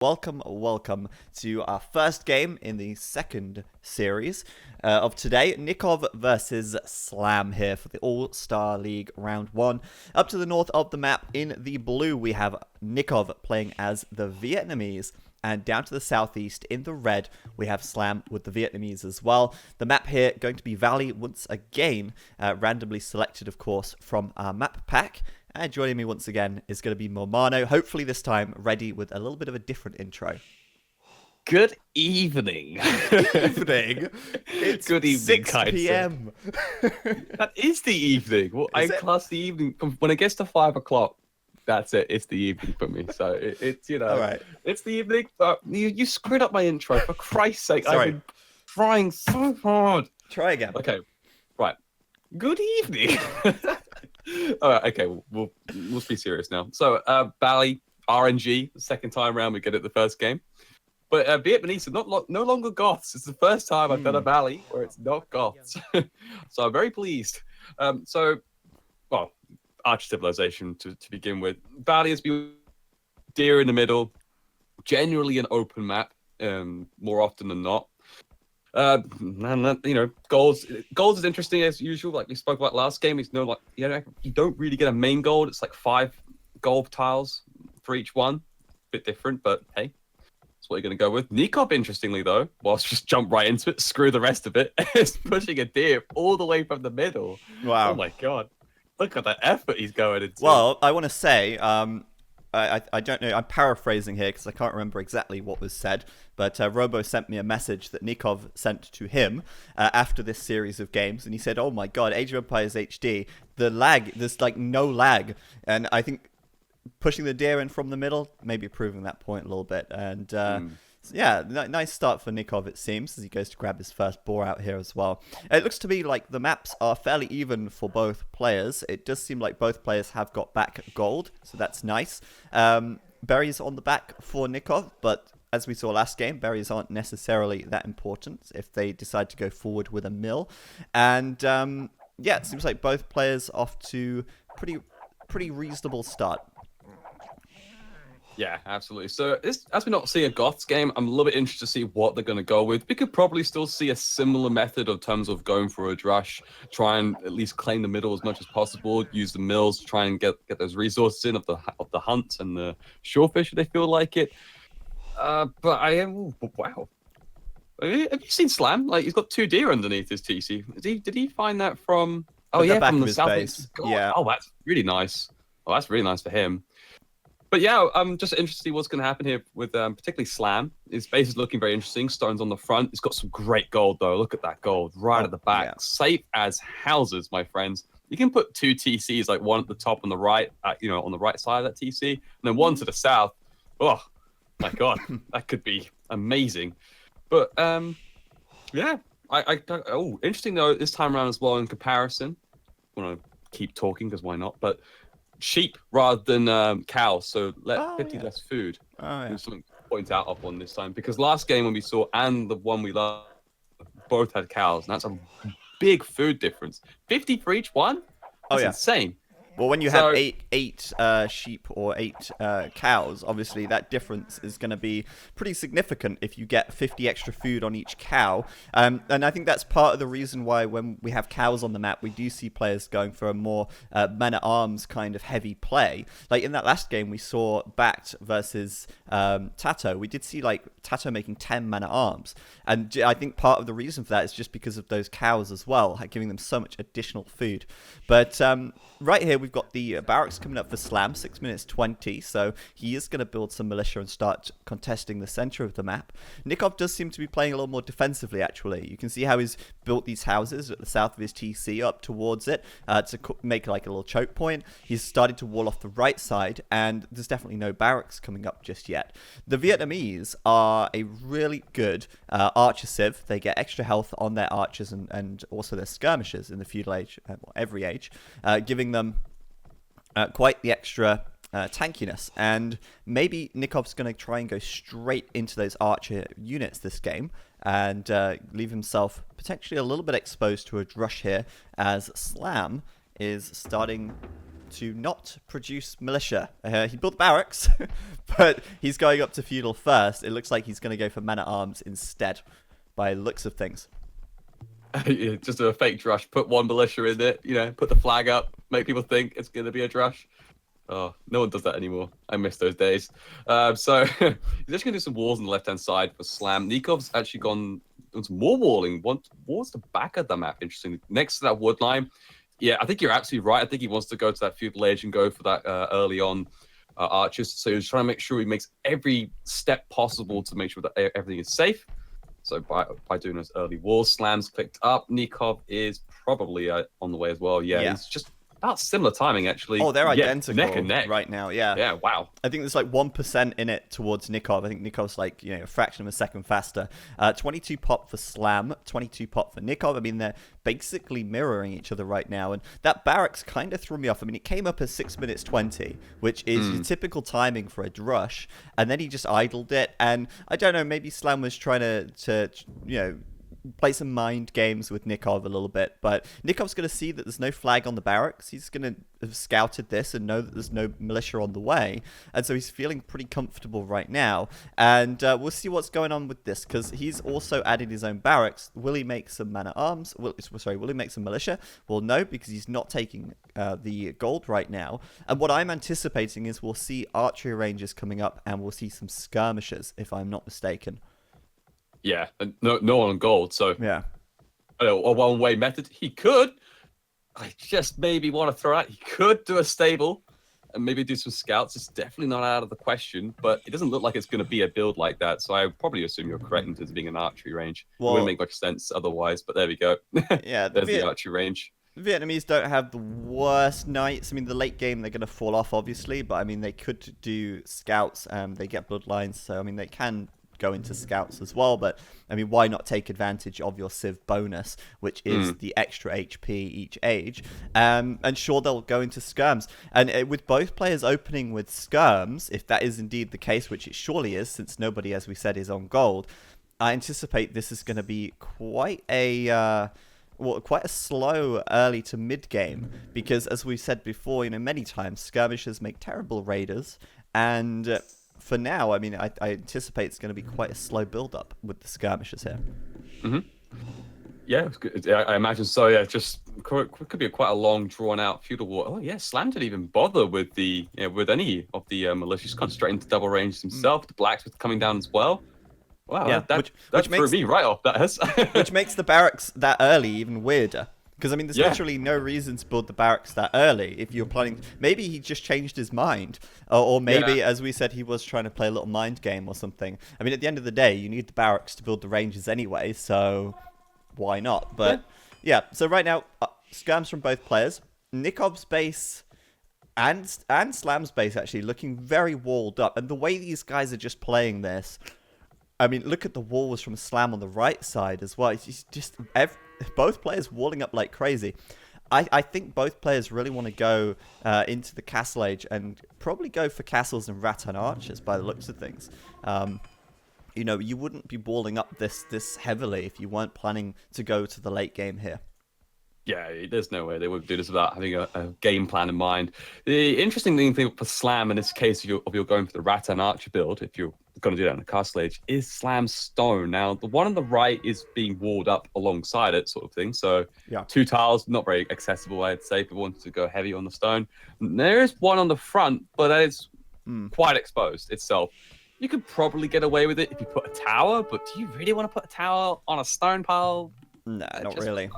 Welcome to our first game in the second series of today. Nicov versus Slam here for the All-Star League Round 1. Up to the north of the map in the blue, we have Nicov playing as the Vietnamese. And down to the southeast in the red, we have Slam with the Vietnamese as well. The map here going to be Valley once again, randomly selected, of course, from our map pack. And joining me once again is going to be Momano, hopefully this time ready with a little bit of a different intro. Good evening. Evening? It's Good evening, 6 p.m. That is the evening. Well, I class the evening when it gets to 5 o'clock. That's it. It's the evening for me. So it's All right. it's the evening. But you screwed up my intro. For Christ's sake, Sorry. I've been trying so hard. Try again. Okay, right. Good evening. All right. Okay, we'll be serious now. So Bally RNG, the second time round we get it the first game. But Vietnamese are no longer Goths. It's the first time I've done a Valley where it's not Goths. So I'm very pleased. Arch Civilization to begin with. Valley has been deer in the middle, generally an open map, more often than not. Goals is interesting as usual. Like we spoke about last game, you don't really get a main gold. It's like 5 gold tiles for each one. Bit different, but hey, that's what you're going to go with. Nicov, interestingly though, just jump right into it, screw the rest of it, is pushing a deer all the way from the middle. Wow. Oh my god. Look at that effort he's going into. Well, I want to say, I don't know, I'm paraphrasing here because I can't remember exactly what was said, but Robo sent me a message that Nicov sent to him after this series of games, and he said, oh my god, Age of Empires HD, the lag, there's like no lag, and I think pushing the deer in from the middle, maybe proving that point a little bit, and yeah, nice start for Nicov, it seems, as he goes to grab his first boar out here as well. It looks to be like the maps are fairly even for both players. It does seem like both players have got back gold, so that's nice. Berries on the back for Nicov, but as we saw last game, berries aren't necessarily that important if they decide to go forward with a mill. And yeah, it seems like both players off to pretty reasonable start. Yeah, absolutely. So as we not see a Goths game, I'm a little bit interested to see what they're going to go with. We could probably still see a similar method in terms of going for a drush, try and at least claim the middle as much as possible, use the mills to try and get those resources in of the hunt and the shorefish if they feel like it. But I am wow. Have you seen Slam? Like he's got 2 deer underneath his TC. Did he find that from? Oh yeah, from the south. Yeah. Oh, that's really nice. Oh, that's really nice for him. But yeah, I'm just interested to see what's going to happen here with particularly Slam. His base is looking very interesting. Stones on the front. He's got some great gold, though. Look at that gold right at the back. Yeah. Safe as houses, my friends. You can put 2 TCs, like one at the top on the right, on the right side of that TC, and then one to the south. Oh, my God. That could be amazing. But, yeah. Interesting, though, this time around as well in comparison. I want to keep talking, because why not? But sheep rather than cows, so 50 less food. There's something to point out up on this time, because last game when we saw and the one we loved both had cows, and that's a big food difference. 50 for each one? That's insane. Well, when you have eight sheep or 8 cows, obviously that difference is going to be pretty significant if you get 50 extra food on each cow. And I think that's part of the reason why when we have cows on the map, we do see players going for a more men-at-arms kind of heavy play. Like in that last game, we saw Bact versus Tato. We did see like Tato making 10 men-at-arms. And I think part of the reason for that is just because of those cows as well, giving them so much additional food. But right here, we've got the barracks coming up for Slam, 6 minutes 20, so he is going to build some militia and start contesting the center of the map. Nicov does seem to be playing a little more defensively, actually. You can see how he's built these houses at the south of his TC up towards it to make like a little choke point. He's started to wall off the right side, and there's definitely no barracks coming up just yet. The Vietnamese are a really good archer civ. They get extra health on their archers and also their skirmishers in the feudal age, every age, giving them quite the extra tankiness, and maybe Nikov's going to try and go straight into those archer units this game and leave himself potentially a little bit exposed to a drush here as Slam is starting to not produce militia. He built barracks, but he's going up to feudal first. It looks like he's going to go for men-at-arms instead, by the looks of things. Just a fake drush. Put one militia in it, put the flag up, make people think it's going to be a drush. Oh, no one does that anymore. I miss those days. So he's actually going to do some walls on the left-hand side for Slam. Nikov's actually gone some more walling. Towards the back of the map, interesting. Next to that wood line. Yeah, I think you're absolutely right. I think he wants to go to that feudal age and go for that early on archers. So he's trying to make sure he makes every step possible to make sure that everything is safe. So by doing those early walls, Slam's clicked up. Nicov is probably on the way as well. Yeah, he's just about similar timing, actually. Oh, they're identical neck and neck right now, yeah. Yeah, wow. I think there's like 1% in it towards Nicov. I think Nikov's like, a fraction of a second faster. 22 pop for Slam, 22 pop for Nicov. I mean, they're basically mirroring each other right now. And that barracks kind of threw me off. I mean, it came up as 6 minutes 20, which is your typical timing for a drush. And then he just idled it. And I don't know, maybe Slam was trying to play some mind games with Nicov a little bit, but Nikov's going to see that there's no flag on the barracks. He's going to have scouted this and know that there's no militia on the way, and so he's feeling pretty comfortable right now. And we'll see what's going on with this, because he's also added his own barracks. Will he make some man-at-arms? Will he make some militia? Well, no, because he's not taking the gold right now. And what I'm anticipating is we'll see archery ranges coming up, and we'll see some skirmishers, if I'm not mistaken. Yeah, and no one on gold, so yeah, a one-way method. He could. I just maybe want to throw out. He could do a stable and maybe do some scouts. It's definitely not out of the question, but it doesn't look like it's going to be a build like that. So I probably assume you're correct in terms of being an archery range. Well, it wouldn't make much sense otherwise, but there we go. Yeah, there's the archery range. The Vietnamese don't have the worst knights. I mean, the late game, they're going to fall off, obviously, but I mean, they could do scouts. They get bloodlines, so I mean, they can go into scouts as well, but I mean, why not take advantage of your Civ bonus, which is the extra HP each age, and sure, they'll go into skirms. And with both players opening with skirms, if that is indeed the case, which it surely is, since nobody, as we said, is on gold, I anticipate this is going to be quite a slow early to mid game, because as we said before, many times skirmishers make terrible raiders, and for now, I mean, I anticipate it's going to be quite a slow build-up with the skirmishers here. Mm-hmm. Yeah, I imagine so. Yeah, just could be quite a long, drawn-out feudal war. Oh yeah, Slam didn't even bother with with any of the militia. He's gone straight into double range himself. The blacksmith coming down as well. Wow, yeah, that threw me right off. That has. Which makes the barracks that early even weirder. Because, I mean, there's literally no reason to build the barracks that early if you're planning. Maybe he just changed his mind. Or maybe, as we said, he was trying to play a little mind game or something. I mean, at the end of the day, you need the barracks to build the ranges anyway, so why not? But, yeah, so right now, skirms from both players. Nikov's base and Slam's base, actually, looking very walled up. And the way these guys are just playing this, I mean, look at the walls from Slam on the right side as well. It's just both players walling up like crazy. I think both players really want to go into the castle age and probably go for castles and rattan archers by the looks of things. You wouldn't be walling up this heavily if you weren't planning to go to the late game here. Yeah, there's no way they would do this without having a game plan in mind. The interesting thing for Slam in this case, if you're going for the Rattan Archer build, if you're going to do that in the castle age, is Slam's stone. Now, the one on the right is being walled up alongside it, sort of thing. So, 2 tiles, not very accessible, I'd say, if you wanted to go heavy on the stone. There is one on the front, but it's quite exposed itself. You could probably get away with it if you put a tower, but do you really want to put a tower on a stone pile? No, not really.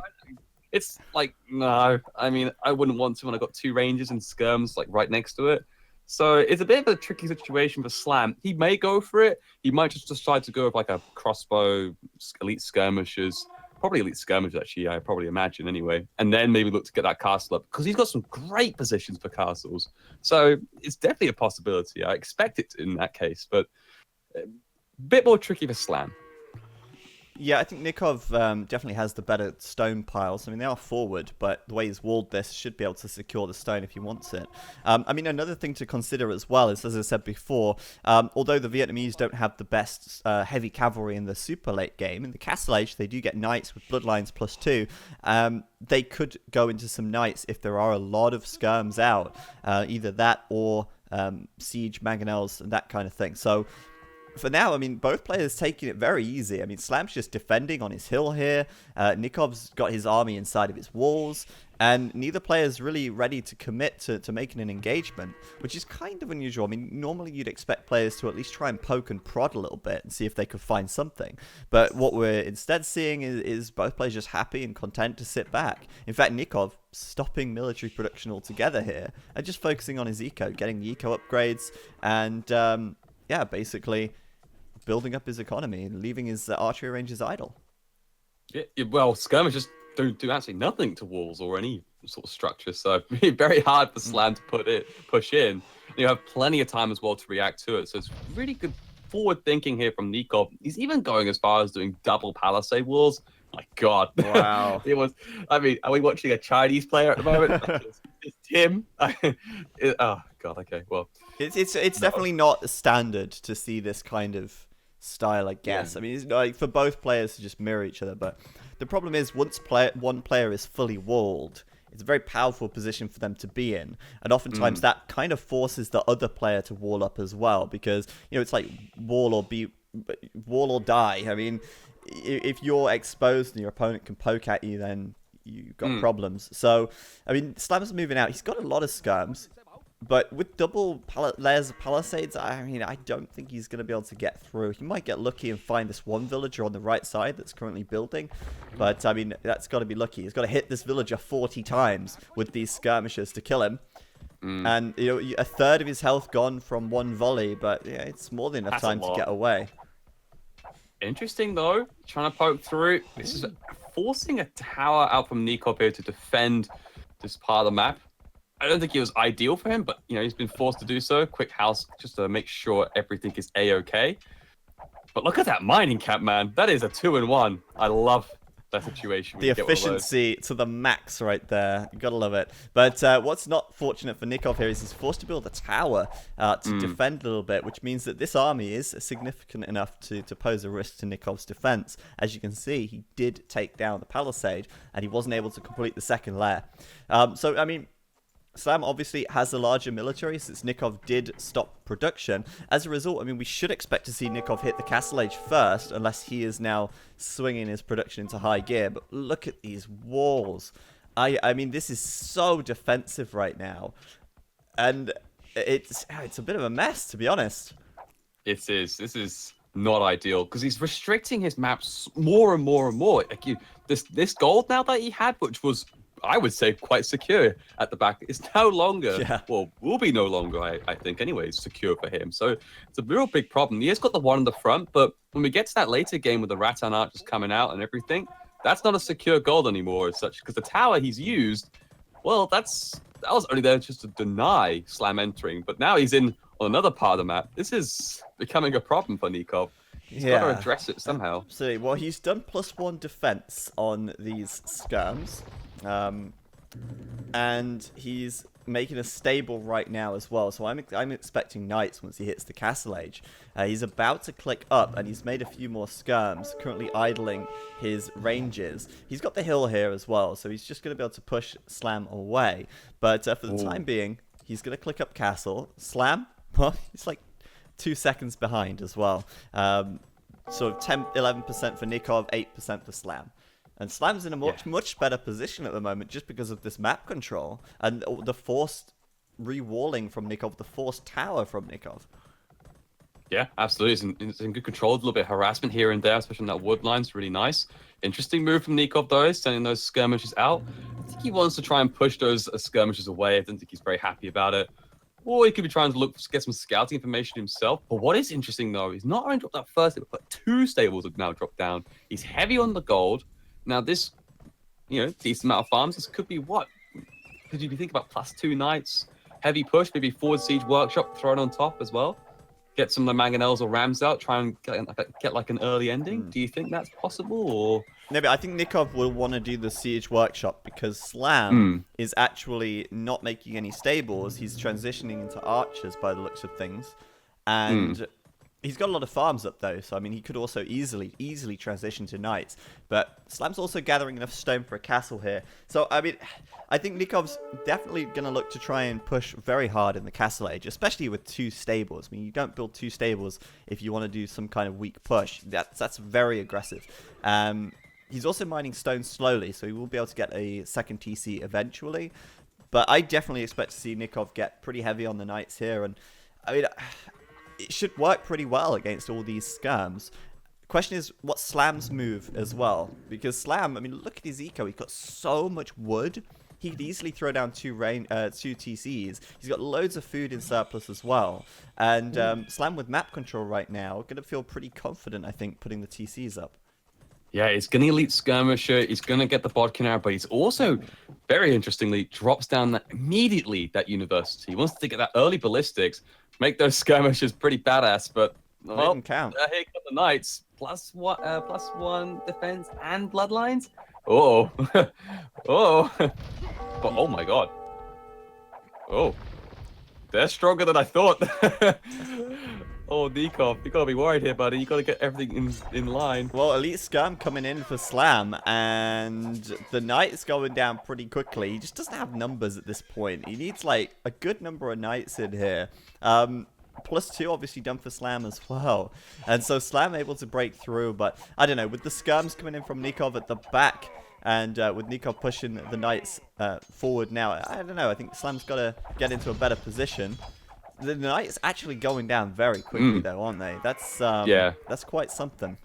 It's like, no, I mean, I wouldn't want to when I got 2 ranges and skirms like right next to it. So it's a bit of a tricky situation for Slam. He may go for it. He might just decide to go with like a crossbow, elite skirmishers, probably elite skirmishers actually, I probably imagine anyway. And then maybe look to get that castle up because he's got some great positions for castles. So it's definitely a possibility. I expect it in that case, but a bit more tricky for Slam. Yeah, I think Nicov definitely has the better stone piles. I mean, they are forward, but the way he's walled this should be able to secure the stone if he wants it. I mean, another thing to consider as well is, as I said before, although the Vietnamese don't have the best heavy cavalry in the super late game, in the Castle Age they do get knights with bloodlines +2. They could go into some knights if there are a lot of skirms out, either that or siege mangonels and that kind of thing. So for now, I mean, both players taking it very easy. I mean, Slam's just defending on his hill here. Nikov's got his army inside of his walls. And neither player is really ready to commit to making an engagement, which is kind of unusual. I mean, normally you'd expect players to at least try and poke and prod a little bit and see if they could find something. But what we're instead seeing is both players just happy and content to sit back. In fact, Nicov stopping military production altogether here and just focusing on his eco, getting the eco upgrades and, yeah, basically building up his economy and leaving his archery ranges idle. Yeah, well, skirmishers do actually nothing to walls or any sort of structure, so it'd be very hard for Slam to push in. You have plenty of time as well to react to it, so it's really good forward thinking here from Nicov. He's even going as far as doing double palisade walls. My God, wow! It was. I mean, are we watching a Chinese player at the moment? It's Tim. Oh God. Okay. Well, it's definitely not standard to see this kind of style, I guess. Yeah. I mean, it's like for both players to just mirror each other, but the problem is once one player is fully walled, it's a very powerful position for them to be in, and oftentimes that kind of forces the other player to wall up as well, because it's like wall or die. I mean, if you're exposed and your opponent can poke at you, then you've got problems. So, I mean, Slam's moving out. He's got a lot of skirms. But with double layers of palisades, I mean, I don't think he's going to be able to get through. He might get lucky and find this one villager on the right side that's currently building. But, I mean, that's got to be lucky. He's got to hit this villager 40 times with these skirmishers to kill him. And, a third of his health gone from one volley. But, yeah, it's more than enough time to get away. Interesting, though. Trying to poke through. This is forcing a tower out from Nicov here to defend this part of the map. I don't think it was ideal for him, but he's been forced to do so. Quick house just to make sure everything is a-okay. But look at that mining camp, man. That is a 2-in-1. I love that situation. The efficiency to the max right there. You gotta love it. But what's not fortunate for Nicov here is he's forced to build a tower to defend a little bit, which means that this army is significant enough to pose a risk to Nikov's defense. As you can see, he did take down the palisade, and he wasn't able to complete the second layer. So, I mean, Slam obviously has a larger military since Nicov did stop production. As a result, I mean, we should expect to see Nicov hit the Castle Age first, unless he is now swinging his production into high gear. But look at these walls. I mean, this is so defensive right now. And it's a bit of a mess, to be honest. It is. This is not ideal, because he's restricting his maps more and more and more. Like this gold now that he had, which was, I would say, quite secure at the back, is no longer, well, will be no longer, I think, anyways, secure for him. So it's a real big problem. He has got the one in the front, but when we get to that later game with the Rattan archers coming out and everything, that's not a secure gold anymore as such, because the tower he's used, well, that was only there just to deny Slam entering, but now he's in on another part of the map. This is becoming a problem for Nicov. He's got to address it somehow. Absolutely. Well, he's done +1 defense on these skirms. And he's making a stable right now as well, so I'm expecting knights once he hits the Castle Age. He's about to click up, and he's made a few more skirms, currently idling his ranges. He's got the hill here as well, so he's just going to be able to push Slam away. But for the time being, he's going to click up Castle. Slam, well, he's like 2 seconds behind as well. So 11% for Nicov, 8% for Slam. And Slam's in a much better position at the moment just because of this map control and the forced re-walling from Nicov, the forced tower from Nicov. Yeah, absolutely. It's in good control. A little bit of harassment here and there, especially on that wood line. It's really nice. Interesting move from Nicov, though, sending those skirmishes out. I think he wants to try and push those skirmishes away. I don't think he's very happy about it. Or he could be trying to get some scouting information himself. But what is interesting, though, he's not only dropped that first stable, but 2 stables have now dropped down. He's heavy on the gold. Now, this, decent amount of farms, this could be what? Could you be thinking about +2 knights, heavy push, maybe forward siege workshop thrown on top as well? get some of the mangonels or rams out, try and get like an early ending. Do you think that's possible, or? No, but I think Nicov will want to do the siege workshop because Slam is actually not making any stables. He's transitioning into archers by the looks of things, and he's got a lot of farms up though. So I mean, he could also easily transition to knights. But Slam's also gathering enough stone for a castle here. So I mean, I think Nikov's definitely going to look to try and push very hard in the castle age, especially with 2 stables. I mean, you don't build 2 stables if you want to do some kind of weak push. That's very aggressive. He's also mining stone slowly, so he will be able to get a second TC eventually. But I definitely expect to see Nicov get pretty heavy on the knights here. And, I mean, it should work pretty well against all these skirms. Question is, what's Slam's move as well? Because Slam, I mean, look at his eco. He's got so much wood. He could easily throw down 2 TCs. He's got loads of food in surplus as well. And Slam with map control right now, going to feel pretty confident, I think, putting the TCs up. Yeah, he's going to elite skirmisher. He's going to get the bodkin out, but he's also, very interestingly, drops down immediately that university. He wants to get that early ballistics, make those skirmishers pretty badass. But well, here come the knights. +1 defense and bloodlines. Oh, oh, but oh my god. Oh, they're stronger than I thought. Oh, Nicov, you gotta be worried here, buddy. You gotta get everything in line. Well, Elite Scum coming in for Slam, and the Knight's going down pretty quickly. He just doesn't have numbers at this point. He needs, like, a good number of Knights in here. +2 obviously done for Slam as well. And so Slam able to break through, but I don't know, with the Skirms coming in from Nicov at the back, and with Nicov pushing the Knights forward now, I don't know, I think Slam's got to get into a better position. The Knights actually going down very quickly, though, aren't they? That's that's quite something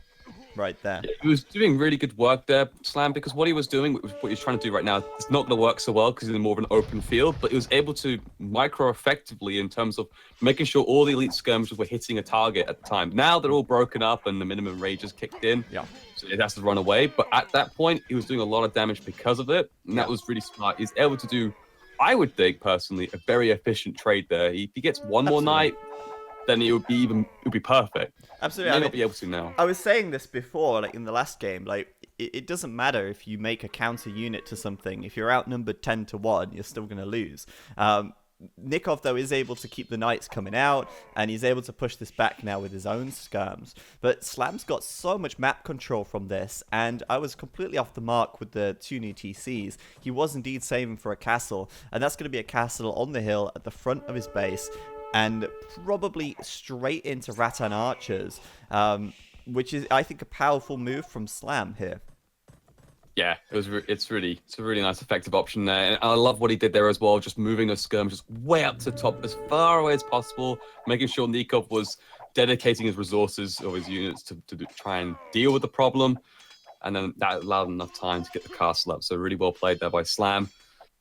right there. Yeah, he was doing really good work there, Slam, because what he was doing, what he's trying to do right now, it's not going to work so well because he's in more of an open field, but he was able to micro-effectively in terms of making sure all the elite skirmishers were hitting a target at the time. Now they're all broken up and the minimum rage has kicked in, so it has to run away. But at that point, he was doing a lot of damage because of it, and that was really smart. He's able to do, I would think personally, a very efficient trade there. If he gets one more night, then it would be perfect. Absolutely. He may not be able to now. I was saying this before, like in the last game, like it doesn't matter if you make a counter unit to something. If you're outnumbered 10-1, you're still going to lose. Nicov, though, is able to keep the Knights coming out, and he's able to push this back now with his own skirms. But Slam's got so much map control from this, and I was completely off the mark with the 2 new TCs. He was indeed saving for a castle, and that's going to be a castle on the hill at the front of his base, and probably straight into Rattan Archers, which is, I think, a powerful move from Slam here. Yeah, it's a really nice effective option there. And I love what he did there as well, just moving those skirmishes way up to the top, as far away as possible, making sure Nicov was dedicating his resources or his units to try and deal with the problem. And then that allowed enough time to get the castle up. So really well played there by Slam.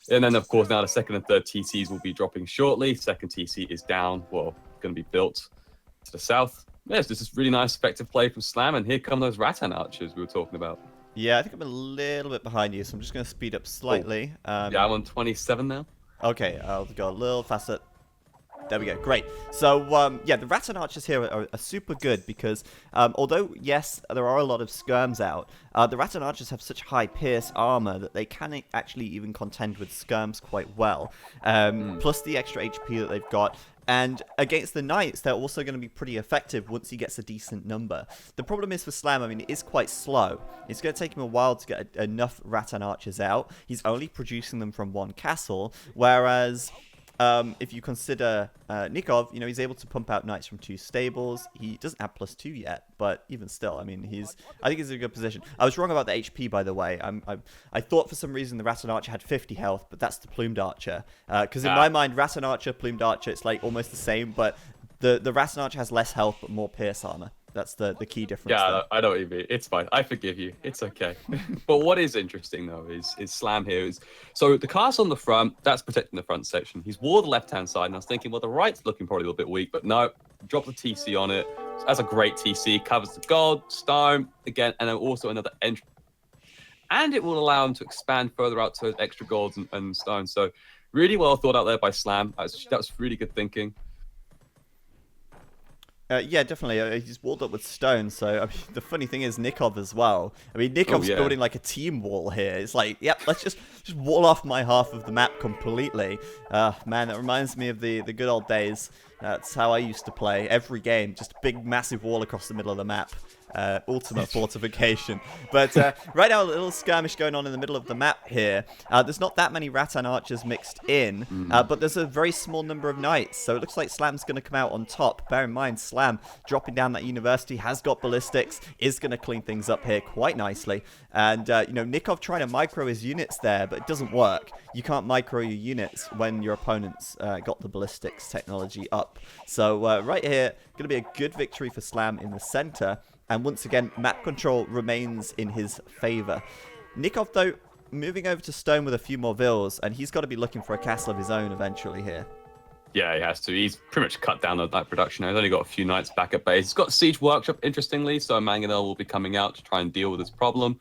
And then, of course, now the second and third TCs will be dropping shortly. Second TC is down, well, going to be built to the south. Yes, this is really nice effective play from Slam. And here come those Rattan Archers we were talking about. Yeah, I think I'm a little bit behind you, so I'm just going to speed up slightly. Yeah, I'm on 27 now. Okay, I'll go a little faster. There we go, great. So, yeah, the Rattan Archers here are super good because, although, yes, there are a lot of skirms out, the Rattan Archers have such high pierce armor that they can actually even contend with skirms quite well. Plus the extra HP that they've got. And against the Knights, they're also going to be pretty effective once he gets a decent number. The problem is for Slam, I mean, it is quite slow. It's going to take him a while to get enough Rattan Archers out. He's only producing them from one castle, whereas if you consider Nicov, you know, he's able to pump out Knights from 2 stables. He doesn't have +2 yet, but even still, I mean, I think he's in a good position. I was wrong about the HP, by the way. I thought for some reason the Rattan Archer had 50 health, but that's the Plumed Archer. Because in my mind, Rattan Archer, Plumed Archer, it's like almost the same, but the Rattan Archer has less health, but more pierce armor. That's the key difference. Yeah, there. I know what you mean. It's fine. I forgive you. It's okay. But what is interesting, though, is Slam here. So the castle on the front, that's protecting the front section. He's walled the left-hand side, and I was thinking, well, the right's looking probably a little bit weak, but no, drop the TC on it. That's a great TC. Covers the gold, stone, again, and then also another entry. And it will allow him to expand further out to those extra golds and stones. So really well thought out there by Slam. That was really good thinking. Yeah, definitely. He's walled up with stone. So I mean, the funny thing is Nicov as well. I mean, Nikov's yeah. building like a team wall here. It's like, yep, let's just wall off my half of the map completely. Man, that reminds me of the good old days. That's how I used to play every game. Just a big, massive wall across the middle of the map. Ultimate fortification. But right now, a little skirmish going on in the middle of the map here. There's not that many Rattan archers mixed in, but there's a very small number of knights. So it looks like Slam's going to come out on top. Bear in mind, Slam dropping down that university, has got ballistics, is going to clean things up here quite nicely. And, you know, Nicov trying to micro his units there, but it doesn't work. You can't micro your units when your opponent's got the ballistics technology up. So right here, going to be a good victory for Slam in the center. And once again, map control remains in his favor. Nicov, though, moving over to stone with a few more vills, and he's got to be looking for a castle of his own eventually here. Yeah, he has to. He's pretty much cut down on that production now. He's only got a few knights back at base. He's got Siege Workshop, interestingly, so Mangonel will be coming out to try and deal with this problem.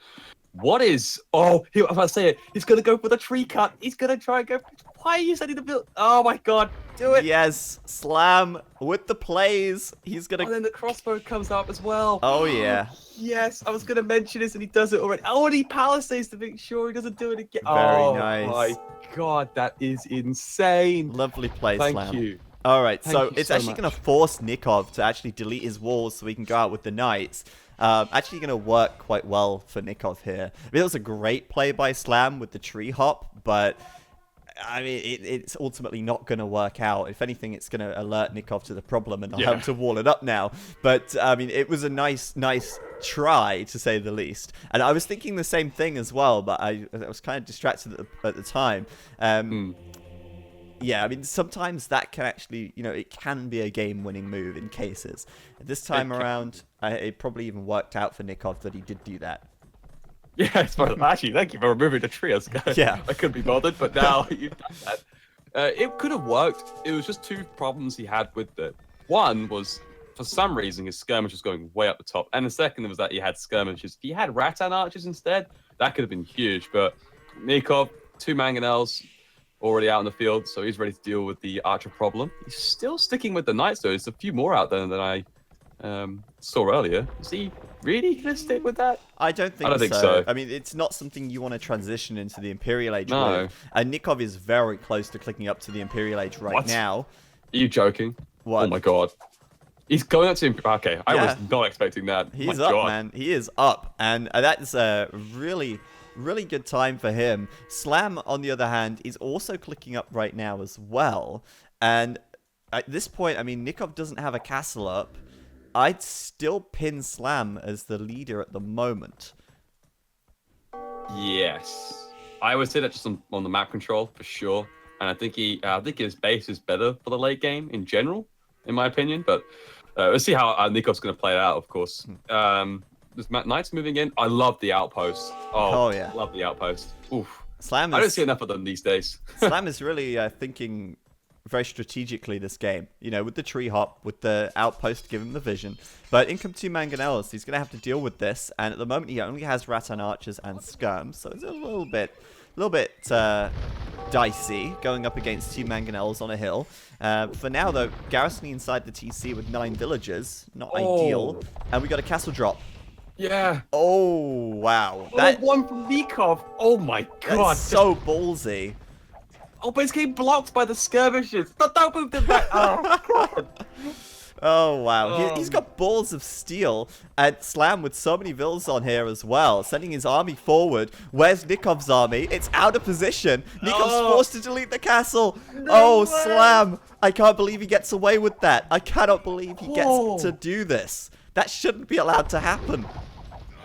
What is... Oh, I was about to say it. He's going to go for the tree cut. He's going to try and go... Why are you sending the build? Oh, my God. Do it. Yes, Slam with the plays. He's going to... And then the crossbow comes up as well. Oh, yeah. Yes, I was going to mention this, and he does it already. Oh, and he palisades to make sure he doesn't do it again. Very nice. Oh, my God. That is insane. Lovely play, Thank Slam. you. All right, Thank so you it's so actually much. going to force Nicov to actually delete his walls so he can go out with the knights. Actually going to work quite well for Nicov here. I mean, it was a great play by Slam with the tree hop, but I mean, it's ultimately not going to work out. If anything, it's going to alert Nicov to the problem and allow him to wall it up now. But I mean, it was a nice try, to say the least. And I was thinking the same thing as well, but I was kind of distracted at the time. Yeah, I mean, sometimes that can actually, you know, it can be a game-winning move in cases. This time around, it probably even worked out for Nicov that he did do that. Yeah, it's fine. Actually, thank you for removing the tree. Yeah. I couldn't be bothered, but now you've done that. It could have worked. It was just two problems he had with it. One was, for some reason, his skirmish was going way up the top. And the second was that he had skirmishes. If he had Rattan archers instead, that could have been huge. But Nicov, 2 Mangonels, already out in the field, so he's ready to deal with the archer problem. He's still sticking with the knights, though. There's a few more out there than I saw earlier. Is he really going to stick with that? I don't think so. I mean, it's not something you want to transition into the Imperial Age with. And Nicov is very close to clicking up to the Imperial Age right now. Are you joking? What? Oh my God. He's going up to... Okay, I was not expecting that. He's up, man. He is up. And that's a really good time for him. Slam, on the other hand, is also clicking up right now as well. And at this point, I mean, Nicov doesn't have a castle up. I'd still pin Slam as the leader at the moment. Yes. I would say that just on the map control, for sure. And I think his base is better for the late game in general, in my opinion. But let's see how Nikov's going to play it out, of course. There's knights moving in. I love the outpost. Oh yeah. Love the outpost. Oof. I don't see enough of them these days. Slam is really thinking very strategically this game. You know, with the tree hop, with the outpost to give him the vision. But in come 2 Mangonels, he's going to have to deal with this. And at the moment, he only has Rattan archers and skirms. So it's a little bit dicey going up against 2 Mangonels on a hill. For now, though, garrisoning inside the TC with 9 villagers. Not ideal. And we got a castle drop. Yeah. Oh, wow. That one from Nicov. Oh my God. That's so ballsy. Oh, but it's getting blocked by the skirmishers. Don't move them back. Oh, God. Oh, wow. He's got balls of steel. And Slam with so many vills on here as well, sending his army forward. Where's Nikov's army? It's out of position. Nikov's forced to delete the castle. No way. Slam. I can't believe he gets away with that. I cannot believe he gets to do this. That shouldn't be allowed to happen.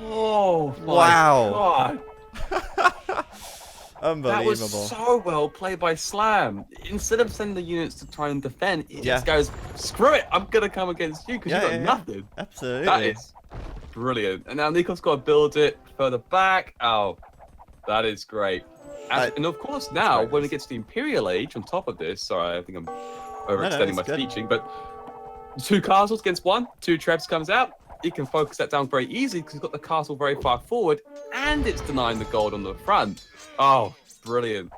Oh, my wow. God. Unbelievable. That was so well played by Slam. Instead of sending the units to try and defend, he just goes, screw it, I'm going to come against you because you've got nothing. Absolutely. That is brilliant. And now Nikov's got to build it further back. Oh, that is great. And of course now, when it gets to the Imperial Age on top of this, sorry, I think I'm overextending my teaching, but 2 castles against 1, 2 trebs comes out. He can focus that down very easily because he's got the castle very far forward and it's denying the gold on the front. Oh, brilliant.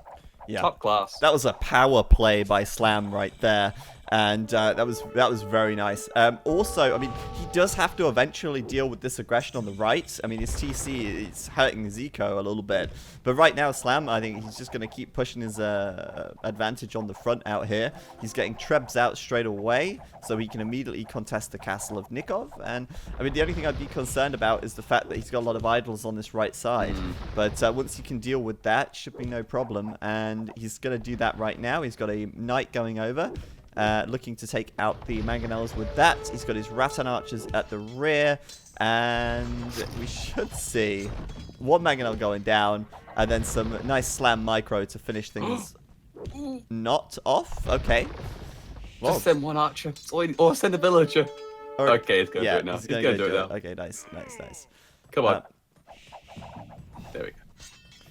Yeah. Top class. That was a power play by Slam right there. And that was very nice. Also, I mean, he does have to eventually deal with this aggression on the right. I mean, his TC is hurting Zico a little bit. But right now, Slam, I think he's just going to keep pushing his advantage on the front out here. He's getting Trebs out straight away, so he can immediately contest the castle of Nicov. And, I mean, the only thing I'd be concerned about is the fact that he's got a lot of idols on this right side. But once he can deal with that, should be no problem. And he's going to do that right now. He's got a knight going over. Looking to take out the Mangonels with that. He's got his Rattan Archers at the rear. And we should see one Mangonel going down. And then some nice Slam micro to finish things not off. Okay. Well, just send one archer. Or send a villager. Okay, it's going to do it now. He's going to do it now. Okay, nice. Come on. There we go.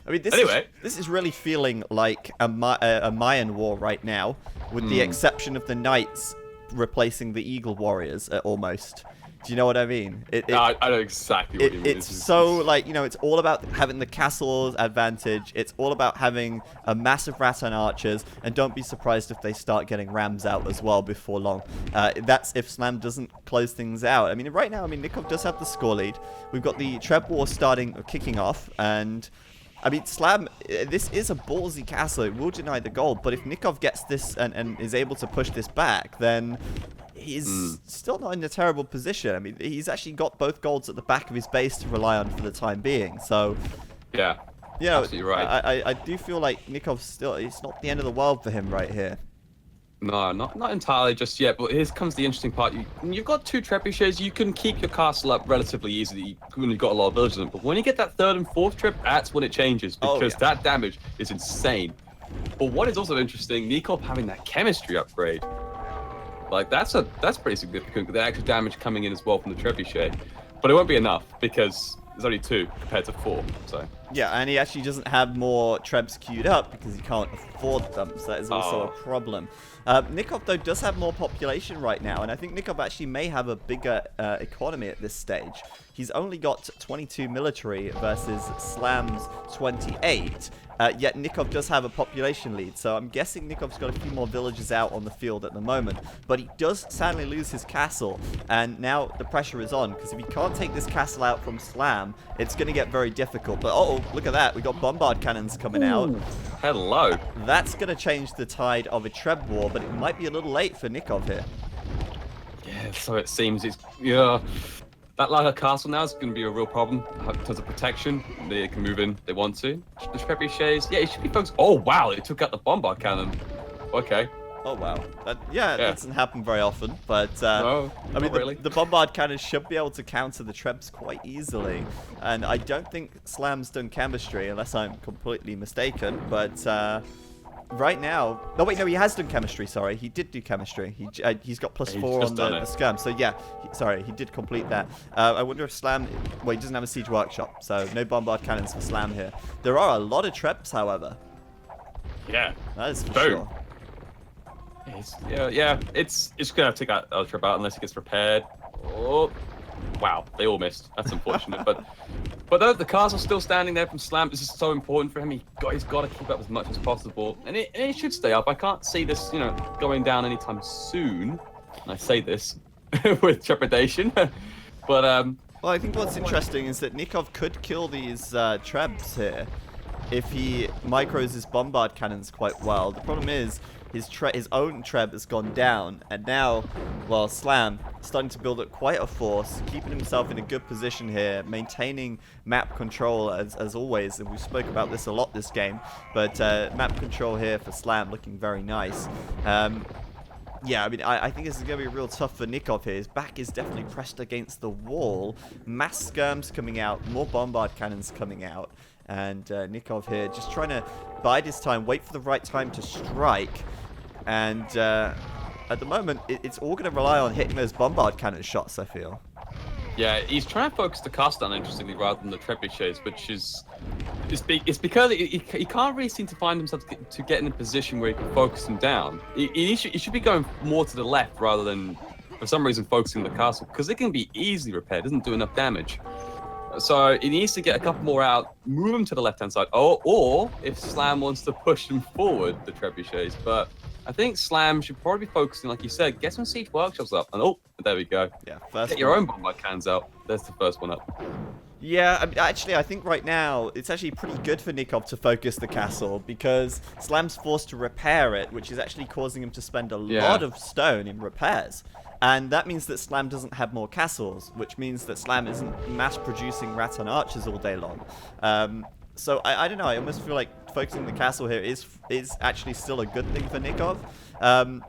I mean, this is really feeling like a Mayan war right now, with the exception of the knights replacing the eagle warriors almost. Do you know what I mean? I know exactly what you mean. It's so, like, you know, it's all about having the castle's advantage. It's all about having a massive Rattan archers, and don't be surprised if they start getting rams out as well before long. That's if Slam doesn't close things out. I mean, right now, Nicov does have the score lead. We've got the Treb war kicking off, and I mean, Slam, this is a ballsy castle. It will deny the gold, but if Nicov gets this and is able to push this back, then he's still not in a terrible position. I mean, he's actually got both golds at the back of his base to rely on for the time being. So, yeah, you know, absolutely right. I do feel like Nikov's still, it's not the end of the world for him right here. No, not entirely just yet, but here comes the interesting part. You've got 2 trebuchets, you can keep your castle up relatively easily when you've got a lot of villagers in it, but when you get that 3rd and 4th treb, that's when it changes, because that damage is insane. But what is also interesting, Nicov having that chemistry upgrade, like that's pretty significant, with the extra damage coming in as well from the trebuchet. But it won't be enough, because there's only 2 compared to 4, so... Yeah, and he actually doesn't have more trebs queued up because he can't afford them, so that is also a problem. Nicov, though, does have more population right now, and I think Nicov actually may have a bigger economy at this stage. He's only got 22 military versus Slam's 28, yet Nicov does have a population lead, so I'm guessing Nikov's got a few more villagers out on the field at the moment, but he does sadly lose his castle, and now the pressure is on, because if he can't take this castle out from Slam, it's going to get very difficult. But look at that, we got bombard cannons coming out. Hello. That's going to change the tide of a Treb war, but it might be a little late for Nicov here. Yeah, so it seems. That Lager castle now is going to be a real problem in terms of protection. They can move in if they want to. The trebuchets, yeah, it should be focused. Oh wow, it took out the bombard cannon. Okay. Oh wow. That doesn't happen very often, but no, I mean, really. the bombard cannon should be able to counter the Trebs quite easily, and I don't think Slam's done chemistry unless I'm completely mistaken. But right now, no, he has done chemistry. Sorry, he did do chemistry. He's got +4 on the skirm. So yeah, he did complete that. I wonder if Slam. Well, he doesn't have a siege workshop, so no bombard cannons for Slam here. There are a lot of Trebs, however. Yeah, that is for sure. It's gonna take that trip out unless it gets repaired. Oh, wow, they all missed. That's unfortunate, but the castle's still standing there from Slam. This is so important for him. He's got to keep up as much as possible, and it should stay up. I can't see this, going down anytime soon. And I say this with trepidation, but Well, I think what's interesting is that Nicov could kill these Trebs here if he micros his bombard cannons quite well. The problem is his own Treb has gone down, and now, well, Slam starting to build up quite a force, keeping himself in a good position here, maintaining map control as always, and we spoke about this a lot this game, but map control here for Slam looking very nice. Yeah, I mean, I think this is going to be real tough for Nicov here. His back is definitely pressed against the wall. Mass skirms coming out, more bombard cannons coming out, and Nicov here just trying to bide his time, wait for the right time to strike. And at the moment, it's all going to rely on hitting those bombard cannon shots, I feel. Yeah, he's trying to focus the cast down, interestingly, rather than the trebuchets, which is... It's because he can't really seem to find himself to get in a position where he can focus him down. He should be going more to the left rather than, for some reason, focusing the castle, because it can be easily repaired. It doesn't do enough damage. So he needs to get a couple more out, move him to the left-hand side. Or if Slam wants to push him forward, the trebuchets. But I think Slam should probably be focusing, like you said, get some siege workshops up. And there we go. Yeah, first Get your one. own bombard cannons out. There's the first one up. Yeah, actually, I think right now it's actually pretty good for Nicov to focus the castle because Slam's forced to repair it, which is actually causing him to spend a lot of stone in repairs. And that means that Slam doesn't have more castles, which means that Slam isn't mass-producing Rattan archers all day long. So I don't know, I almost feel like focusing the castle here is actually still a good thing for Nicov.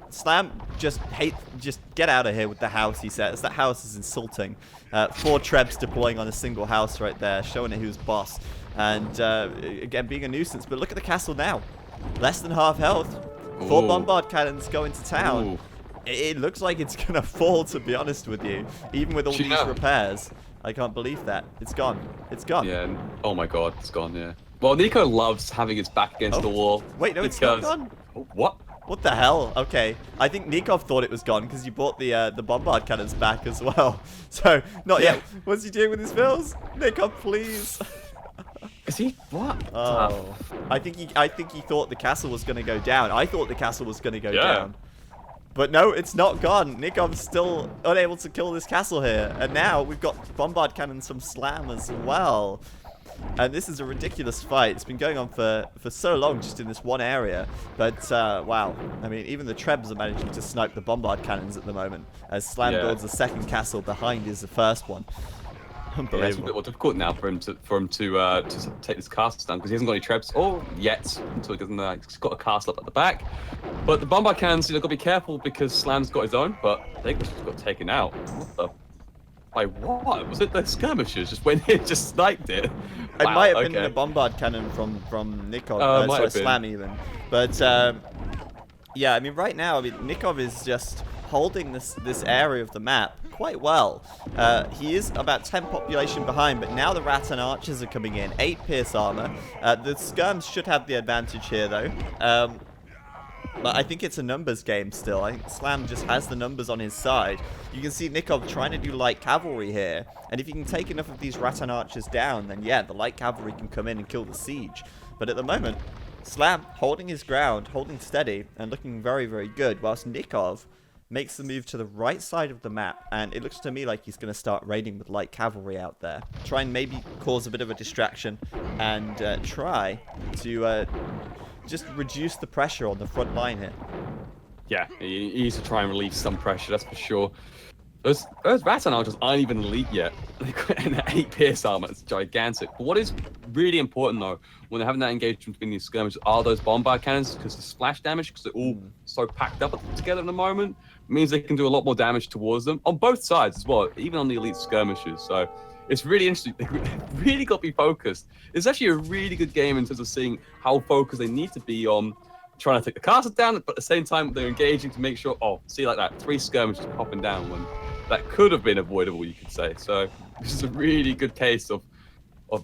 Slam, just get out of here with the house, he says. That house is insulting. 4 trebs deploying on a single house right there, showing it who's boss. And again, being a nuisance. But look at the castle now. Less than half health. 4 bombard cannons go into town. Ooh. It looks like it's going to fall, to be honest with you. Even with all these repairs. I can't believe that. It's gone. It's gone. Yeah. Oh my god, it's gone, yeah. Well, Nico loves having his back against the wall. Wait, no, it's not gone. Oh, what? What the hell? Okay. I think Nicov thought it was gone because you bought the bombard cannons back as well. So, not yet. What's he doing with his bills? Nicov, please. Is he what? Oh. I think he thought the castle was going to go down. I thought the castle was going to go down. But no, it's not gone. Nikov's still unable to kill this castle here. And now we've got bombard cannons from Slam as well. And this is a ridiculous fight. It's been going on for so long just in this one area. But, wow. I mean, even the Trebs are managing to snipe the bombard cannons at the moment. As Slam builds a second castle behind his first one. Unbelievable. Yeah, it's a bit more difficult now for him to take this castle down because he hasn't got any trebs yet until he doesn't. He's got a castle up at the back, but the bombard cannons, got to be careful because Slam's got his own, but they just got taken out. What the? By what? Was it the skirmishers just went in, just sniped it? It might have been the bombard cannon from Nicov, sorry, Slam even. But yeah, I mean, right now, I mean, Nicov is just holding this area of the map quite well. He is about 10 population behind, but now the Rattan archers are coming in. 8 pierce armor. The skirms should have the advantage here, though. But I think it's a numbers game still. I think Slam just has the numbers on his side. You can see Nicov trying to do light cavalry here. And if you can take enough of these Rattan archers down, then yeah, the light cavalry can come in and kill the siege. But at the moment, Slam holding his ground, holding steady, and looking very, very good, whilst Nicov makes the move to the right side of the map, and it looks to me like he's going to start raiding with light cavalry out there. Try and maybe cause a bit of a distraction, and try to just reduce the pressure on the front line here. Yeah, he needs to try and relieve some pressure, that's for sure. Those Rattan archers aren't even elite yet. And the 8 pierce armor is gigantic. But what is really important, though, when they're having that engagement between these skirmishes, are those bombard cannons, because the splash damage, because they're all so packed up together at the moment, means they can do a lot more damage towards them, on both sides as well, even on the elite skirmishes. So it's really interesting. They really got to be focused. It's actually a really good game in terms of seeing how focused they need to be on trying to take the castle down, but at the same time, they're engaging to make sure, see like that, 3 skirmishes popping down when that could have been avoidable, you could say. So this is a really good case of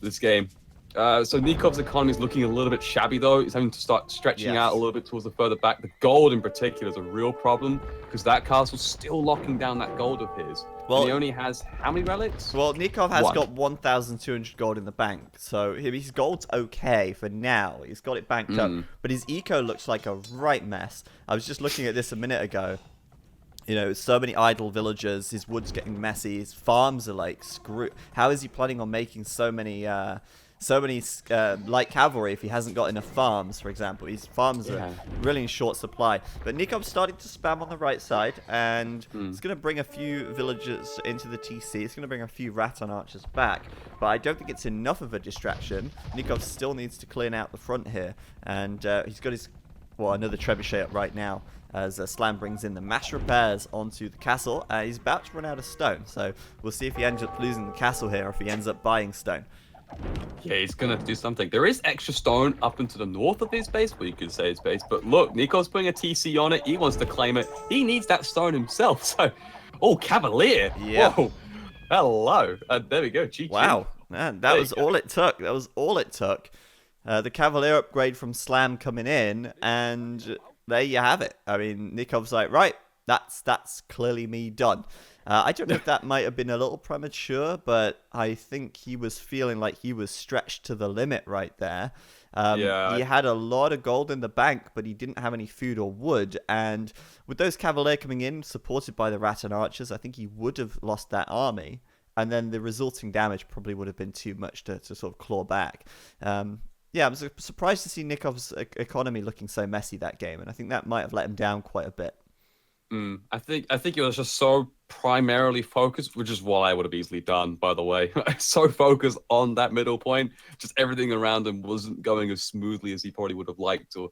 this game. So Nikov's economy is looking a little bit shabby, though. He's having to start stretching out a little bit towards the further back. The gold in particular is a real problem because that castle's still locking down that gold of his. Well, and he only has how many relics? Well, Nicov has got 1,200 gold in the bank, so his gold's okay for now. He's got it banked up, but his eco looks like a right mess. I was just looking at this a minute ago. You know, so many idle villagers, his wood's getting messy, his farms are like screwed. How is he planning on making so many light cavalry if he hasn't got enough farms, for example? His farms are really in short supply. But Nikov's starting to spam on the right side, and it's going to bring a few villagers into the TC. It's going to bring a few Rattan archers back, but I don't think it's enough of a distraction. Nicov still needs to clean out the front here, and he's got his, another trebuchet up right now, as Slam brings in the mass repairs onto the castle. He's about to run out of stone, so we'll see if he ends up losing the castle here or if he ends up buying stone. Yeah, he's going to have to do something. There is extra stone up into the north of his base, well, you could say his base, but look, Nico's putting a TC on it. He wants to claim it. He needs that stone himself, so... Cavalier! Yeah. Whoa! Hello! There we go, GG. Wow, man, that was all it took. That was all it took. The Cavalier upgrade from Slam coming in, and there you have it. I mean, Nikov's like, right, that's clearly me done. I don't know if that might have been a little premature, but I think he was feeling like he was stretched to the limit right there. He Yeah. had a lot of gold in the bank, but he didn't have any food or wood. And with those Cavalier coming in, supported by the Rattan archers, I think he would have lost that army. And then the resulting damage probably would have been too much to sort of claw back. Yeah, I was surprised to see Nikov's economy looking so messy that game, and I think that might have let him down quite a bit. I think it was just so primarily focused, which is what I would have easily done, by the way. So focused on that middle point, just everything around him wasn't going as smoothly as he probably would have liked to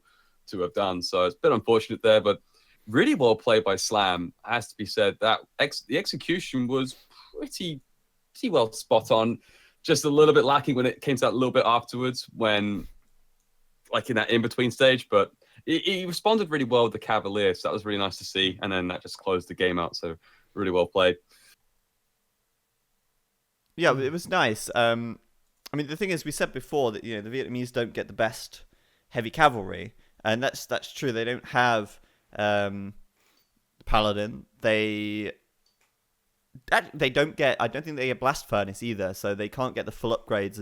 have done. So it's a bit unfortunate there, but really well played by Slam, has to be said. That the execution was pretty well spot on. Just a little bit lacking when it came to that little bit afterwards, when like in that in-between stage, but he responded really well with the Cavalier, so that was really nice to see. And then that just closed the game out, so really well played. Yeah, it was nice. I mean, the thing is, we said before that the Vietnamese don't get the best heavy cavalry, and that's true. They don't have Paladin. They don't get. I don't think they get blast furnace either, so they can't get the full upgrades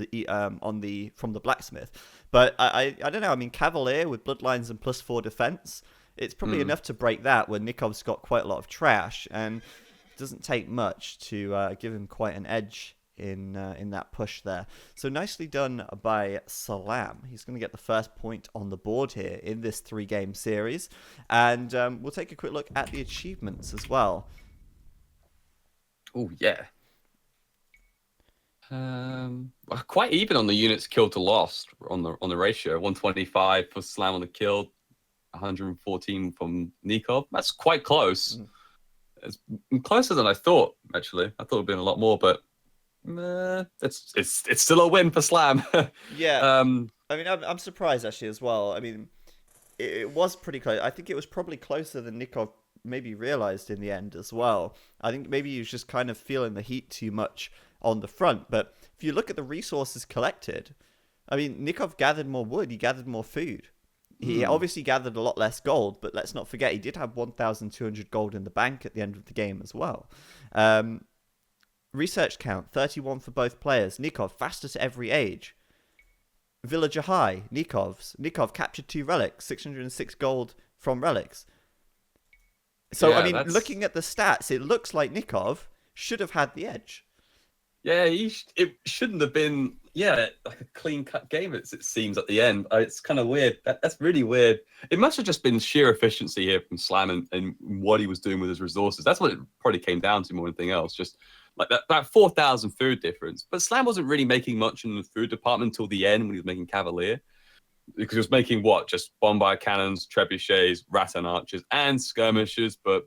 from the blacksmith. But I don't know. I mean, Cavalier with bloodlines and +4 defense, it's probably enough to break that. When Nikov's got quite a lot of trash, and it doesn't take much to give him quite an edge in that push there. So nicely done by Salam. He's going to get the first point on the board here in this 3-game series, and we'll take a quick look at the achievements as well. Oh yeah. Quite even on the units killed to lost on the ratio. 125 for Slam on the kill, 114 from Nicov. That's quite close. It's closer than I thought. Actually, I thought it'd been a lot more, but it's still a win for Slam. Yeah. I mean, I'm surprised actually as well. I mean, it was pretty close. I think it was probably closer than Nicov maybe realized in the end as well. I think maybe he was just kind of feeling the heat too much on the front. But if you look at the resources collected, I mean, Nicov gathered more wood, he gathered more food. He obviously gathered a lot less gold, but let's not forget he did have 1,200 gold in the bank at the end of the game as well. Research count, 31 for both players. Nicov, fastest at every age. Villager high, Nicov captured 2 relics, 606 gold from relics. So, yeah, I mean, looking at the stats, it looks like Nicov should have had the edge. Yeah, it shouldn't have been, like a clean-cut game, it seems, at the end. It's kind of weird. That's really weird. It must have just been sheer efficiency here from Slam and what he was doing with his resources. That's what it probably came down to more than anything else. Just like that 4,000 food difference. But Slam wasn't really making much in the food department until the end when he was making Cavalier. Because he was making what? Just bombard cannons, trebuchets, rattan archers, and skirmishers. But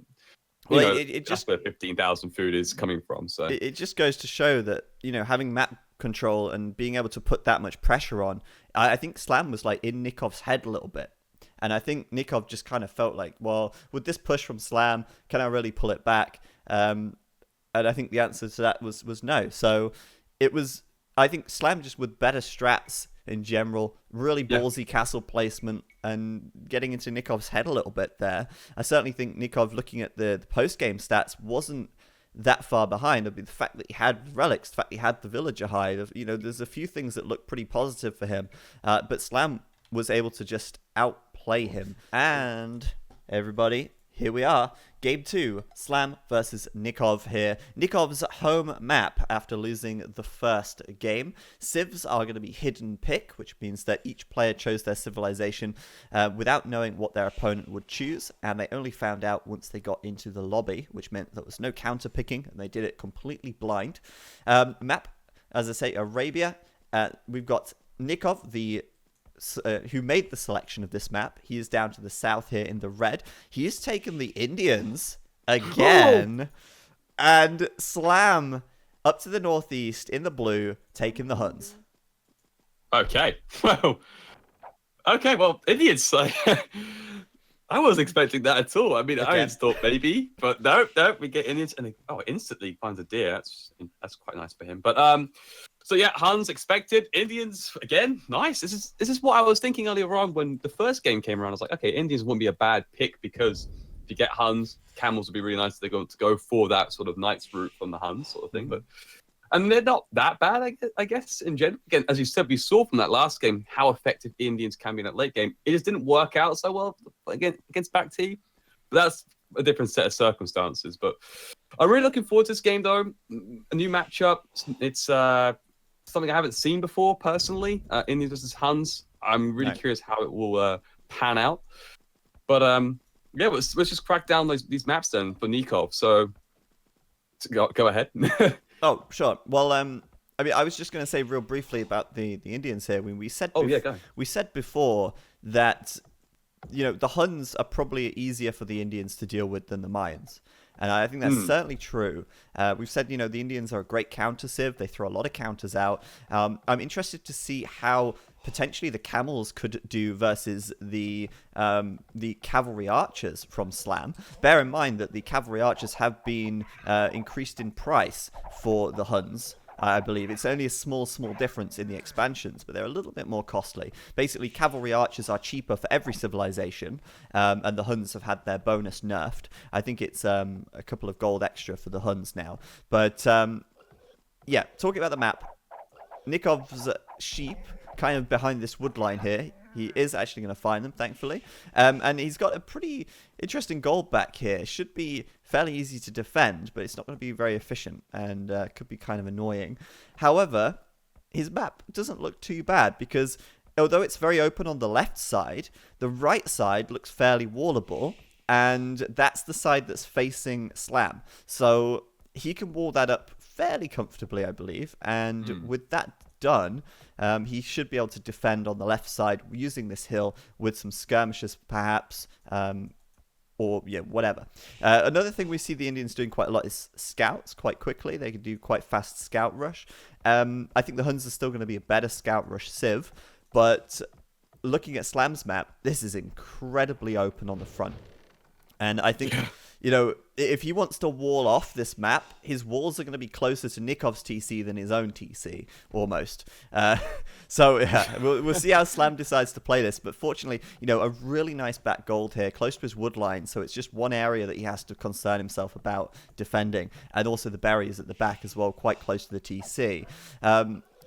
it just where 15,000 food is coming from. So it just goes to show that having map control and being able to put that much pressure on, I think Slam was like in Nikov's head a little bit, and I think Nicov just kind of felt like, well, with this push from Slam, can I really pull it back? And I think the answer to that was no. So it was, I think Slam just with better strats in general, really ballsy castle placement and getting into Nikov's head a little bit there. I certainly think Nicov, looking at the post-game stats, wasn't that far behind. I mean, the fact that he had relics, the fact that he had the villager hide, there's a few things that look pretty positive for him. But Slam was able to just outplay him. And everybody, here we are. Game 2, Slam versus Nicov here. Nikov's home map after losing the first game. Civs are going to be hidden pick, which means that each player chose their civilization without knowing what their opponent would choose, and they only found out once they got into the lobby, which meant there was no counter picking, and they did it completely blind. Map, as I say, Arabia. We've got Nicov, who made the selection of this map. He is down to the south here in the red. He has taken the Indians again. And Slam up to the northeast in the blue, taking the Huns. Okay. Well, Indians. I wasn't expecting that at all. I mean, okay. I just thought maybe, but no, we get Indians and instantly finds a deer. That's quite nice for him. But so yeah, Huns expected. Indians again, nice. This is what I was thinking earlier on when the first game came around. I was like, okay, Indians wouldn't be a bad pick because if you get Huns, camels would be really nice. They're going to go for that sort of knight's route from the Huns sort of thing. And they're not that bad, I guess, in general. Again, as you said, we saw from that last game how effective Indians can be in that late game. It just didn't work out so well against back T. But that's a different set of circumstances. But I'm really looking forward to this game, though. A new matchup. It's something I haven't seen before, personally. Indians versus Huns. I'm really curious how it will pan out. But yeah, let's just crack down these maps then for Nicov. So go ahead. Oh, sure. Well, I mean, I was just going to say real briefly about the Indians here. When we said we said before that, you know, the Huns are probably easier for the Indians to deal with than the Mayans. And I think that's certainly true. We've said, you know, the Indians are a great counter civ. They throw a lot of counters out. I'm interested to see how potentially the camels could do versus the cavalry archers from Slam. Bear in mind that the cavalry archers have been increased in price for the Huns. I believe it's only a small difference in the expansions, but they're a little bit more costly. Basically, cavalry archers are cheaper for every civilization, and the Huns have had their bonus nerfed. I think it's a couple of gold extra for the Huns now. But yeah, talking about the map, Nikov's sheep kind of behind this wood line here. He is actually going to find them, thankfully. And he's got a pretty interesting gold back here. Should be fairly easy to defend, but it's not going to be very efficient and could be kind of annoying. However, his map doesn't look too bad because although it's very open on the left side, the right side looks fairly wallable, and that's the side that's facing Slam. So he can wall that up fairly comfortably, I believe. And with that done, he should be able to defend on the left side using this hill with some skirmishers perhaps, or yeah, whatever. Another thing we see the Indians doing quite a lot is scouts quite quickly. They can do quite fast scout rush. I think the Huns are still going to be a better scout rush civ, but looking at Slam's map, this is incredibly open on the front. And I think, you know, if he wants to wall off this map, his walls are going to be closer to Nikov's TC than his own TC, almost. So, yeah, we'll see how Slam decides to play this. But fortunately, you know, a really nice back gold here, close to his wood line. So it's just one area that he has to concern himself about defending. And also the berries at the back as well, quite close to the TC.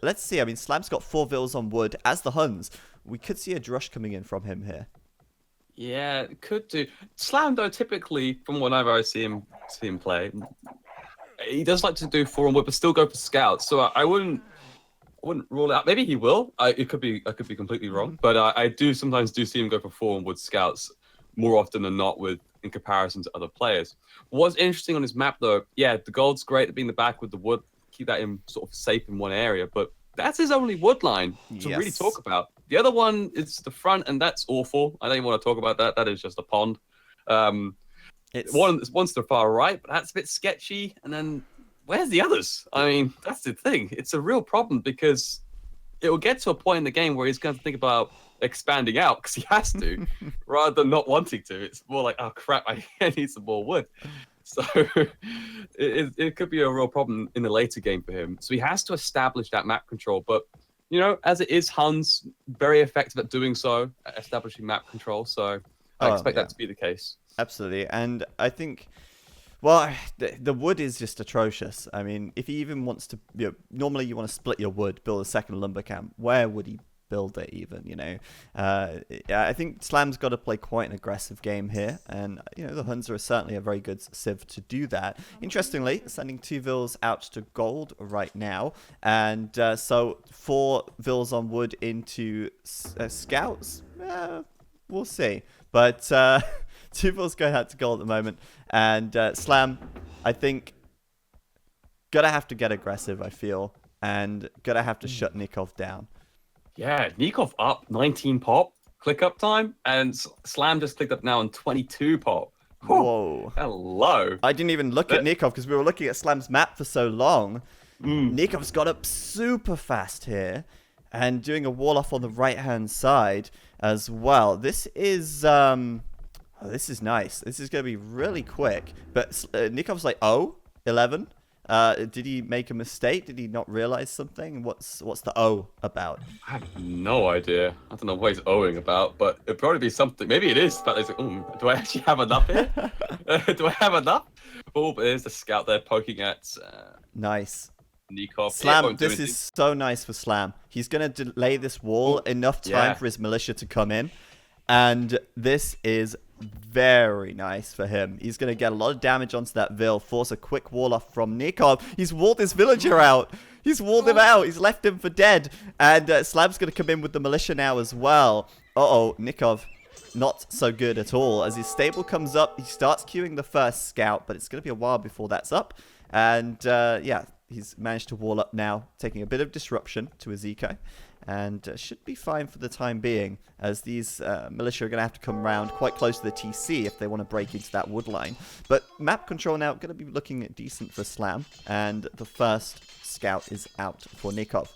Let's see. I mean, Slam's got 4 vills on wood, as the Huns. We could see a drush coming in from him here. Yeah, it could do. Slam, though, typically, from whenever I see him play, he does like to do 4 on wood, but still go for scouts. So I wouldn't rule it out. Maybe he will. I could be completely wrong, but I do sometimes see him go for 4 on wood scouts more often than not, in comparison to other players. What's interesting on his map, though, yeah, the gold's great at being the back with the wood, keep that in sort of safe in one area, but that's his only wood line to really talk about. The other one is the front, and that's awful. I don't even want to talk about that. That is just a pond. One's to the far right, but that's a bit sketchy. And then where's the others? I mean, that's the thing. It's a real problem because it will get to a point in the game where he's going to think about expanding out because he has to, rather than not wanting to. It's more like, oh crap, I need some more wood. So it could be a real problem in the later game for him. So he has to establish that map control. But, you know, as it is, Huns, very effective at doing so, at establishing map control. So I expect that to be the case. Absolutely. And I think, well, the wood is just atrocious. I mean, if he even wants to, you know, normally you want to split your wood, build a second lumber camp. Where would he build it even, you know? I think Slam's got to play quite an aggressive game here, and you know the Huns are certainly a very good civ to do that. Interestingly, sending 2 vills out to gold right now, and so 4 vills on wood into scouts. We'll see, but 2 vills going out to gold at the moment, and Slam, I think, gonna have to get aggressive, I feel, and gonna have to shut Nicov down. Yeah, Nicov up 19 pop, click up time, and Slam just clicked up now on 22 pop. Whoa. Hello. I didn't even look at Nicov because we were looking at Slam's map for so long. Nikov's got up super fast here and doing a wall off on the right-hand side as well. This is this is nice. This is going to be really quick. But Nikov's like, 11. Did he make a mistake? Did he not realize something? What's the O about? I have no idea. I don't know what he's owing about, but it'd probably be something. Maybe it is. But it's like, do I actually have enough here? Do I have enough? Oh, but there's the scout there poking at Nice. Nicov. Slam, this is so nice for Slam. He's going to delay this wall enough time for his militia to come in. And this is very nice for him. He's going to get a lot of damage onto that Vil, force a quick wall off from Nicov. He's walled his villager out. He's walled him out. He's left him for dead. And Slam's going to come in with the militia now as well. Uh-oh, Nicov. Not so good at all. As his stable comes up, he starts queuing the first scout, but it's going to be a while before that's up. And, yeah, he's managed to wall up now, taking a bit of disruption to his eco. And should be fine for the time being, as these militia are going to have to come around quite close to the TC if they want to break into that wood line. But map control now going to be looking decent for Slam, and the first scout is out for Nicov.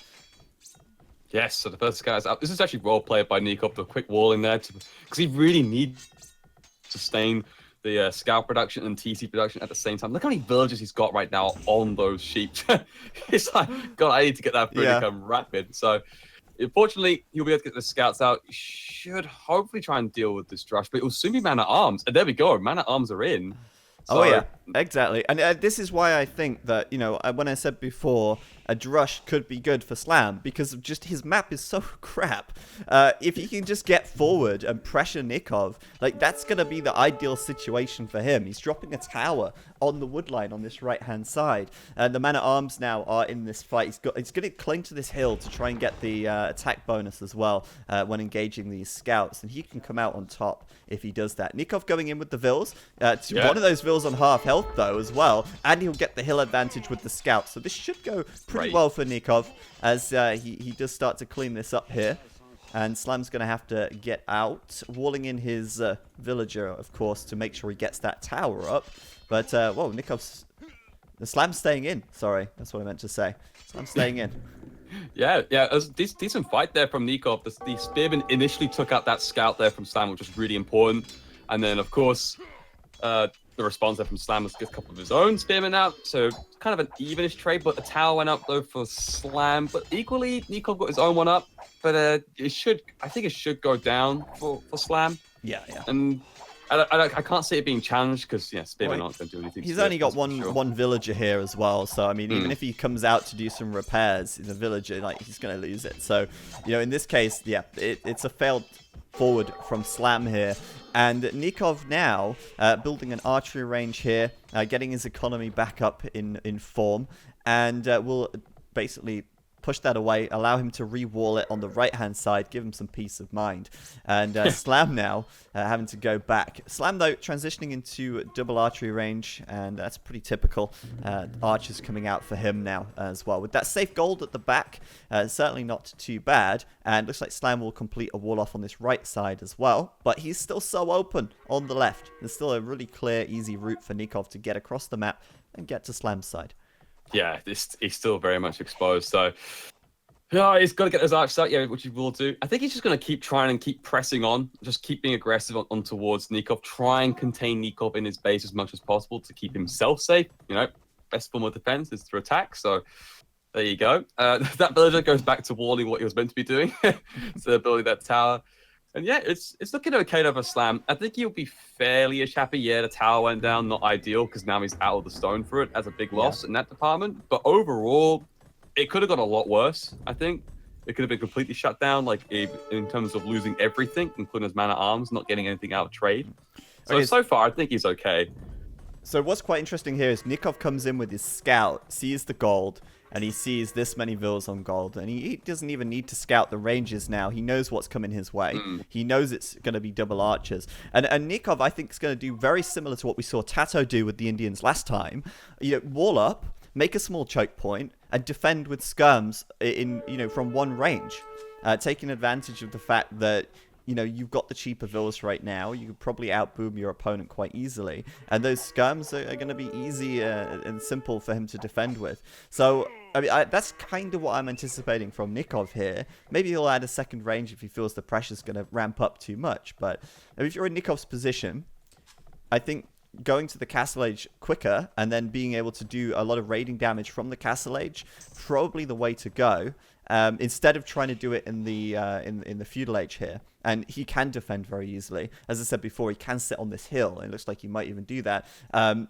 Yes, so the first scout is out. This is actually well played by Nicov, the quick wall in there, because he really needs to sustain the scout production and TC production at the same time. Look how many villages he's got right now on those sheep. It's like, God, I need to get that food to come rapid. So, unfortunately, he'll be able to get the scouts out. He should hopefully try and deal with this Drush, but it will soon be man-at-arms. And there we go, man-at-arms are in. So, oh, yeah, exactly. And this is why I think that, you know, when I said before, a Drush could be good for Slam, because of just his map is so crap. If he can just get forward and pressure Nicov, like, that's going to be the ideal situation for him. He's dropping a tower on the wood line on this right-hand side. And the man-at-arms now are in this fight. He's going to cling to this hill to try and get the attack bonus as well when engaging these scouts. And he can come out on top if he does that. Nicov going in with the Vils. One of those Vils on half health, though, as well. And he'll get the hill advantage with the scouts. So this should go pretty well for Nicov, as he does start to clean this up here. And Slam's going to have to get out, walling in his villager, of course, to make sure he gets that tower up. But, whoa, Nikov's... The Slam's staying in. Sorry, that's what I meant to say. Slam's staying in. Yeah, it was a decent fight there from Nicov. The spearman initially took out that scout there from Slam, which was really important. And then, of course, the response there from Slam was to get a couple of his own spearmen out. So kind of an evenish trade, but the tower went up though for Slam. But equally, Nicov got his own one up. But I think it should go down for Slam. Yeah. And I can't see it being challenged because spearmen aren't going to do anything. He's only got one villager here as well. So I mean, even if he comes out to do some repairs in the villager, like, he's going to lose it. So, you know, in this case, yeah, it's a failed forward from Slam here. And Nicov now building an archery range here, getting his economy back up in form, and will basically push that away, allow him to re-wall it on the right-hand side, give him some peace of mind. And Slam now having to go back. Slam, though, transitioning into double archery range, and that's pretty typical. Archers coming out for him now as well. With that safe gold at the back, certainly not too bad. And looks like Slam will complete a wall off on this right side as well. But he's still so open on the left. There's still a really clear, easy route for Nicov to get across the map and get to Slam's side. Yeah, he's still very much exposed. So, yeah, he's got to get those archers out, which he will do. I think he's just going to keep trying and keep pressing on, just keep being aggressive on towards Nicov. Try and contain Nicov in his base as much as possible to keep himself safe. You know, best form of defense is through attack. So, there you go. That villager goes back to walling what he was meant to be doing, so building that tower. And yeah, it's looking okay though for Slam. I think he'll be fairly happy. Yeah, the tower went down, not ideal, because now he's out of the stone for it as a big loss in that department. But overall, it could have got a lot worse, I think. It could have been completely shut down, like in terms of losing everything, including his man-at-arms, not getting anything out of trade. So far, I think he's okay. So what's quite interesting here is Nicov comes in with his scout, sees the gold, and he sees this many vills on gold. And he doesn't even need to scout the ranges now. He knows what's coming his way. He knows it's going to be double archers. And Nicov, I think, is going to do very similar to what we saw Tato do with the Indians last time. You know, wall up, make a small choke point, and defend with skirms from one range. Taking advantage of the fact that, you know, you've got the cheaper villas right now. You could probably outboom your opponent quite easily. And those skirms are going to be easy and simple for him to defend with. So, I mean, that's kind of what I'm anticipating from Nicov here. Maybe he'll add a second range if he feels the pressure's going to ramp up too much. But if you're in Nikov's position, I think going to the Castle Age quicker and then being able to do a lot of raiding damage from the Castle Age, probably the way to go. Instead of trying to do it in the Feudal Age here. And he can defend very easily. As I said before, he can sit on this hill. It looks like he might even do that and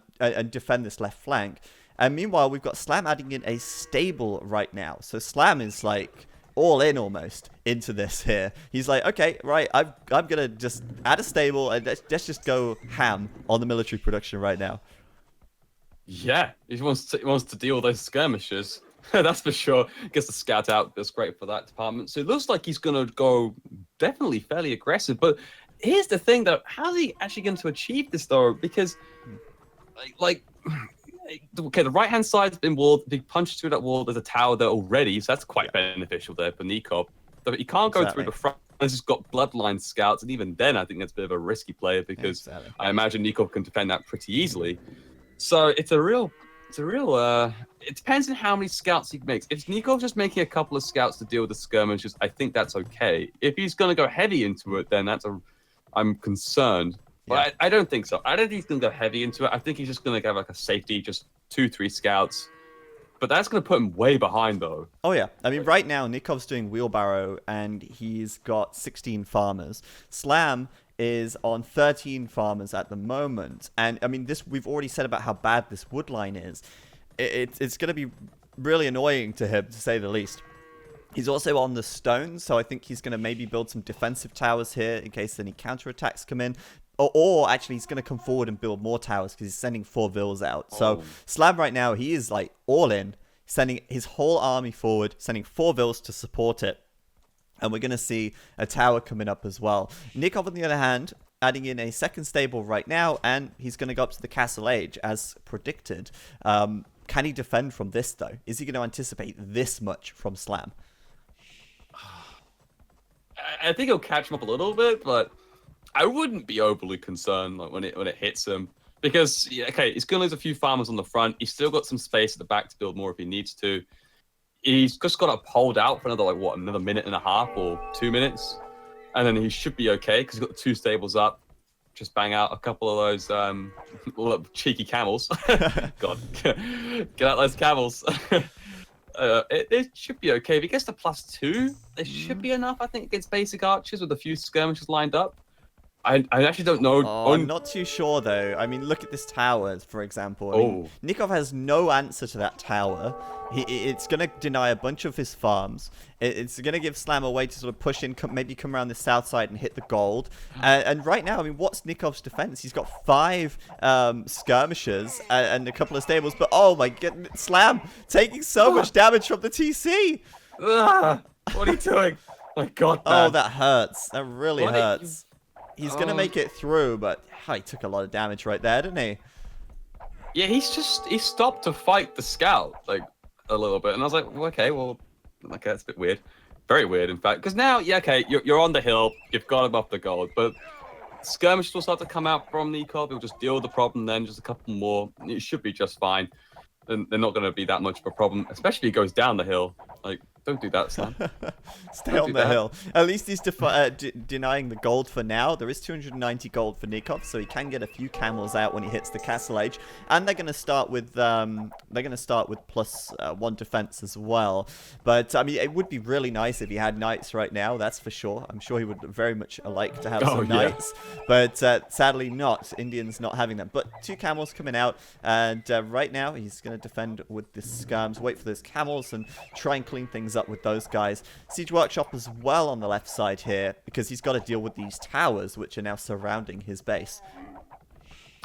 defend this left flank. And meanwhile, we've got Slam adding in a stable right now. So Slam is like all in almost into this here. He's like, okay, right, I'm going to just add a stable and let's just go ham on the military production right now. Yeah, he wants to deal with those skirmishes. That's for sure. Gets the scout out. That's great for that department. So it looks like he's going to go definitely fairly aggressive. But here's the thing, though. How's he actually going to achieve this, though? Because, okay, the right-hand side's been walled. If he punches through that wall, there's a tower there already. So that's quite beneficial there for Nicov. But he can't go through the front. He's just got bloodline scouts. And even then, I think that's a bit of a risky play because I imagine Nicov can defend that pretty easily. So it depends on how many scouts he makes. If Nikov's just making a couple of scouts to deal with the skirmishes, I think that's okay. If he's going to go heavy into it, then I'm concerned. But I don't think so. I don't think he's going to go heavy into it. I think he's just going to go like a safety, just 2-3 scouts. But that's going to put him way behind, though. Oh, yeah. I mean, right now, Nikov's doing wheelbarrow, and he's got 16 farmers. Slam is on 13 farmers at the moment. And, I mean, we've already said about how bad this wood line is. It's going to be really annoying to him, to say the least. He's also on the stones, so I think he's going to maybe build some defensive towers here in case any counterattacks come in. Or actually, he's going to come forward and build more towers because he's sending 4 vills out. So Slam right now, he is like all in, sending his whole army forward, sending 4 vills to support it. And we're going to see a tower coming up as well. Nicov, on the other hand, adding in a second stable right now, and he's going to go up to the Castle Age as predicted. Can he defend from this, though? Is he going to anticipate this much from Slam? I think he'll catch him up a little bit, but I wouldn't be overly concerned when it hits him. Because, okay, he's going to lose a few farmers on the front. He's still got some space at the back to build more if he needs to. He's just got to hold out for another minute and a half or 2 minutes. And then he should be okay because he's got the 2 stables up. Just bang out a couple of those little cheeky camels. God, get out those camels. It should be okay. If he gets to +2, it should be enough, I think, against basic archers with a few skirmishes lined up. I actually don't know. I'm not too sure, though. I mean, look at this tower, for example. I mean, Nicov has no answer to that tower. It's going to deny a bunch of his farms. It's going to give Slam a way to sort of push in, maybe come around the south side and hit the gold. And right now, I mean, what's Nikov's defense? He's got 5 skirmishers and a couple of stables. But, oh my goodness, Slam taking so much damage from the TC. What are you doing? My God, man. Oh, that hurts. That really hurts. He's going to make it through, but he took a lot of damage right there, didn't he? Yeah, he stopped to fight the scout, like, a little bit. And I was like, okay, that's a bit weird. Very weird, in fact. Because now, you're on the hill. You've got him up the gold. But skirmishes will start to come out from Nicov. He'll just deal with the problem then, just a couple more. It should be just fine. And they're not going to be that much of a problem, especially if he goes down the hill. Like, don't do that, Slam. Stay on the hill. At least he's denying the gold for now. There is 290 gold for Nicov, so he can get a few camels out when he hits the Castle Age. And they're going to start with +1 defense as well. But I mean, it would be really nice if he had knights right now. That's for sure. I'm sure he would very much like to have some knights, but sadly not. Indians not having them. But 2 camels coming out, and right now he's going to defend with the skirms. Wait for those camels and try and clean things up with those guys. Siege Workshop as well on the left side here, because he's got to deal with these towers which are now surrounding his base.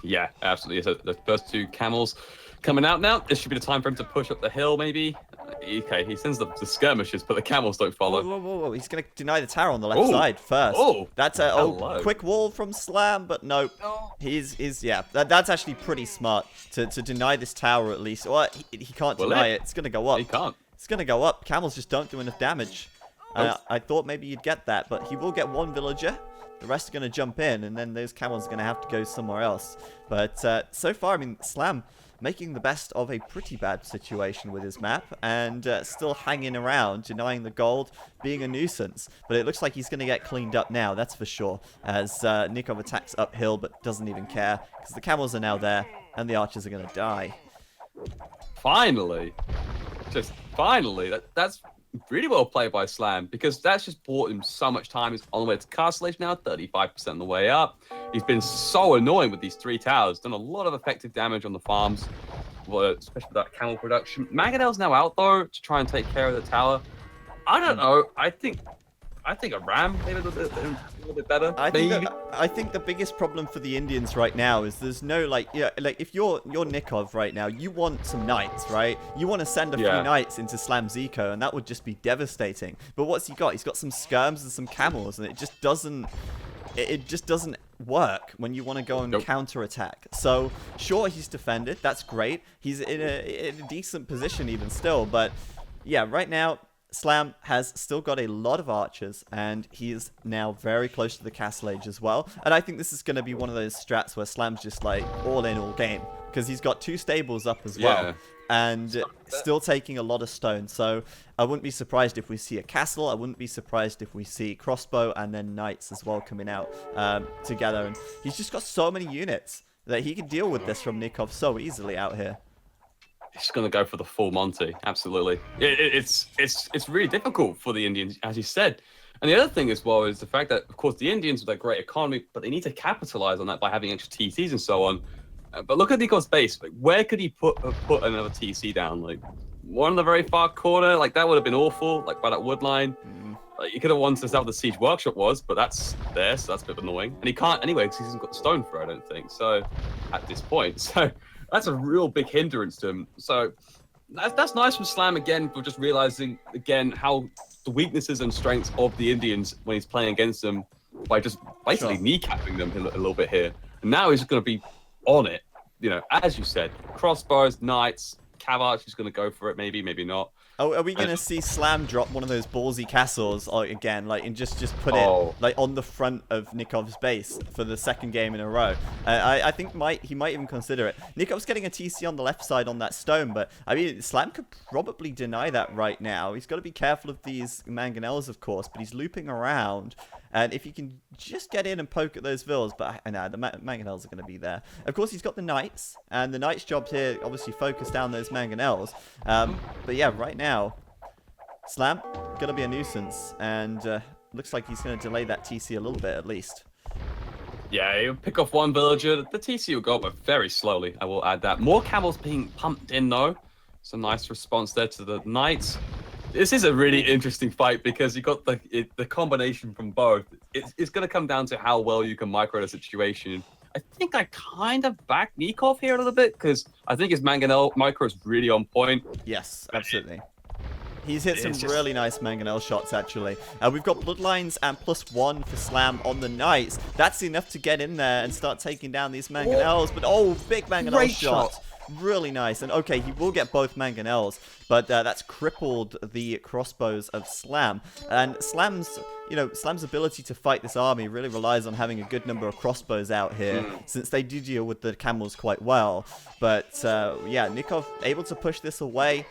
Yeah, absolutely. So the first 2 camels coming out now. This should be the time for him to push up the hill, maybe. Okay, he sends the skirmishes, but the camels don't follow. Whoa. He's going to deny the tower on the left side first. That's a quick wall from Slam, but no. That's actually pretty smart to deny this tower at least. Or he can't deny it. It's going to go up. He can't. It's going to go up. Camels just don't do enough damage. I thought maybe you'd get that, but he will get 1 villager. The rest are going to jump in, and then those camels are going to have to go somewhere else. But so far, I mean, Slam making the best of a pretty bad situation with his map, and still hanging around, denying the gold, being a nuisance. But it looks like he's going to get cleaned up now, that's for sure, as Nicov attacks uphill but doesn't even care, because the camels are now there, and the archers are going to die. Finally. Just finally. That's really well played by Slam, because that's just bought him so much time. He's on the way to Castle Age now, 35% on the way up. He's been so annoying with these 3 towers, done a lot of effective damage on the farms, especially with that camel production. Mangonel's now out, though, to try and take care of the tower. I don't know. I think a ram maybe a little bit better. I think the biggest problem for the Indians right now is there's no like if you're Nicov right now, you want some knights, right? You want to send a few knights into Slam's eco, and that would just be devastating. But what's he got? He's got some skirms and some camels, and it just doesn't work when you want to go and counterattack. So sure, he's defended. That's great. He's in a decent position even still, but yeah, right now Slam has still got a lot of archers, and he is now very close to the Castle Age as well. And I think this is going to be one of those strats where Slam's just like all in all game, because he's got 2 stables up as well, and still taking a lot of stone. So I wouldn't be surprised if we see a castle. I wouldn't be surprised if we see crossbow and then knights as well coming out together. And he's just got so many units that he can deal with this from Nicov so easily out here. He's going to go for the full Monty. Absolutely. It's really difficult for the Indians, as you said. And the other thing as well is the fact that, of course, the Indians with their great economy, but they need to capitalize on that by having extra TCs and so on. But look at Nikov's base. Like, where could he put another TC down? Like, one in the very far corner? Like, that would have been awful, like by that wood line. Like, he could have wanted to see how the siege workshop was, but that's there, so that's a bit annoying. And he can't anyway, because he hasn't got the stone for it, I don't think. So, at this point. So, that's a real big hindrance to him. So that's nice from Slam again, for just realizing again how the weaknesses and strengths of the Indians when he's playing against them, by just basically kneecapping them a little bit here. And now he's going to be on it. You know, as you said, crossbows, knights, cav archers going to go for it. Maybe not. Oh, are we going to see Slam drop one of those ballsy castles again, like, and just put it like on the front of Nikov's base for the 2nd game in a row? I think he might even consider it. Nikov's getting a TC on the left side on that stone, but I mean, Slam could probably deny that right now. He's got to be careful of these mangonels, of course, but he's looping around. And if he can just get in and poke at those villas, but no, the mangonels are going to be there. Of course, he's got the knights, and the knights' jobs here obviously focus down those mangonels. But yeah, right now, Slam going to be a nuisance, and looks like he's going to delay that TC a little bit at least. Yeah, he'll pick off one villager. The TC will go up, but very slowly. I will add that. More camels being pumped in, though. It's a nice response there to the knights. This is a really interesting fight, because you got the combination from both. It's going to come down to how well you can micro the situation. I think I kind of back Nicov here a little bit, because I think his mangonel micro is really on point. Yes, absolutely. He's hit some really nice mangonel shots, actually. We've got bloodlines and +1 for Slam on the knights. That's enough to get in there and start taking down these mangonels. But big mangonel shot. Really nice. And okay, he will get both mangonels, but that's crippled the crossbows of Slam. And Slam's ability to fight this army really relies on having a good number of crossbows out here, since they do deal with the camels quite well. But yeah, Nicov able to push this away.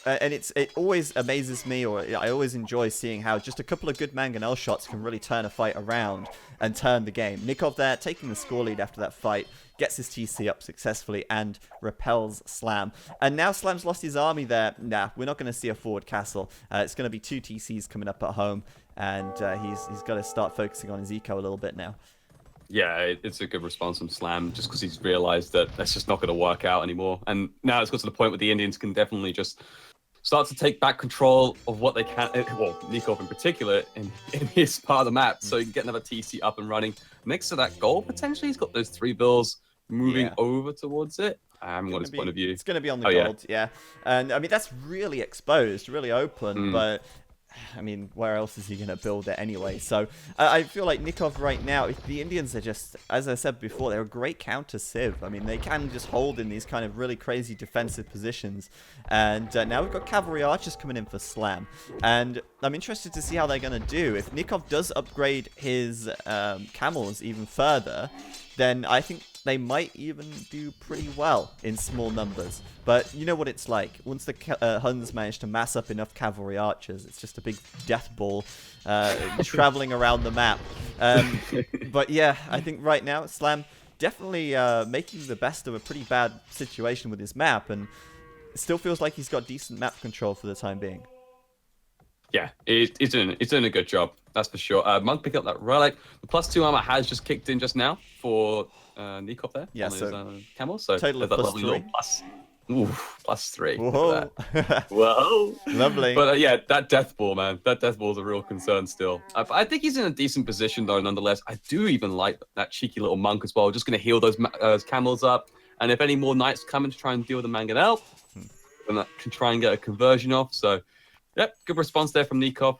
And it always amazes me, or I always enjoy seeing how just a couple of good mangonel shots can really turn a fight around and turn the game. Nicov there, taking the score lead after that fight, gets his TC up successfully and repels Slam. And now Slam's lost his army there. Nah, we're not going to see a forward castle. It's going to be 2 TCs coming up at home, and he's got to start focusing on his eco a little bit now. Yeah, it's a good response from Slam, just because he's realized that that's just not going to work out anymore. And now it's got to the point where the Indians can definitely just start to take back control of what they can. Well, Nicov in particular, in his part of the map, so he can get another TC up and running. Next to that goal, potentially, he's got those 3 bills moving over towards it. I haven't got his point of view. It's going to be on the gold, yeah. And I mean, that's really exposed, really open, but I mean, where else is he going to build it anyway? So I feel like Nicov right now, if the Indians are just, as I said before, they're a great counter civ. I mean, they can just hold in these kind of really crazy defensive positions. And now we've got cavalry archers coming in for Slam. And I'm interested to see how they're going to do. If Nicov does upgrade his camels even further, then I think they might even do pretty well in small numbers. But you know what it's like. Once the Huns manage to mass up enough cavalry archers, it's just a big death ball traveling around the map. But yeah, I think right now, Slam definitely making the best of a pretty bad situation with his map, and it still feels like he's got decent map control for the time being. Yeah, it's doing a good job, that's for sure. Monk picked up that relic. The +2 armor has just kicked in just now for Nicov there on his camels. So total of +3. +3. Whoa. Whoa. Lovely. But yeah, that death ball, man. That death ball is a real concern still. I think he's in a decent position though, nonetheless. I do even like that cheeky little monk as well. Just going to heal those camels up. And if any more knights come in to try and deal with the mangonel, then that can try and get a conversion off. So, yep, good response there from Nicov.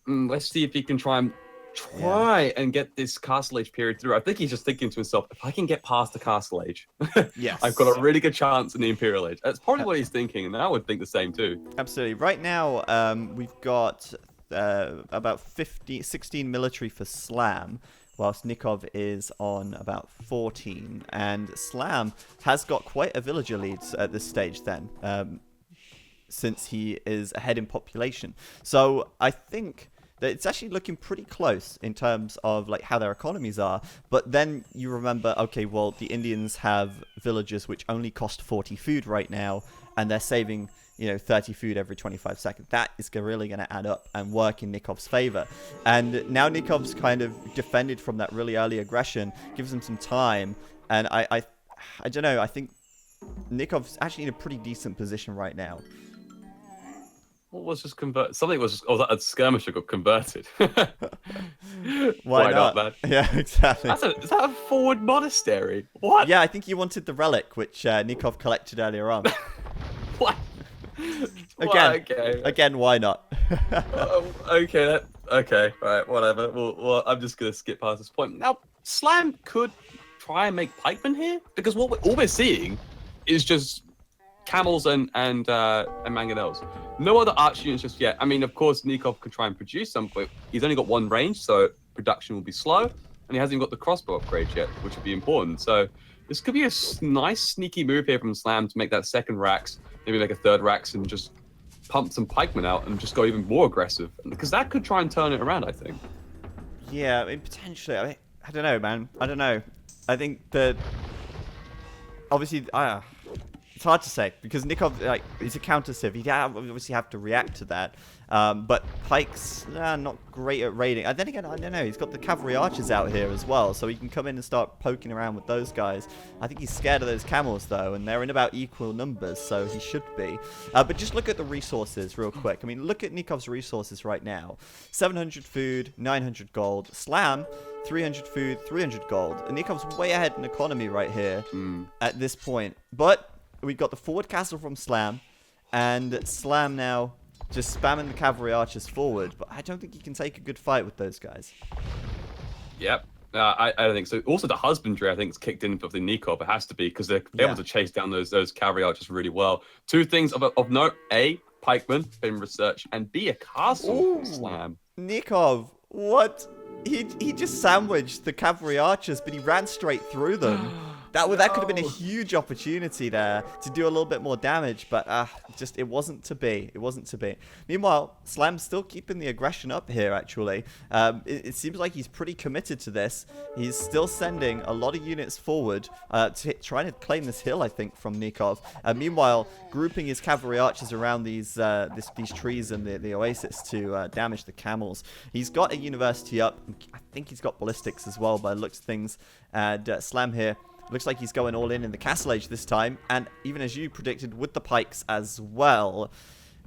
Let's see if he can try and get this Castle Age period through. I think he's just thinking to himself, if I can get past the Castle Age, yes, I've got a really good chance in the Imperial Age. That's probably what he's thinking, and I would think the same too. Absolutely. Right now, we've got about 16 military for Slam, whilst Nicov is on about 14. And Slam has got quite a villager lead at this stage then, since he is ahead in population. So I think that it's actually looking pretty close in terms of like how their economies are. But then you remember, okay, well, the Indians have villages which only cost 40 food right now, and they're saving, 30 food every 25 seconds. That is really going to add up and work in Nikov's favor. And now Nikov's kind of defended from that really early aggression, gives him some time. And I don't know, I think Nikov's actually in a pretty decent position right now. What was just converted? Something was just, that skirmisher got converted. Why not, man? Yeah, exactly. Is that a forward monastery? What? Yeah, I think you wanted the relic, which Nicov collected earlier on. What? Again, why not? Okay, right, whatever. Well, I'm just gonna skip past this point. Now, Slam could try and make pikemen here, because all we're seeing is just camels and mangonels. No other arch units just yet. I mean, of course, Nicov could try and produce some, but he's only got one range, so production will be slow, and he hasn't even got the crossbow upgrade yet, which would be important. So this could be a nice sneaky move here from Slam to make that second Rax, maybe make a third Rax, and just pump some pikemen out and just go even more aggressive, because that could try and turn it around, I think. Yeah, I mean, potentially. I don't know, man. I don't know. I think that obviously, it's hard to say, because Nicov, he's a counter-civ. He'd obviously have to react to that. But Pike's not great at raiding. And then again, I don't know. He's got the cavalry archers out here as well, so he can come in and start poking around with those guys. I think he's scared of those camels, though, and they're in about equal numbers, so he should be. But just look at the resources real quick. I mean, look at Nikov's resources right now. 700 food, 900 gold. Slam, 300 food, 300 gold. And Nikov's way ahead in economy right here at this point. But we've got the forward castle from Slam, and Slam now just spamming the cavalry archers forward, but I don't think he can take a good fight with those guys. Yep. I don't think so. Also, the husbandry, I think, is kicked in for the Nicov. It has to be, because they're able to chase down those cavalry archers really well. Two things of note: A, pikemen, been researched, and B, a castle. Ooh, Slam. Nicov, what? He just sandwiched the cavalry archers, but he ran straight through them. That could have been a huge opportunity there to do a little bit more damage, but just it wasn't to be. It wasn't to be. Meanwhile, Slam's still keeping the aggression up here, actually. It seems like he's pretty committed to this. He's still sending a lot of units forward, trying to claim this hill, I think, from Nicov. Meanwhile, grouping his cavalry archers around these trees and the oasis to damage the camels. He's got a university up. I think he's got ballistics as well, by the looks of things. And Slam here looks like he's going all in the Castle Age this time, and even as you predicted, with the pikes as well.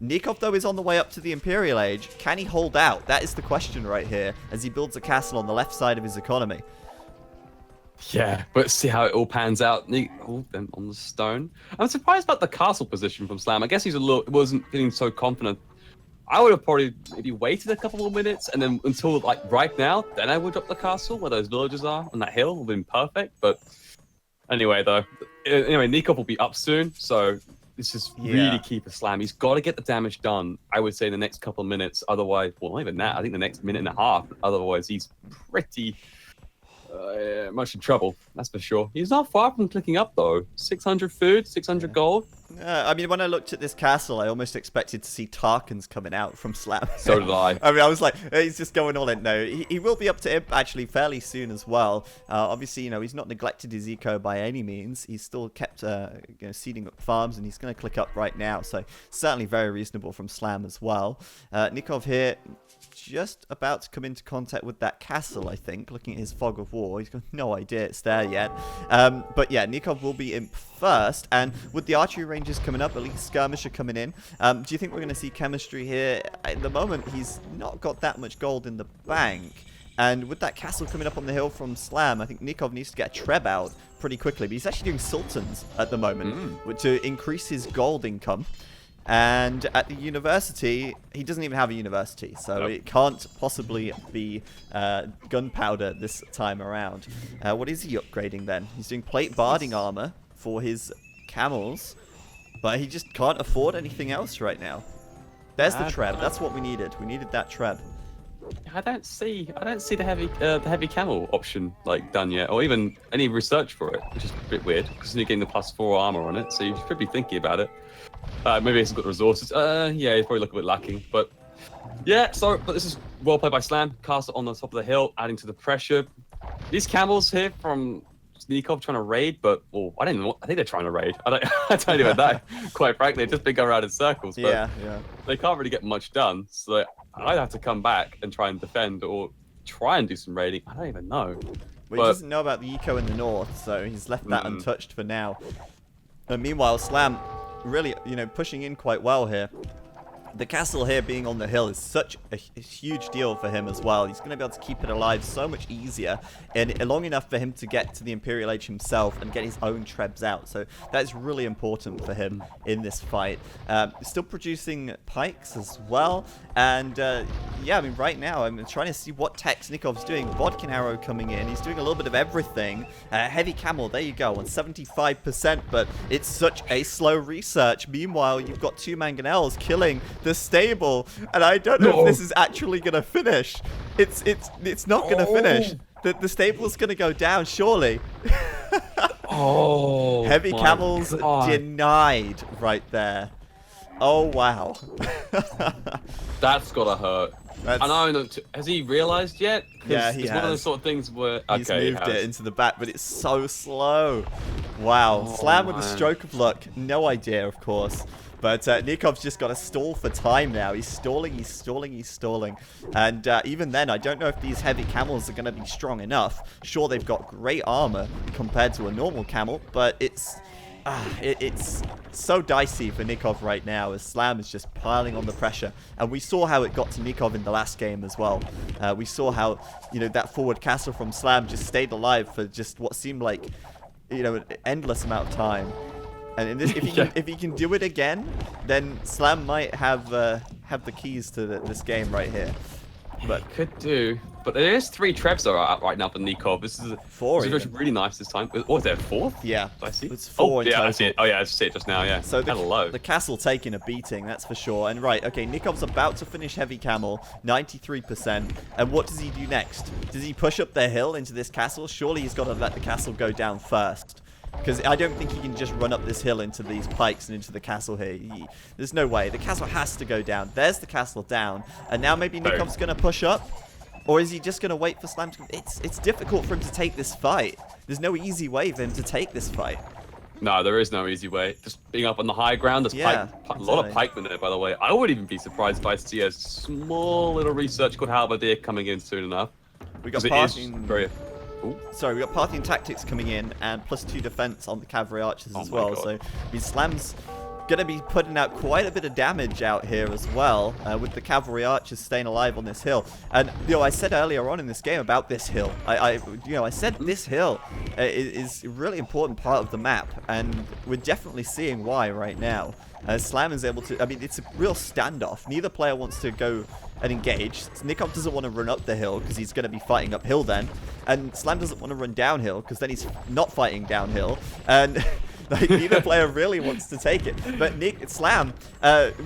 Nicov, though, is on the way up to the Imperial Age. Can he hold out? That is the question right here, as he builds a castle on the left side of his economy. Yeah, but see how it all pans out. Then on the stone. I'm surprised about the castle position from Slam. I guess wasn't feeling so confident. I would have probably maybe waited a couple more minutes, and then until right now, then I would drop the castle where those villages are on that hill. Would have been perfect, but anyway, Nicov will be up soon, so this is really key for Slam. He's got to get the damage done, I would say, in the next couple of minutes. Otherwise, well, not even that. I think the next minute and a half. Otherwise, he's pretty much in trouble, that's for sure. He's not far from clicking up, though. 600 food, 600 gold. I mean, when I looked at this castle, I almost expected to see Tarkans coming out from Slam. So did I. I mean, I was like, he's just going all in. No, he will be up to Imp actually fairly soon as well. Obviously, you know, he's not neglected his eco by any means. He's still kept, seeding up farms, and he's going to click up right now. So certainly very reasonable from Slam as well. Nicov here, just about to come into contact with that castle, I think. Looking at his fog of war, he's got no idea it's there yet. But yeah, Nicov will be Imp first, and with the archery ranges coming up, at least skirmisher coming in, do you think we're going to see chemistry here? At the moment, he's not got that much gold in the bank, and with that castle coming up on the hill from Slam, I think Nicov needs to get a Treb out pretty quickly, but he's actually doing Sultans at the moment to increase his gold income. And at the university, he doesn't even have a university, so it can't possibly be gunpowder this time around. What is he upgrading then? He's doing plate barding armor for his camels, but he just can't afford anything else right now. There's the Treb. That's what we needed. We needed that Treb. I don't see the heavy camel option like done yet, or even any research for it, which is a bit weird because you're getting the +4 armor on it, so you should be thinking about it. Maybe it's got the resources. Yeah, he's probably looking a bit lacking, but yeah. But this is well played by Slam. Cast it on the top of the hill, adding to the pressure. These camels here from Nicov trying to raid, but I don't know. I think they're trying to raid. I don't even know. Quite frankly, they've just been going around in circles. But yeah. They can't really get much done, so I'd have to come back and try and defend or try and do some raiding. I don't even know. Well, he doesn't know about the eco in the north, so he's left that untouched for now. And meanwhile, Slam really, pushing in quite well here. The castle here being on the hill is such a huge deal for him as well. He's going to be able to keep it alive so much easier and long enough for him to get to the Imperial Age himself and get his own trebs out. So that is really important for him in this fight. Still producing pikes as well. And yeah, I mean, right now I'm trying to see what techs Nikov's doing. Bodkin arrow coming in. He's doing a little bit of everything. Heavy camel, there you go, on 75%, but it's such a slow research. Meanwhile, you've got 2 mangonels killing the stable, and I don't know if this is actually gonna finish. It's not gonna finish. The stable's gonna go down, surely. Heavy camels denied right there. Oh wow. That's gotta hurt. I know. Has he realized yet? Yeah, he has. It's one of those sort of things where he's moved it into the back, but it's so slow. Wow. Slam with a stroke of luck. No idea, of course. But Nikov's just got to stall for time now. He's stalling. And even then, I don't know if these heavy camels are going to be strong enough. Sure, they've got great armor compared to a normal camel, but it's so dicey for Nicov right now as Slam is just piling on the pressure. And we saw how it got to Nicov in the last game as well. We saw how, that forward castle from Slam just stayed alive for just what seemed like, an endless amount of time. And in this, if he can do it again, then Slam might have the keys to this game right here. But he could do. But there is 3 trebs that are out right now for Nicov. This is 4. This is really nice this time. Oh, is there a 4th? Yeah. I see. It's 4 in total. I see it. Oh yeah, I see it just now. Yeah. So the castle taking a beating, that's for sure. And right, okay, Nikov's about to finish heavy camel, 93%. And what does he do next? Does he push up the hill into this castle? Surely he's got to let the castle go down first. Because I don't think he can just run up this hill into these pikes and into the castle here. There's no way. The castle has to go down. There's the castle down. And now maybe Nikov's going to push up? Or is he just going to wait for Slam to... It's difficult for him to take this fight. There's no easy way for him to take this fight. No, there is no easy way. Just being up on the high ground, there's a lot of pikemen there, by the way. I wouldn't even be surprised if I see a small little research called Halberdier coming in soon enough. We got we got Parthian tactics coming in and +2 defense on the cavalry archers as well. So Slam's going to be putting out quite a bit of damage out here as well, with the cavalry archers staying alive on this hill. And I said earlier on in this game about this hill. I said this hill is a really important part of the map, and we're definitely seeing why right now. Slam is able to... I mean, it's a real standoff. Neither player wants to go and engage. Nicov doesn't want to run up the hill because he's going to be fighting uphill then. And Slam doesn't want to run downhill because then he's not fighting downhill. And neither player really wants to take it. But Slam,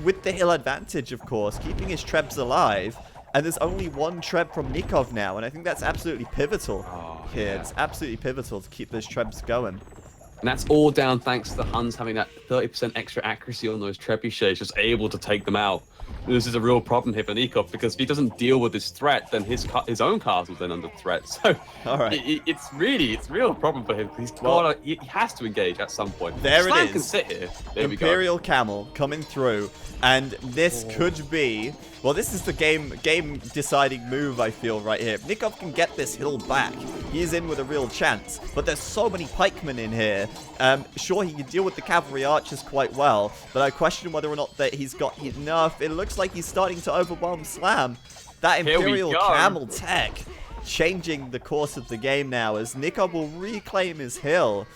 with the hill advantage, of course, keeping his trebs alive. And there's only 1 treb from Nicov now. And I think that's absolutely pivotal here. It's absolutely pivotal to keep those trebs going. And that's all down thanks to the Huns having that 30% extra accuracy on those trebuchets, just able to take them out. This is a real problem here for Nicov, because if he doesn't deal with this threat, then his own castle's then under threat. So all right. it's a real problem for him. He has to engage at some point. There Slam it is. Can sit here. There Imperial we go. Camel coming through, and this could be, well, this is the game deciding move, I feel, right here. If Nicov can get this hill back, he's in with a real chance. But there's so many pikemen in here. Sure, he can deal with the cavalry archers quite well, but I question whether or not that he's got enough. It looks like he's starting to overwhelm Slam. That Imperial Camel tech changing the course of the game now, as Nicov will reclaim his hill.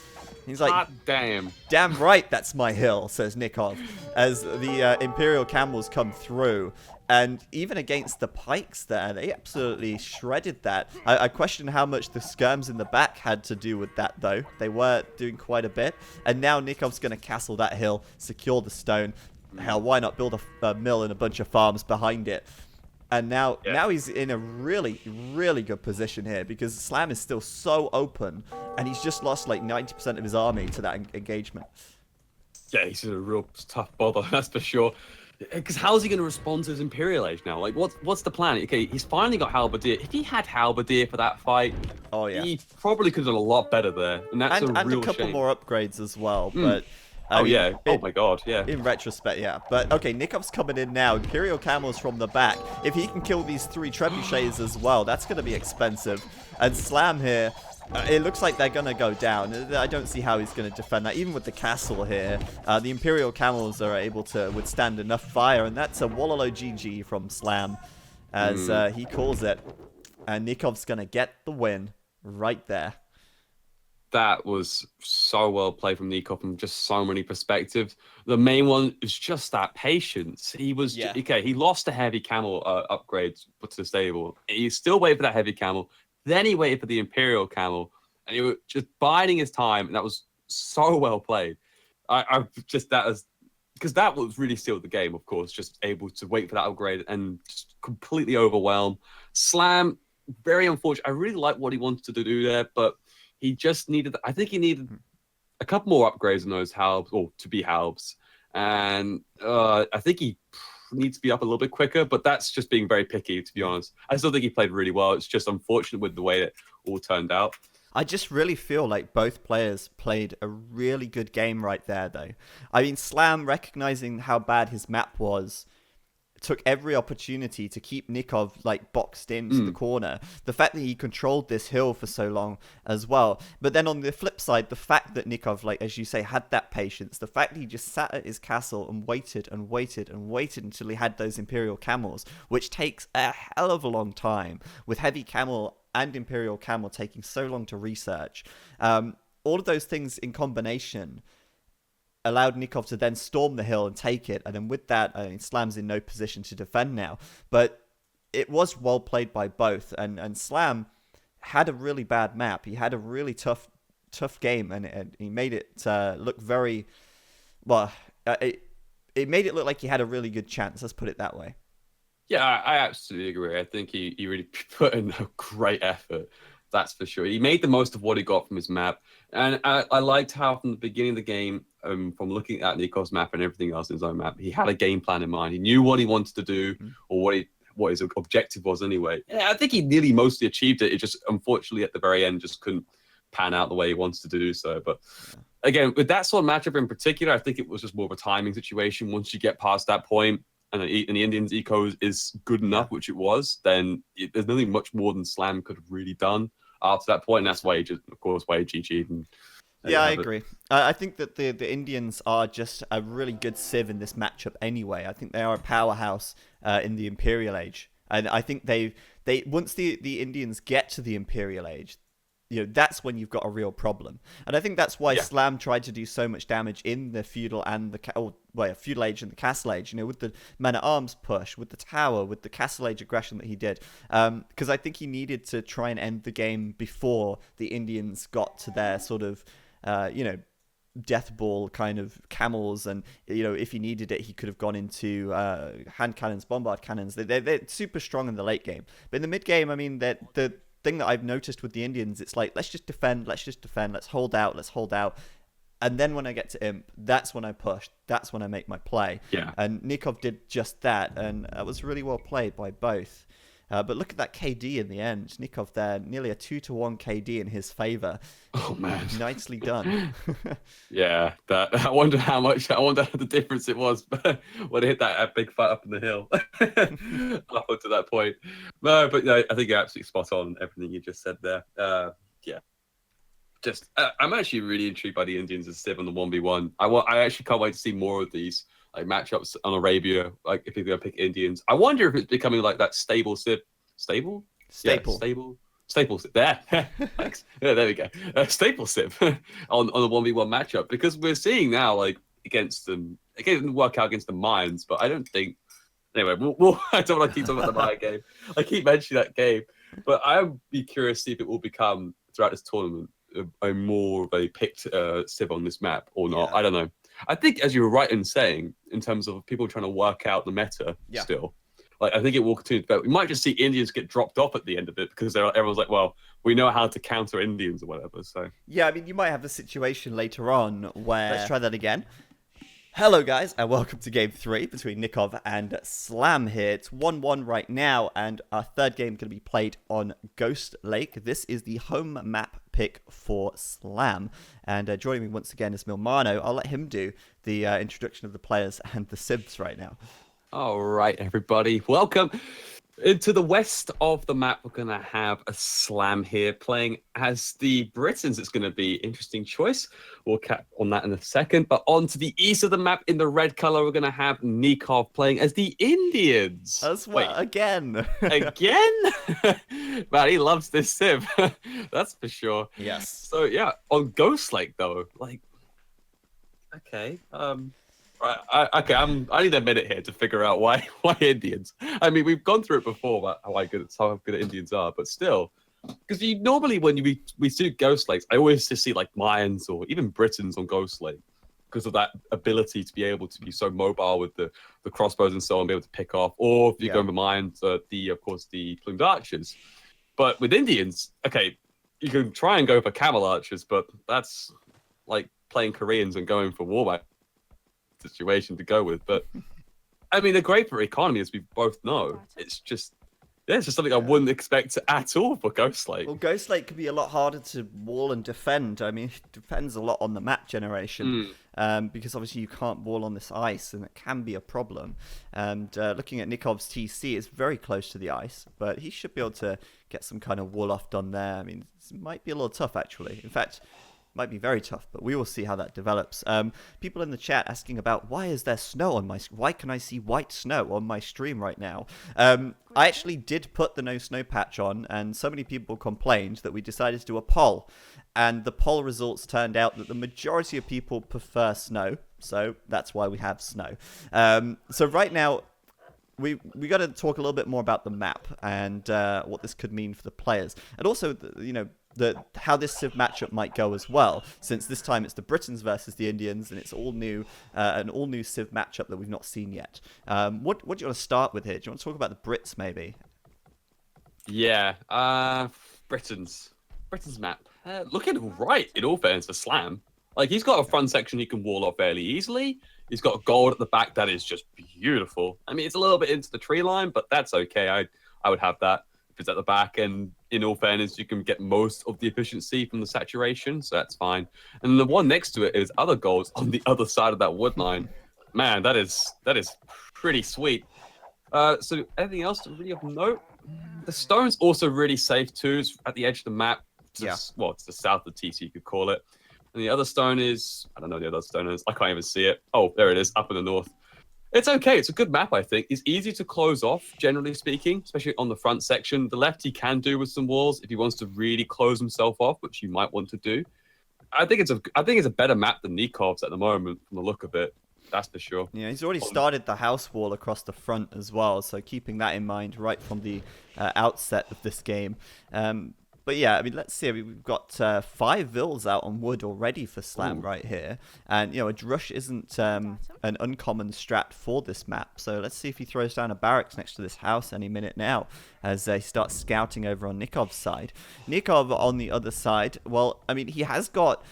He's like, God damn. Damn right, that's my hill, says Nicov, as the Imperial Camels come through. And even against the pikes there, they absolutely shredded that. I question how much the skirms in the back had to do with that, though. They were doing quite a bit. And now Nikov's going to castle that hill, secure the stone. Hell, why not build a mill and a bunch of farms behind it? And now he's in a really, really good position here, because Slam is still so open, and he's just lost like 90% of his army to that engagement. Yeah, he's a real tough bother, that's for sure. Because how's he going to respond to his Imperial Age now? Like, what's the plan? Okay, he's finally got Halberdier. If he had Halberdier for that fight, he probably could have done a lot better there. And that's a real shame. And a couple more upgrades as well, but... oh my god, yeah. In retrospect, yeah. But, okay, Nikov's coming in now. Imperial Camels from the back. If he can kill these 3 trebuchets as well, that's going to be expensive. And Slam here, it looks like they're going to go down. I don't see how he's going to defend that. Even with the castle here, the Imperial Camels are able to withstand enough fire. And that's a Wallalo GG from Slam, as he calls it. And Nikov's going to get the win right there. That was so well played from Nicov from just so many perspectives. The main one is just that patience. He was okay. He lost the heavy camel upgrade to the stable. He still waited for that heavy camel. Then he waited for the Imperial camel, and he was just biding his time. And that was so well played. Because that was really sealed the game. Of course, just able to wait for that upgrade and just completely overwhelm. Slam, very unfortunate. I really like what he wanted to do there, but he just needed, I think he needed a couple more upgrades in those halbs, or to be halbs. And I think he needs to be up a little bit quicker, but that's just being very picky, to be honest. I still think he played really well. It's just unfortunate with the way it all turned out. I just really feel like both players played a really good game right there, though. I mean, Slam, recognizing how bad his map was, took every opportunity to keep Nicov like boxed into the corner. The fact that he controlled this hill for so long as well. But then on the flip side, the fact that Nicov, like as you say, had that patience, the fact that he just sat at his castle and waited and waited and waited until he had those Imperial Camels, which takes a hell of a long time, with heavy camel and Imperial Camel taking so long to research. All of those things in combination allowed Nicov to then storm the hill and take it. And then with that, I mean, Slam's in no position to defend now. But it was well played by both. And Slam had a really bad map. He had a really tough game. And he made it look very... Well, it made it look like he had a really good chance. Let's put it that way. Yeah, I absolutely agree. I think he really put in a great effort. That's for sure. He made the most of what he got from his map. And I liked how from the beginning of the game, from looking at Nikov's map and everything else in his own map, he had a game plan in mind. He knew what he wanted to do, or what his objective was anyway. Yeah, I think he nearly mostly achieved it. It just, unfortunately, at the very end, just couldn't pan out the way he wanted to do so. But again, with that sort of matchup in particular, I think it was just more of a timing situation. Once you get past that point, and the Indians' eco is good enough, which it was, then there's nothing much more than Slam could have really done after that point, and that's why he just, of course, why he GG'd. And yeah, I agree. I think that the Indians are just a really good civ in this matchup anyway. I think they are a powerhouse in the Imperial Age, and I think they once the Indians get to the Imperial Age, you know, that's when you've got a real problem. And I think that's why Slam tried to do so much damage in the feudal and the feudal age and the castle age, you know, with the man-at-arms push, with the tower, with the castle age aggression that he did. Because I think he needed to try and end the game before the Indians got to their sort of, death ball kind of camels. And, you know, if he needed it, he could have gone into hand cannons, bombard cannons. They're super strong in the late game. But in the mid game, I mean, the thing that I've noticed with the Indians. It's like, let's just defend, let's hold out. And then when I get to Imp, that's when I push. That's when I make my play. Yeah. And Nicov did just that, and that was really well played by both. But look at that KD in the end. Nicov there, nearly a 2-to-1 KD in his favor. Oh man, nicely done. Yeah, that. I wonder the difference it was when I hit that big fight up in the hill, up until that point. No, but no, I think you're absolutely spot on everything you just said there. Yeah, just I'm actually really intrigued by the Indians as Civ on the 1v1. I actually can't wait to see more of these like matchups on Arabia. Like if you're gonna pick Indians, I wonder if it's becoming like that stable Civ. Staple. Staple Civ. There. Thanks. Yeah, there we go. Staple Civ on a 1v1 matchup, because we're seeing now like against them. It didn't work out against the Mines, but I don't think. Anyway, I don't want to keep talking about the Mine game. I keep mentioning that game, but I'd be curious to see if it will become throughout this tournament a more of a picked Civ on this map or not. Yeah. I don't know. I think, as you were right in saying, in terms of people trying to work out the meta still, like I think it will continue to develop. We might just see Indians get dropped off at the end of it because everyone's like, well, we know how to counter Indians or whatever. So yeah, I mean, you might have a situation later on where... Let's try that again. Hello, guys, and welcome to Game 3 between Nicov and Slam here. It's 1-1 right now, and our third game going to be played on Ghost Lake. This is the home map pick for Slam. And joining me once again is Milmano. I'll let him do the introduction of the players and the Civs right now. All right, everybody. Welcome. To the west of the map, we're going to have a Slam here playing as the Britons. It's going to be an interesting choice. We'll cap on that in a second. But on to the east of the map in the red color, we're going to have Nicov playing as the Indians. As well, again. Again? Man, he loves this Civ. That's for sure. Yes. So, yeah, on Ghost Lake, though, like, okay. I need a minute here to figure out why Indians. I mean, we've gone through it before about how good Indians are, but still, because you normally when we see Ghost Lakes, I always just see like Mayans or even Britons on Ghost Lake because of that ability to be able to be so mobile with the crossbows and so on, be able to pick off. Or if you go into Mayans, of course the plumed archers. But with Indians, okay, you can try and go for camel archers, but that's like playing Koreans and going for warback situation to go with. But I mean, they're great for economy, as we both know. It's just something I wouldn't expect at all for Ghost Lake. Well, Ghost Lake could be a lot harder to wall and defend. I mean, it depends a lot on the map generation, because obviously you can't wall on this ice, and it can be a problem. And looking at Nikov's TC, it's very close to the ice, but he should be able to get some kind of wall off done there. I mean, it might be a little tough, actually. In fact, might be very tough, but we will see how that develops. People in the chat asking about why is there snow on my... Why can I see white snow on my stream right now? I actually did put the no snow patch on, and so many people complained that we decided to do a poll. And the poll results turned out that the majority of people prefer snow, so that's why we have snow. So right now, we got to talk a little bit more about the map and what this could mean for the players. And also, how this Civ matchup might go as well, since this time it's the Britons versus the Indians, and it's an all new Civ matchup that we've not seen yet. What do you want to start with here? Do you want to talk about the Brits, maybe? Yeah, Britons map. Looking right in all fairness for Slam. Like, he's got a front section he can wall off fairly easily. He's got gold at the back that is just beautiful. I mean, it's a little bit into the tree line, but that's okay. I would have that if it's at the back. And in all fairness, you can get most of the efficiency from the saturation, so that's fine. And the one next to it is other golds on the other side of that wood line. Man, that is pretty sweet. So anything else really of note? The stone's also really safe too. It's at the edge of the map. It's the south of TC, you could call it. And the other stone is, I don't know the other stone is. I can't even see it. Oh, there it is, up in the north. It's okay. It's a good map, I think. It's easy to close off, generally speaking, especially on the front section. The left he can do with some walls if he wants to really close himself off, which you might want to do. I think it's a better map than Nikov's at the moment, from the look of it. That's for sure. Yeah, he's already started the house wall across the front as well, so keeping that in mind right from the outset of this game. But yeah, I mean, let's see. I mean, we've got 5 vills out on wood already for Slam right here. And, you know, a drush isn't an uncommon strat for this map. So let's see if he throws down a barracks next to this house any minute now as they start scouting over on Nikov's side. Nicov on the other side, well, I mean, he has got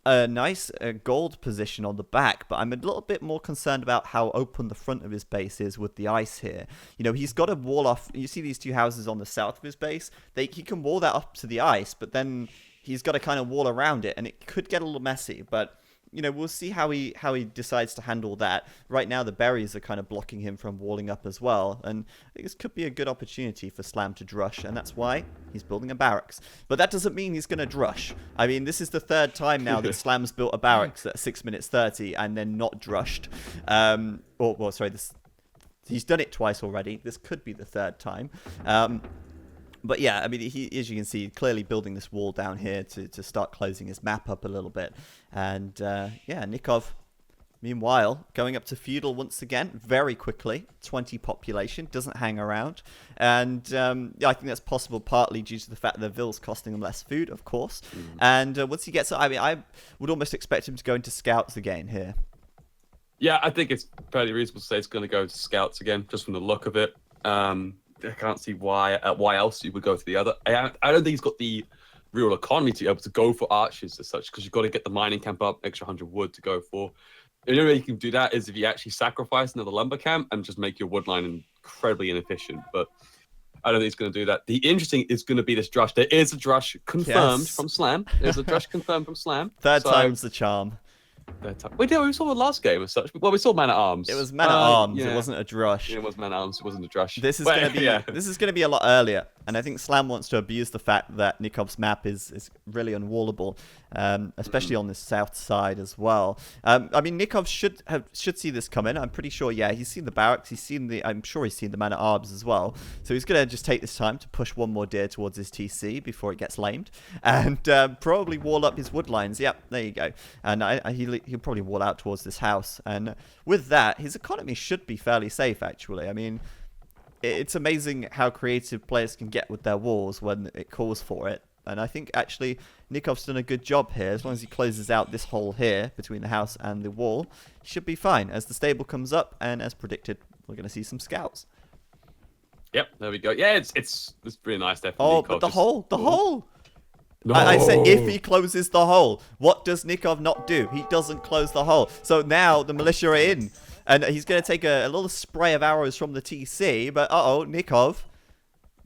a nice gold position on the back, but I'm a little bit more concerned about how open the front of his base is with the ice here. You know, he's got to wall off. You see these 2 houses on the south of his base? He can wall that up to the ice, but then he's got to kind of wall around it, and it could get a little messy, but you know, we'll see how he decides to handle that. Right now, the berries are kind of blocking him from walling up as well, and this could be a good opportunity for Slam to drush, and that's why he's building a barracks. But that doesn't mean he's going to drush. I mean, this is the 3rd time now that Slam's built a barracks at 6 minutes 30 and then not drushed. He's done it twice already. This could be the 3rd time. But yeah, I mean, as you can see, clearly building this wall down here to start closing his map up a little bit. And yeah, Nicov, meanwhile, going up to feudal once again, very quickly. 20 population, doesn't hang around. And yeah, I think that's possible partly due to the fact that the Ville's costing him less food, of course. And once he gets, I mean, I would almost expect him to go into scouts again here. Yeah, I think it's fairly reasonable to say it's going to go to scouts again, just from the look of it. I can't see why else you would go to the other. I don't think he's got the real economy to be able to go for archers as such, because you've got to get the mining camp up, extra 100 wood to go for. The only way you can do that is if you actually sacrifice another lumber camp and just make your wood line incredibly inefficient. But I don't think he's going to do that. The interesting is going to be this drush. There is a drush confirmed from Slam. There's a drush confirmed from Slam. Third time's the charm. We saw the last game as such. Well, we saw Man at Arms. It was Man at Arms. Yeah. It wasn't a drush. Yeah, it was Man at Arms. It wasn't a drush. This is going to be this is going to be a lot earlier, and I think Slam wants to abuse the fact that Nikov's map is really unwallable, especially on the south side as well. I mean, Nicov should see this coming. I'm pretty sure. Yeah, he's seen the barracks. I'm sure he's seen the Man at Arms as well. So he's going to just take this time to push one more deer towards his TC before it gets lamed, and probably wall up his wood lines. Yep, there you go. And he'll probably wall out towards this house, and with that, his economy should be fairly safe, actually. I mean, it's amazing how creative players can get with their walls when it calls for it, and I think actually Nikov's done a good job here. As long as he closes out this hole here between the house and the wall, he should be fine. As the stable comes up, and as predicted, we're going to see some scouts. Yep, there we go. Yeah, it's pretty nice there. Oh, but the hole! No. I said if he closes the hole. What does Nicov not do? He doesn't close the hole. So now the militia are in. And he's going to take a little spray of arrows from the TC. But Nicov,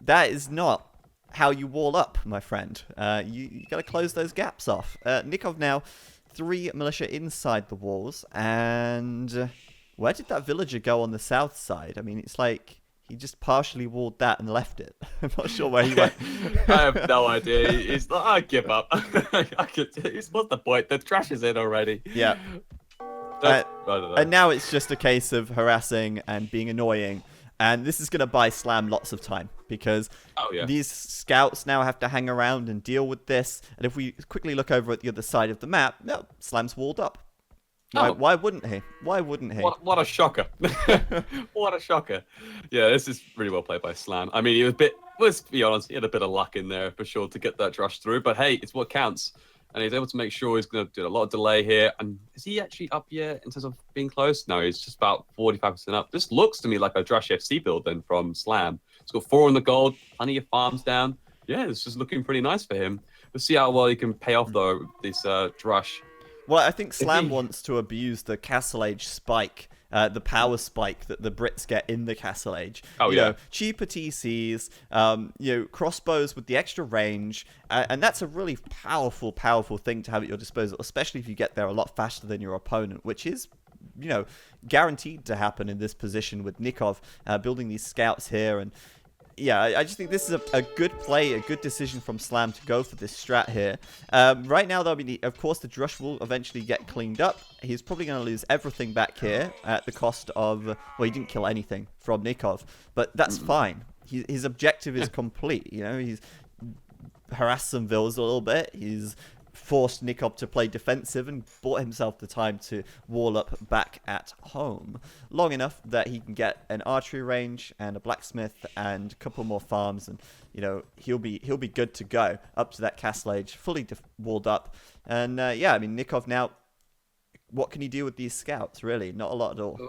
that is not how you wall up, my friend. You got to close those gaps off. Nicov now 3 militia inside the walls. And where did that villager go on the south side? I mean, it's like he just partially walled that and left it. I'm not sure where he went. I have no idea. He's like, I give up. What's the point? The trash is in already. Yeah. I don't know. And now it's just a case of harassing and being annoying. And this is going to buy Slam lots of time because these scouts now have to hang around and deal with this. And if we quickly look over at the other side of the map, no, Slam's walled up. Why wouldn't he? Why wouldn't he? What a shocker. What a shocker. Yeah, this is really well played by Slam. I mean, let's be honest, he had a bit of luck in there for sure to get that drush through. But hey, it's what counts. And he's able to make sure he's going to do a lot of delay here. And is he actually up yet in terms of being close? No, he's just about 45% up. This looks to me like a drush FC build then from Slam. He's got 4 in the gold, plenty of farms down. Yeah, this is looking pretty nice for him. We'll see how well he can pay off, though, this drush. Well, I think Slam wants to abuse the Castle Age spike, the power spike that the Brits get in the Castle Age. You know, cheaper TCs, crossbows with the extra range, and that's a really powerful thing to have at your disposal, especially if you get there a lot faster than your opponent, which is, guaranteed to happen in this position with Nicov building these scouts here. And yeah, I just think this is a good play, a good decision from Slam to go for this strat here. Right now, though, I mean, of course, the drush will eventually get cleaned up. He's probably going to lose everything back here at the cost of... well, he didn't kill anything from Nicov, but that's fine. His objective is complete. He's harassed some vills a little bit. He's forced Nicov to play defensive and bought himself the time to wall up back at home. Long enough that he can get an archery range and a blacksmith and a couple more farms, and he'll be good to go up to that castle age, fully walled up. And yeah, I mean, Nicov now, what can he do with these scouts? Really, not a lot at all.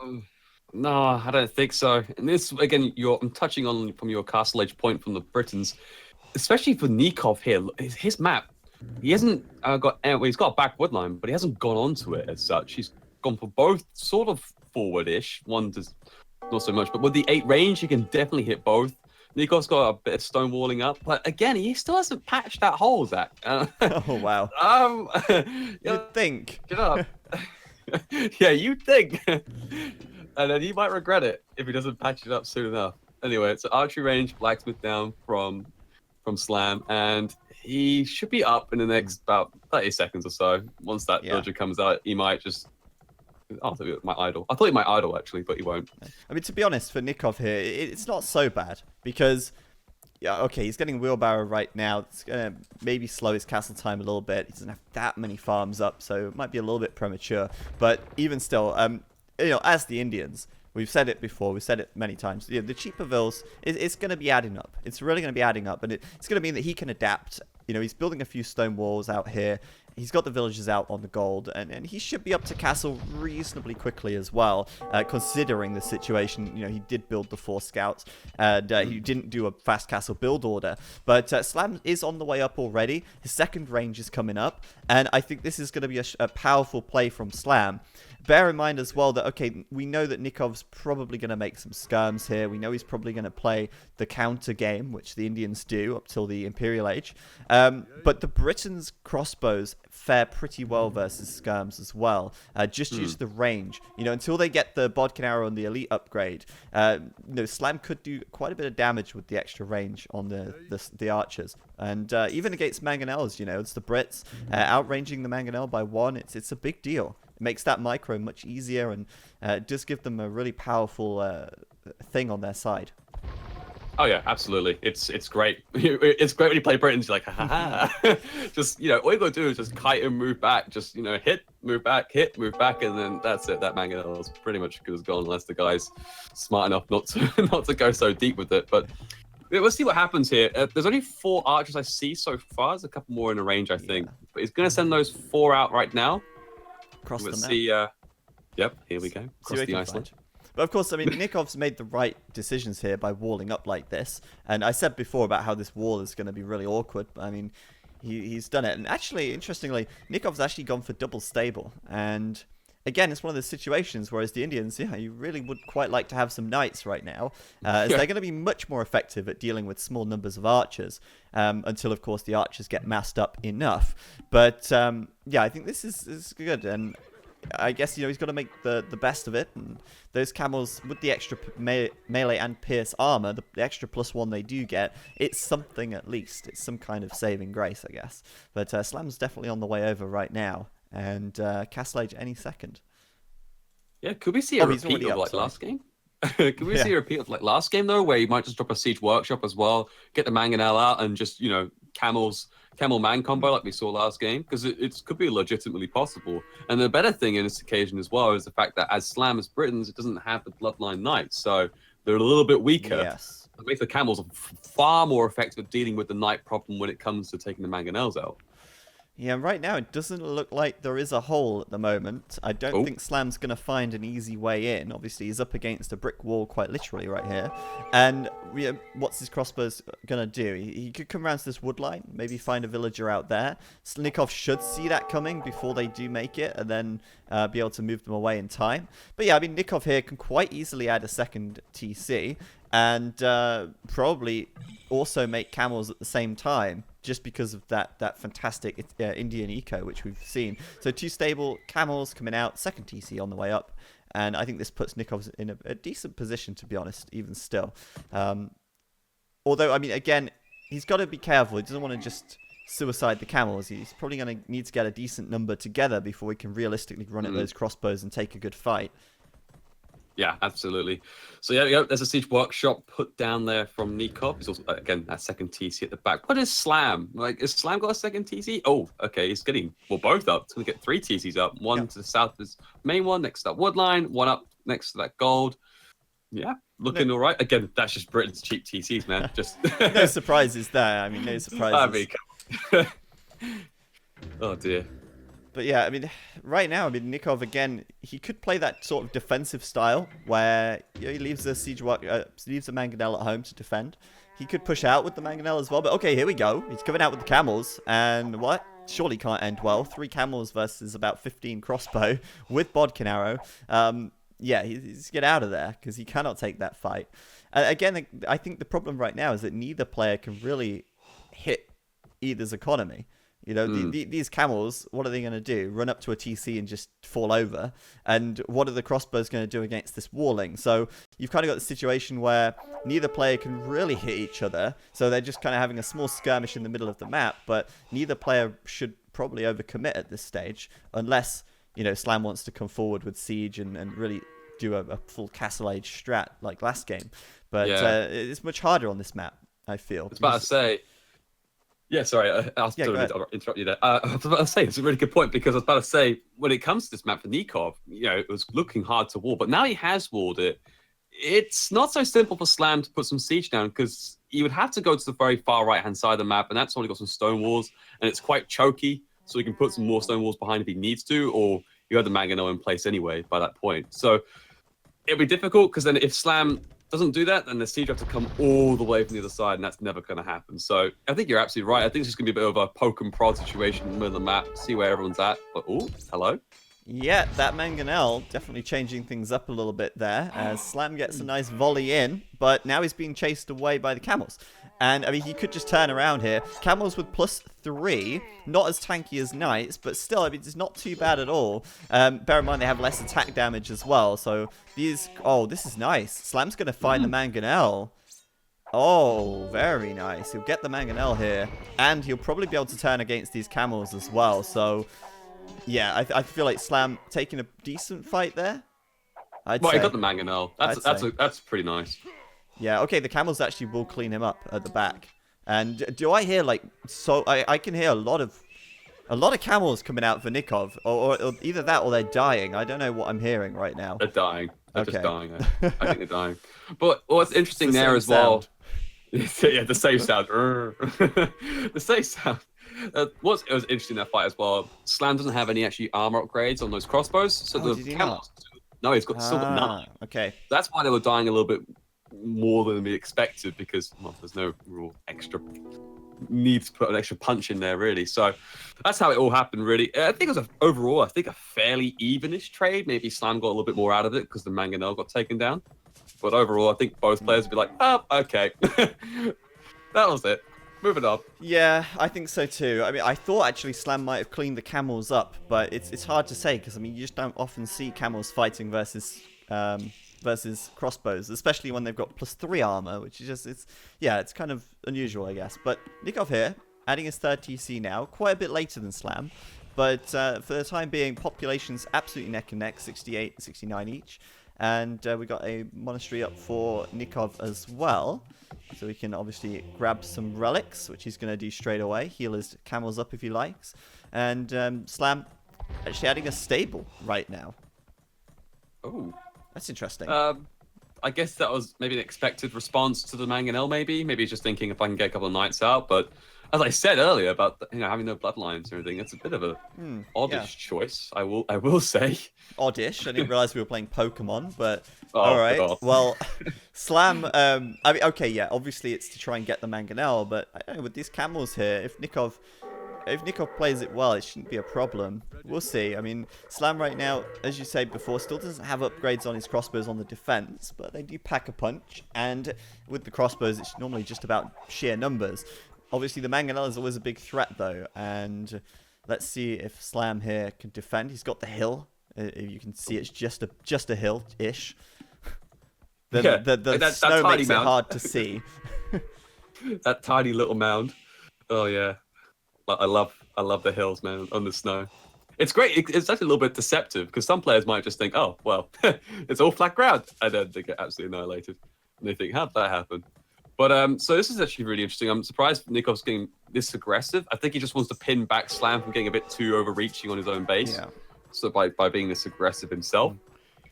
No, I don't think so. And this, again, I'm touching on from your castle age point from the Britons, especially for Nicov here. His map, he hasn't he's got a back wood line, but he hasn't gone onto it as such. He's gone for both sort of forward-ish. One does not so much, but with the 8 range, he can definitely hit both. Nikov's got a bit of stone walling up, but again, he still hasn't patched that hole, Zach. Oh, wow. You'd think. Get up. Yeah, you'd think. And then he might regret it if he doesn't patch it up soon enough. Anyway, it's an archery range, blacksmith down from Slam, and he should be up in the next about 30 seconds or so. Once that villager comes out, he might just... Oh, I thought he might idle. I thought he might idle, actually, but he won't. I mean, to be honest, for Nicov here, it's not so bad, because... Yeah, okay, he's getting wheelbarrow right now. It's going to maybe slow his castle time a little bit. He doesn't have that many farms up, so it might be a little bit premature. But even still, as the Indians, we've said it before, we've said it many times, the cheaper vills, it's going to be adding up. It's really going to be adding up, and it's going to mean that he can adapt. He's building a few stone walls out here. He's got the villagers out on the gold, and he should be up to castle reasonably quickly as well, considering the situation. He did build the 4 scouts, and he didn't do a fast castle build order. But Slam is on the way up already. His second range is coming up, and I think this is going to be a powerful play from Slam. Bear in mind as well that, okay, we know that Nikov's probably going to make some skirms here. We know he's probably going to play the counter game, which the Indians do up till the Imperial Age. But the Britons' crossbows fare pretty well versus skirms as well, just due to the range. Until they get the bodkin arrow and the elite upgrade, Slam could do quite a bit of damage with the extra range on the archers. And even against mangonels, it's the Brits outranging the mangonel by 1. It's a big deal. It makes that micro much easier, and it does give them a really powerful thing on their side. Oh yeah, absolutely. It's great. It's great when you play Britons. You're like, ha ha. Just all you gotta do is just kite and move back. Just hit, move back, and then that's it. That mangonel is pretty much gone unless the guy's smart enough not to go so deep with it. But we'll see what happens here. There's only 4 archers I see so far. There's a couple more in the range, I think. But he's gonna send those 4 out right now. Let's see. Yep, here we go. Cross the Iceland. But of course, I mean, Nikov's made the right decisions here by walling up like this. And I said before about how this wall is going to be really awkward. But I mean, he's done it. And actually, interestingly, Nikov's actually gone for double stable. And again, it's one of those situations, whereas the Indians, you really would quite like to have some knights right now. As they're going to be much more effective at dealing with small numbers of archers. Until, of course, the archers get massed up enough. But yeah, I think this is good. And I guess, he's got to make the best of it. And those camels, with the extra melee and pierce armor, the extra +1 they do get, it's something at least. It's some kind of saving grace, I guess. But Slam's definitely on the way over right now. And Castle Age any second. Yeah, could we see a repeat of last game? Could we see a repeat of last game, though, where you might just drop a siege workshop as well, get the mangonel out, and just, camel man combo like we saw last game? Because it could be legitimately possible. And the better thing in this occasion as well is the fact that as Slam as Britons, it doesn't have the bloodline knights, so they're a little bit weaker. Yes. It makes the camels far more effective at dealing with the knight problem when it comes to taking the mangonels out. Yeah, right now it doesn't look like there is a hole at the moment. I don't think Slam's going to find an easy way in. Obviously, he's up against a brick wall quite literally right here. And what's his crossbows going to do? He could come around to this wood line, maybe find a villager out there. Nicov should see that coming before they do make it, and then be able to move them away in time. But yeah, I mean, Nicov here can quite easily add a second TC, and probably also make camels at the same time, just because of that fantastic Indian eco which we've seen. So 2 stable camels coming out, second TC on the way up, and I think this puts Nicov in a decent position, to be honest, even still. Although, I mean, again, he's got to be careful. He doesn't want to just suicide the camels. He's probably going to need to get a decent number together before he can realistically run at those crossbows and take a good fight. Yeah, absolutely. So yeah, there's a siege workshop put down there from Nicov. He's also again that second TC at the back. What is Slam? Like, is Slam got a second TC? Oh, okay, he's getting both up. It's gonna get 3 TCs up. One to the south is main one next to that wood line. One up next to that gold. Yeah, looking all right. Again, that's just Britain's cheap TCs, man. Just No surprises there. I mean, no surprises. I mean, come on. Oh dear. But yeah, I mean, right now, I mean, Nicov, again, he could play that sort of defensive style where he leaves the leaves the Mangonel at home to defend. He could push out with the Mangonel as well, but okay, here we go. He's coming out with the camels, and what? Surely can't end well. 3 camels versus about 15 crossbow with Bodkin arrow. Yeah, he's get out of there because he cannot take that fight. Again, I think the problem right now is that neither player can really hit either's economy. You know, these camels, what are they going to do? Run up to a TC and just fall over? And what are the crossbows going to do against this walling? So you've kind of got the situation where neither player can really hit each other. So they're just kind of having a small skirmish in the middle of the map. But neither player should probably overcommit at this stage. Unless, you know, Slam wants to come forward with Siege and really do a full Castle Age strat like last game. But it's much harder on this map, I feel. I was about to say... Yeah, sorry, I was totally interrupt you there. I was about to say, it's a really good point, because I was about to say, when it comes to this map for Nicov, you know, it was looking hard to wall, but now he has walled it. It's not so simple for Slam to put some siege down, because you would have to go to the very far right-hand side of the map, and that's only got some stone walls, and it's quite choky, so he can put some more stone walls behind if he needs to, or you have the Mangonel in place anyway by that point. So it'll be difficult, because then if Slam doesn't do that, then the siege have to come all the way from the other side, and that's never going to happen. So I think you're absolutely right. I think it's just going to be a bit of a poke and prod situation in the middle of the map, see where everyone's at. But oh, hello. Yeah, that Mangonel definitely changing things up a little bit there, as Slam gets a nice volley in, but now he's being chased away by the camels. And, I mean, he could just turn around here. Camels with +3, not as tanky as Knights, but still, I mean, it's not too bad at all. Bear in mind, they have less attack damage as well, so these... Oh, this is nice. Slam's going to find the Mangonel. Oh, very nice. He'll get the Mangonel here, and he'll probably be able to turn against these camels as well, so... Yeah, I feel like Slam taking a decent fight there. Well, he got the Mangonel. That's pretty nice. Yeah, okay, the camels actually will clean him up at the back. And do I hear, like, so... I can hear a lot of camels coming out for Nicov. Or either that or they're dying. I don't know what I'm hearing right now. They're dying. They're just dying. I think they're dying. But what's interesting there as well... Yeah, the safe sound. The safe sound. What's it was interesting in that fight as well. Slam doesn't have any actually armor upgrades on those crossbows, so the camels. No, he's got still got none. Okay. That's why they were dying a little bit more than we expected, because well, there's no real extra need to put an extra punch in there really. So that's how it all happened really. I think it was overall a fairly evenish trade. Maybe Slam got a little bit more out of it because the Mangonel got taken down. But overall, I think both players would be like, oh, okay, that was it. Moving on. Yeah, I think so too. I mean, I thought actually Slam might have cleaned the camels up, but it's hard to say because I mean you just don't often see camels fighting versus crossbows, especially when they've got +3 armor, which is just it's kind of unusual, I guess. But Nicov here, adding his 3rd TC now, quite a bit later than Slam, but for the time being, population's absolutely neck and neck, 68 and 69 each. And we got a monastery up for Nicov as well. So we can obviously grab some relics, which he's going to do straight away. Heal his camels up if he likes. And Slam actually adding a stable right now. Oh. That's interesting. I guess that was maybe an expected response to the Mangonel, maybe. Maybe he's just thinking if I can get a couple of knights out. But as I said earlier about having no bloodlines or anything, it's a bit of a oddish choice, I will say. Oddish. I didn't realize we were playing Pokemon, but all right. Well, Slam. I mean, okay, yeah. Obviously, it's to try and get the Mangonel, but I don't know, with these camels here, if Nicov plays it well, it shouldn't be a problem. We'll see. I mean, Slam right now, as you said before, still doesn't have upgrades on his crossbows on the defense, but they do pack a punch. And with the crossbows, it's normally just about sheer numbers. Obviously, the Mangonel is always a big threat, though. And let's see if Slam here can defend. He's got the hill. You can see it's just a hill-ish. The snow makes it hard to see. That tiny little mound. Oh, yeah. I love the hills, man, on the snow. It's great. It's actually a little bit deceptive because some players might just think, "Oh, well, it's all flat ground," and then they get absolutely annihilated. And they think, "How'd that happen?" But so this is actually really interesting. I'm surprised Nikov's getting this aggressive. I think he just wants to pin back Slam from getting a bit too overreaching on his own base. Yeah. So by being this aggressive himself,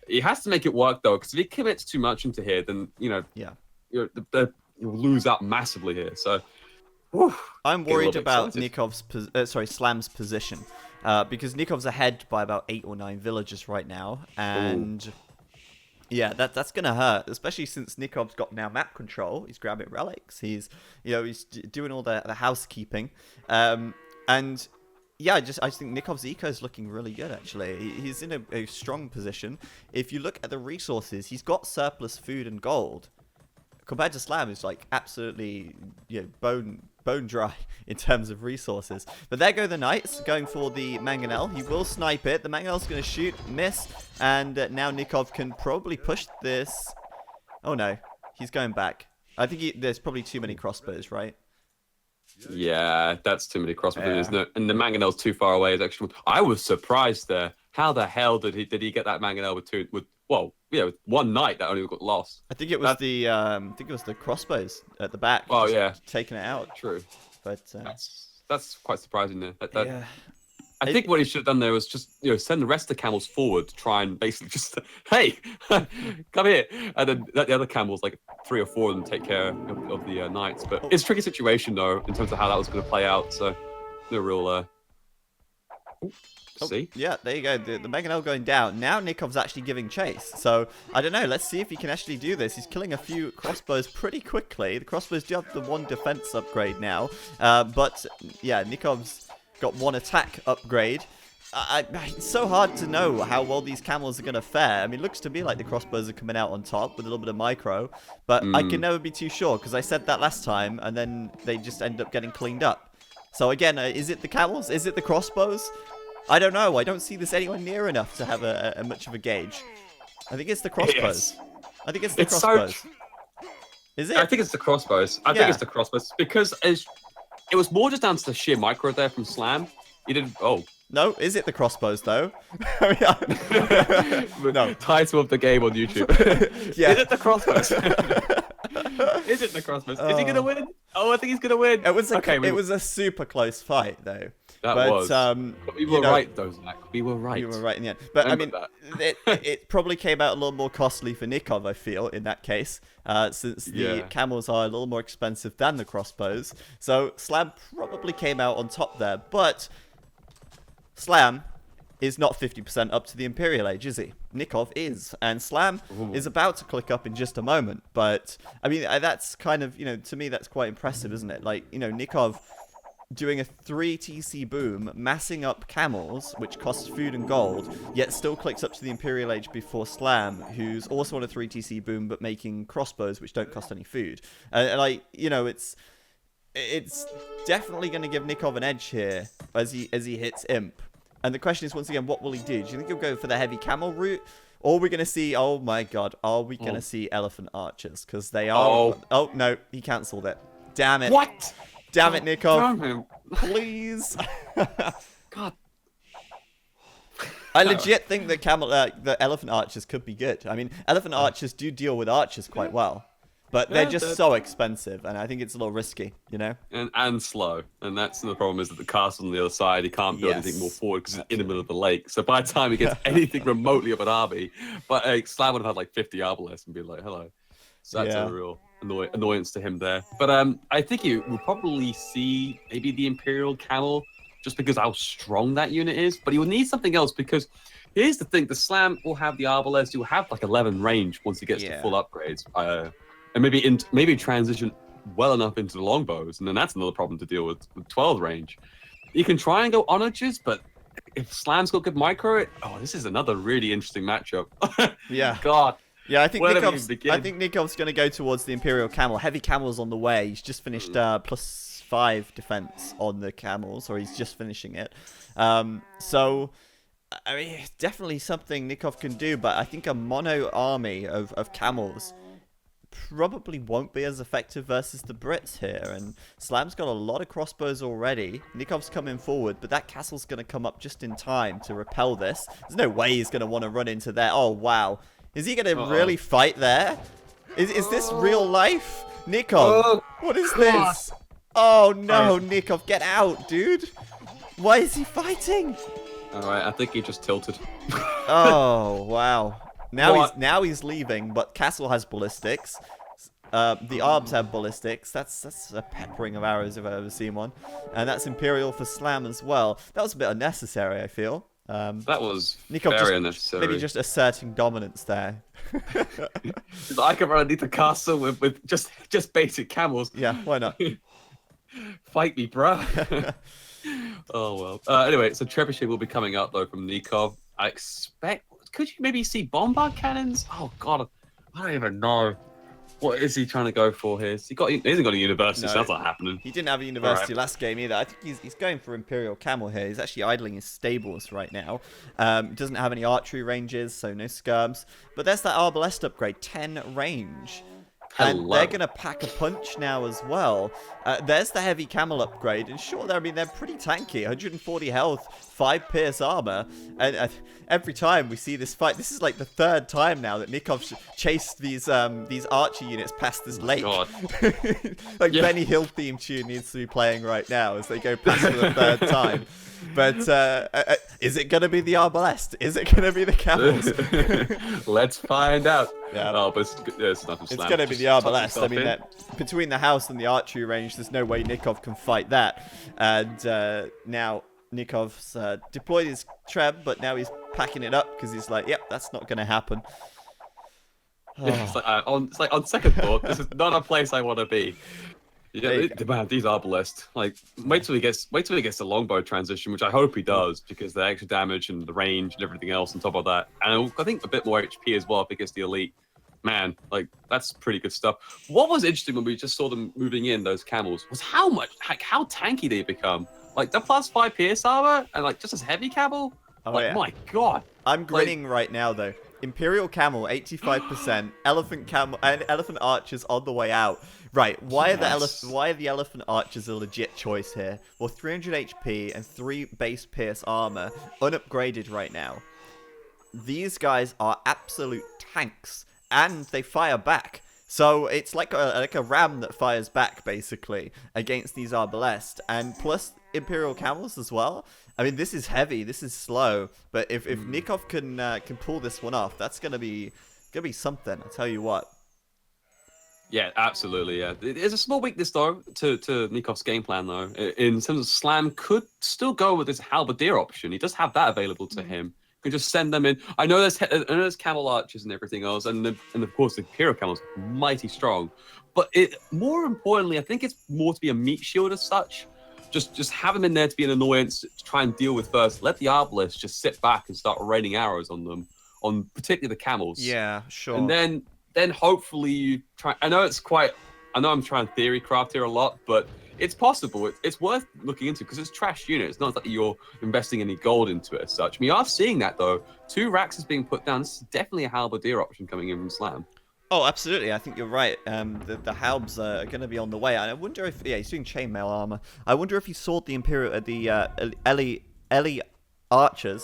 he has to make it work though. Because if he commits too much into here, then you'll lose out massively here. So. I'm worried about Slam's position, because Nikov's ahead by about 8 or 9 villagers right now, and yeah, that's gonna hurt, especially since Nikov's got now map control. He's grabbing relics. He's doing all the housekeeping, and yeah, I just think Nikov's eco is looking really good actually. He's in a strong position. If you look at the resources, he's got surplus food and gold. Compared to Slam, who's like absolutely bone dry in terms of resources. But there go the Knights going for the Mangonel. He will snipe it. The Mangonel's going to shoot, miss, and now Nicov can probably push this. Oh no, he's going back. I think there's probably too many crossbows, right? Yeah, that's too many crossbows, isn't it? And the Mangonel's too far away. I was surprised there. How the hell did he get that Mangonel with one knight that only got lost? I think it was the crossbows at the back. Oh yeah, taking it out. True, but that's quite surprising there. Yeah. I think what he should have done there was just send the rest of the camels forward to try and basically just hey, come here, and then let the other camels, like 3 or 4 of them, take care of the knights. But it's a tricky situation though in terms of how that was going to play out. So no real. See? Yeah, there you go. The Mangonel going down. Now Nikov's actually giving chase. So, I don't know. Let's see if he can actually do this. He's killing a few crossbows pretty quickly. The crossbows do have the 1 defense upgrade now. But, yeah, Nikov's got 1 attack upgrade. It's so hard to know how well these camels are going to fare. I mean, it looks to me like the crossbows are coming out on top with a little bit of micro. But I can never be too sure because I said that last time and then they just end up getting cleaned up. So, again, is it the camels? Is it the crossbows? I don't know. I don't see this anywhere near enough to have a much of a gauge. I think it's the crossbows. I think it's the crossbows. Is it? I think it's the crossbows. I think it's the crossbows because it was more just down to the sheer micro there from Slam. He didn't. Oh. No, is it the crossbows though? No. Title of the game on YouTube. Yeah. Is it the crossbows? Is it the crossbows? Is he gonna win? Oh, I think he's gonna win. It was a super close fight though. But we were right, though, Zach. We were right. You were right in the end. But I mean, it probably came out a little more costly for Nicov, I feel, in that case, since the camels are a little more expensive than the crossbows. So Slam probably came out on top there. But Slam is not 50% up to the Imperial Age, is he? Nicov is. And Slam is about to click up in just a moment. But, I mean, that's kind of, to me, that's quite impressive, isn't it? Like, Nicov doing a 3 TC boom, massing up camels, which costs food and gold, yet still clicks up to the Imperial Age before Slam, who's also on a 3 TC boom, but making crossbows, which don't cost any food. It's definitely going to give Nicov an edge here as he hits Imp. And the question is, once again, what will he do? Do you think he'll go for the heavy camel route? Or are we going to see, oh my god, are we going to see elephant archers? Because they are... Oh, no, he cancelled it. Damn it. What? Damn it, Nicov. Please. God. I legit think that the elephant archers could be good. I mean, elephant archers do deal with archers quite well. But they're just so expensive, and I think it's a little risky, And slow. And that's the problem is that the castle on the other side, he can't build anything more forward because it's in the middle of the lake. So by the time he gets anything remotely of an army, but Slam would have had like 50 arbalists and be like, hello. So that's a real annoyance to him there. But I think you will probably see maybe the Imperial Camel just because how strong that unit is. But he will need something else because here's the thing. The Slam will have the arbalest. He will have like 11 range once he gets to full upgrades. And maybe transition well enough into the longbows. And then that's another problem to deal with 12 range. You can try and go onagers, but if Slam's got good micro, this is another really interesting matchup. Yeah. God. Yeah, I think Nikov's going to go towards the Imperial Camel. Heavy Camel's on the way. He's just finished +5 defense on the camels, or he's just finishing it. So, I mean, definitely something Nicov can do, but I think a mono army of camels probably won't be as effective versus the Brits here. And Slam's got a lot of crossbows already. Nikov's coming forward, but that castle's going to come up just in time to repel this. There's no way he's going to want to run into there. Oh, wow. Is he going to really fight there? Is this real life? Nicov, what is this? Oh, no, Nicov, get out, dude. Why is he fighting? All right, I think he just tilted. Oh, wow. Now he's leaving, but Castle has ballistics. The Arbs have ballistics. That's a peppering of arrows if I've ever seen one. And that's Imperial for Slam as well. That was a bit unnecessary, I feel. That was Nicov very unnecessary. Maybe just asserting dominance there. I can run underneath the castle with just basic camels. Yeah, why not? Fight me, bruh. Oh, well. Anyway, so Trebuchet will be coming up, though, from Nicov. I expect... Could you maybe see bombard cannons? Oh, God. I don't even know. What is he trying to go for here? He hasn't got a university, so that's not happening. He didn't have a university last game either. I think he's going for Imperial Camel here. He's actually idling his stables right now. Doesn't have any archery ranges, so no skirms. But there's that Arbalest upgrade, 10 range. And they're going to pack a punch now as well. There's the heavy camel upgrade. And sure, they're pretty tanky. 140 health, 5 pierce armor. And every time we see this fight, this is like the 3rd time now that Nicov chased these archer units past this lake. Like Benny Hill theme tune needs to be playing right now as they go past for the 3rd time. But is it going to be the Arbalest? Is it going to be the camels? Let's find out. Yeah. Oh, but it's nothing. It's going to be the Arbalest. I mean, between the house and the archery range, there's no way Nicov can fight that. And now Nikov's deployed his Treb, but now he's packing it up because he's like, yep, that's not going to happen. Oh. It's like on second thought, this is not a place I want to be. Yeah, man, these Arbalest. Like, wait till he gets the longbow transition, which I hope he does, because the extra damage and the range and everything else on top of that, and I think a bit more HP as well if he gets the elite. Man, like, that's pretty good stuff. What was interesting when we just saw them moving in, those camels, was how tanky they become. Like, the +5 pierce armor and like just as heavy camel. Oh, like, my God. I'm grinning right now though. Imperial Camel, 85%. Elephant Camel and Elephant Archers on the way out. Right, why are the Elephant Archers a legit choice here? Well, 300 HP and 3 base pierce armor, unupgraded right now. These guys are absolute tanks, and they fire back. So it's like a ram that fires back, basically, against these Arbalest, and plus Imperial Camels as well. I mean, this is heavy, this is slow, but if Nicov can pull this one off, that's gonna be something. I tell you what. Yeah, absolutely. Yeah, there's a small weakness though to Nikov's game plan though. In terms of Slam, could still go with this halberdier option. He does have that available to him. Can just send them in. I know there's camel archers and everything else, and of course the Imperial Camel's mighty strong. But more importantly, I think it's more to be a meat shield as such. Just have them in there to be an annoyance to try and deal with first. Let the Arbalest just sit back and start raining arrows on them, on particularly the camels. Yeah, sure. And then hopefully you try. I know I'm trying theory craft here a lot, but it's possible. It's worth looking into because it's trash unit. It's not that you're investing any gold into it as such. We are seeing that though. 2 racks is being put down. This is definitely a halberdier option coming in from Slam. Oh, absolutely. I think you're right. The halbs are going to be on the way. And I wonder if he's doing chainmail armor. I wonder if he sawed the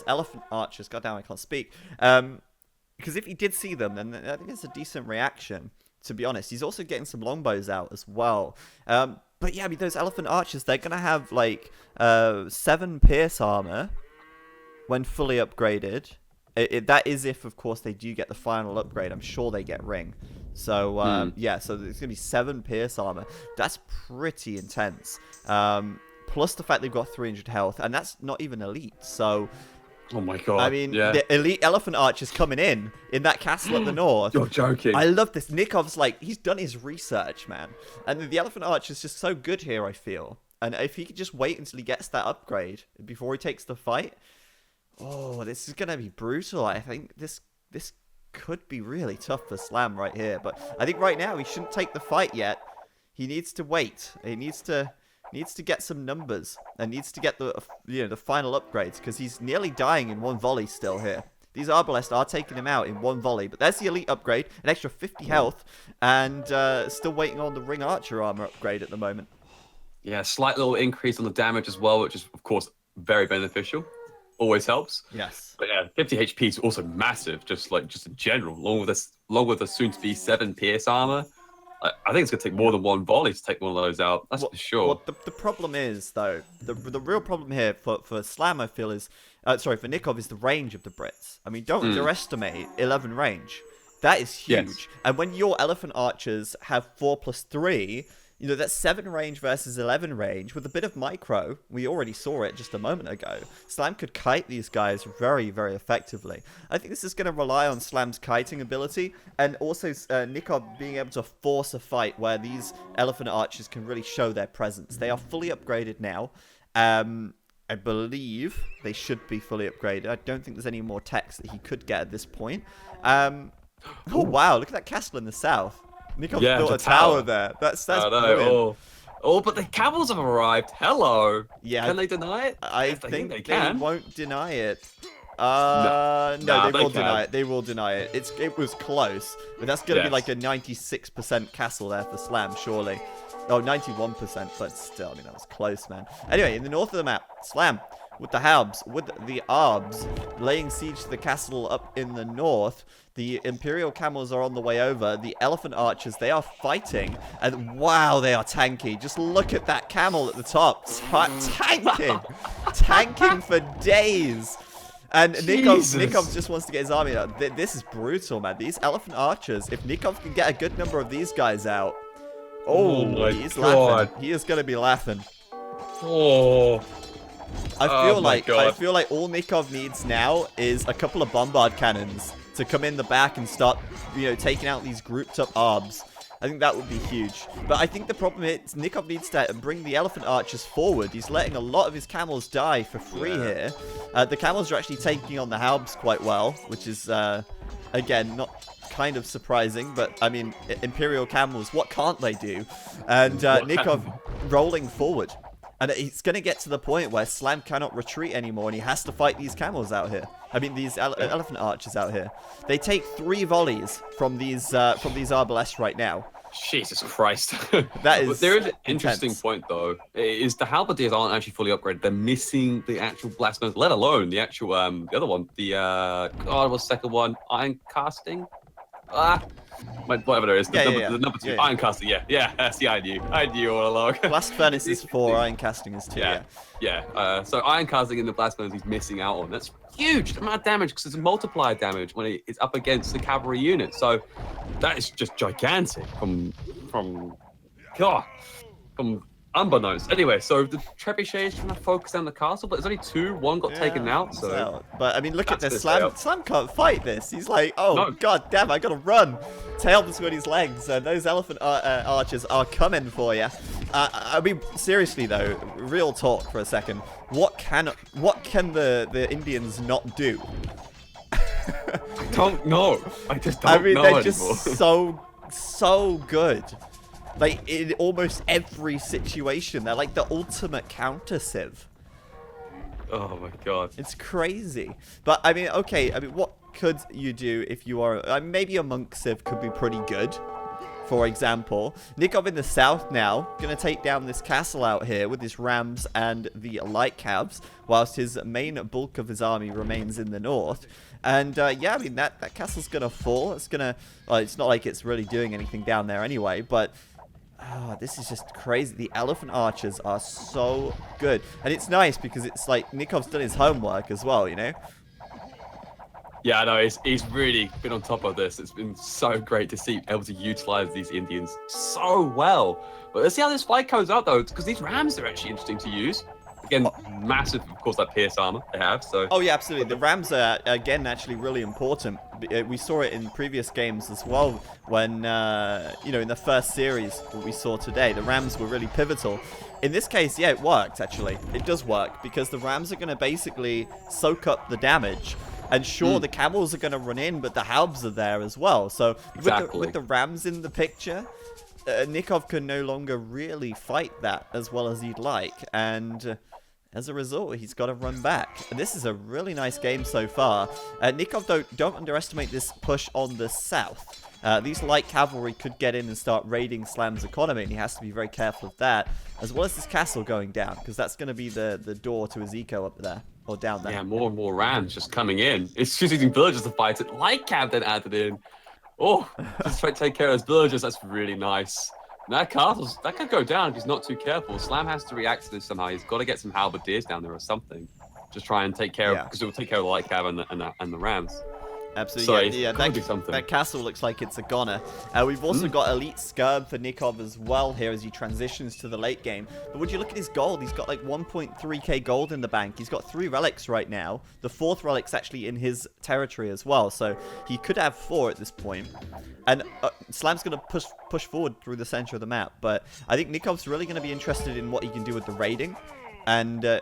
elephant archers. God damn, I can't speak. Because if he did see them, then I think it's a decent reaction. To be honest, he's also getting some longbows out as well. But yeah, I mean, those elephant archers, they're going to have like 7 pierce armor when fully upgraded. That is if, of course, they do get the final upgrade. I'm sure they get ring. So, yeah, so there's going to be 7 pierce armor. That's pretty intense. Plus the fact they've got 300 health, and that's not even elite. So, oh my God. I mean, the elite elephant archers coming in that castle at the north. You're joking. I love this. Nikov's like, he's done his research, man. And the elephant archer's just so good here, I feel. And if he could just wait until he gets that upgrade before he takes the fight... Oh, this is going to be brutal. I think this could be really tough for Slam right here. But I think right now he shouldn't take the fight yet. He needs to wait. He needs to get some numbers and needs to get the final upgrades because he's nearly dying in one volley still here. these Arbalests are taking him out in one volley. But there's the elite upgrade, an extra 50 health, and still waiting on the ring archer armor upgrade at the moment. Yeah, slight little increase on the damage as well, which is, of course, very beneficial. Always helps. Yes. But yeah, 50 HP is also massive, just in general. Along with the soon-to-be 7 pierce armor, I think it's gonna take more than one volley to take one of those out. That's for sure. Well, the problem is though, the real problem here for Slam, I feel is, for Nicov is the range of the Brits. I mean, don't underestimate 11 range. That is huge. Yes. And when your elephant archers have 4+3. You know, that's 7 range versus 11 range with a bit of micro. We already saw it just a moment ago. Slam could kite these guys very, very effectively. I think this is going to rely on Slam's kiting ability and also Nicov being able to force a fight where these elephant archers can really show their presence. They are fully upgraded now. I believe they should be fully upgraded. I don't think there's any more techs that he could get at this point. Oh, wow. Look at that castle in the south. Nicov built a tower there. That's brilliant. Oh, but the camels have arrived. Hello. Yeah. Can they deny it? I think they won't deny it. They will deny it. They will deny it. It was close, but that's going to be like a 96% castle there for Slam, surely. Oh, 91%, but still, I mean, that was close, man. Anyway, in the north of the map, Slam with the Habs, with the Arbs, laying siege to the castle up in the north. The Imperial camels are on the way over. The elephant archers, they are fighting. And wow, they are tanky. Just look at that camel at the top. Tanking. Tanking for days. And Nicov just wants to get his army out. This is brutal, man. These elephant archers, if Nicov can get a good number of these guys out. Oh, he's laughing. He is going to be laughing. Oh. I feel like all Nicov needs now is a couple of bombard cannons to come in the back and start, taking out these grouped up Arbs. I think that would be huge. But I think the problem is Nicov needs to bring the elephant archers forward. He's letting a lot of his camels die for free here. The camels are actually taking on the Halbs quite well, which is, again, not kind of surprising. But, I mean, Imperial camels, what can't they do? And Nicov rolling forward. And it's going to get to the point where Slam cannot retreat anymore, and he has to fight these camels out here. I mean, these elephant archers out here. They take 3 volleys from these Arbalests right now. Jesus Christ. That is There is an interesting point, though, is the halberdiers aren't actually fully upgraded. They're missing the actual blasters, let alone the actual, the other one. What's the second one? Iron casting? Whatever it is. The number 2. Iron casting, yeah, that's the I knew all along. Blast furnace is 4, iron casting is 2, so iron casting in the blast furnace he's missing out on. That's huge amount of damage because it's multiplier damage when it's up against the cavalry unit. So that is just gigantic from unbeknownst. Anyway, so the trebuchet is trying to focus on the castle, but there's only 2. One got taken out. So, but I mean, look at this. Slam can't fight this. He's like, god damn, I gotta run. Tail between his legs. Those elephant archers are coming for you. I mean, seriously though, real talk for a second. What can the Indians not do? I don't know. I just don't know. I mean, they're anymore. just so good. Like, in almost every situation. They're like the ultimate counter-civ. Oh my god. It's crazy. But, I mean, okay. I mean, what could you do if you are... maybe a monk civ could be pretty good. For example, Nicov in the south now, going to take down this castle out here with his rams and the light cabs, whilst his main bulk of his army remains in the north. And, I mean, that castle's going to fall. It's going to... Well, it's not like it's really doing anything down there anyway, but... Oh, this is just crazy. The elephant archers are so good. And it's nice because it's like Nikov's done his homework as well, Yeah, I know. He's really been on top of this. It's been so great to see able to utilize these Indians so well. But let's see how this fight goes out, though, because these rams are actually interesting to use. Again, massive, of course, that pierce armor they have. So. Oh, yeah, absolutely. The rams are, again, actually really important. We saw it in previous games as well when, in the first series that we saw today, the rams were really pivotal. In this case, yeah, it worked, actually. It does work because the rams are going to basically soak up the damage. And sure, the camels are going to run in, but the halbs are there as well. So with the rams in the picture... Nicov can no longer really fight that as well as he'd like, and as a result, he's got to run back. And this is a really nice game so far. Nicov, though, don't underestimate this push on the south. These light cavalry could get in and start raiding Slam's economy, and he has to be very careful of that, as well as this castle going down, because that's going to be the door to his eco up there, or down there. Yeah, more and more rams just coming in. It's just using villagers to fight it. Light cav then added in. Oh, just try to take care of those villagers. That's really nice. That could go down if he's not too careful. Slam has to react to this somehow. He's got to get some halberdiers down there or something. Just try and take care of, because it will take care of the light cav and the rams. Absolutely, So yeah. That castle looks like it's a goner. We've also got Elite Scurb for Nicov as well here as he transitions to the late game. But would you look at his gold? He's got like 1.3k gold in the bank. He's got 3 relics right now. The 4th relic's actually in his territory as well, so he could have 4 at this point. And Slam's going to push forward through the center of the map. But I think Nikov's really going to be interested in what he can do with the raiding. And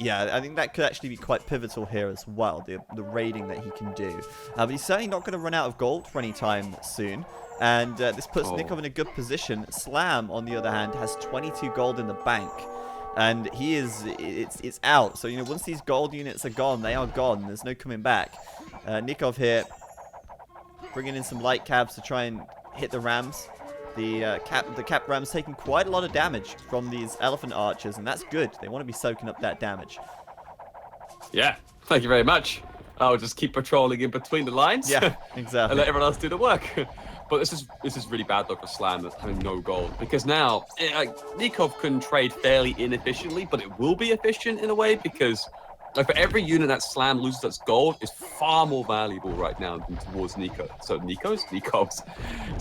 yeah, I think that could actually be quite pivotal here as well, the raiding that he can do. But he's certainly not going to run out of gold for any time soon. And this puts Nicov in a good position. Slam, on the other hand, has 22 gold in the bank. And it's out. So, once these gold units are gone, they are gone. There's no coming back. Nicov here, bringing in some light cabs to try and hit the rams. The cap rams taking quite a lot of damage from these elephant archers, and that's good. They want to be soaking up that damage. Yeah, thank you very much. I'll just keep patrolling in between the lines. Yeah, exactly. And let everyone else do the work. But this is really bad though for Slam that's having no gold, because now Nicov can trade fairly inefficiently, but it will be efficient in a way, because for every unit that Slam loses that's gold is far more valuable right now than towards Nicov's.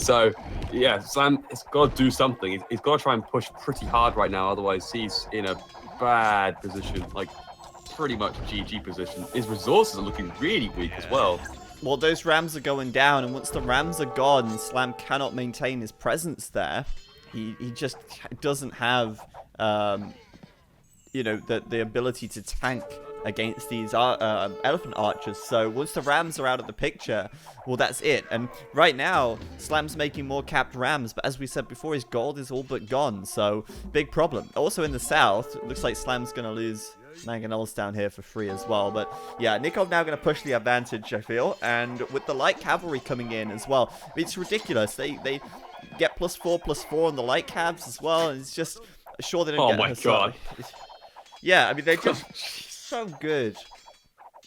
So yeah, Slam has got to do something. He's got to try and push pretty hard right now, otherwise he's in a bad position, like pretty much GG position. His resources are looking really weak as well. Well, those rams are going down, and once the rams are gone, Slam cannot maintain his presence there. He just doesn't have the ability to tank against these elephant archers. So once the rams are out of the picture, well, that's it. And right now, Slam's making more capped rams, but as we said before, his gold is all but gone. So big problem. Also in the south, it looks like Slam's going to lose mangonels down here for free as well. But yeah, Nicov now going to push the advantage, I feel. And with the light cavalry coming in as well, it's ridiculous. They get +4/+4 on the light cabs as well. And it's just, sure they don't get... Oh my god. Yeah, I mean, they're just so good.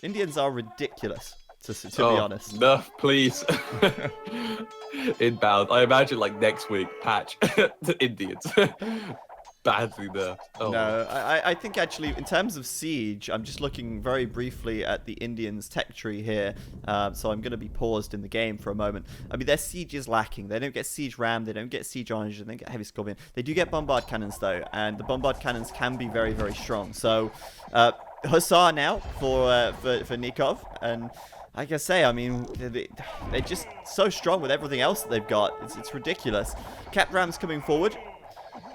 Indians are ridiculous, to be honest. No, please. Inbound. I imagine like next week, patch the Indians. Badly there. Oh. No, I think actually, in terms of siege, I'm just looking very briefly at the Indians' tech tree here. So I'm going to be paused in the game for a moment. I mean, their siege is lacking. They don't get siege ram, they don't get siege orange, they don't get heavy scorpion. They do get bombard cannons though, and the bombard cannons can be very, very strong. So Hussar now for Nicov, and like I say, I mean, they're just so strong with everything else that they've got. It's ridiculous. Cap rams coming forward.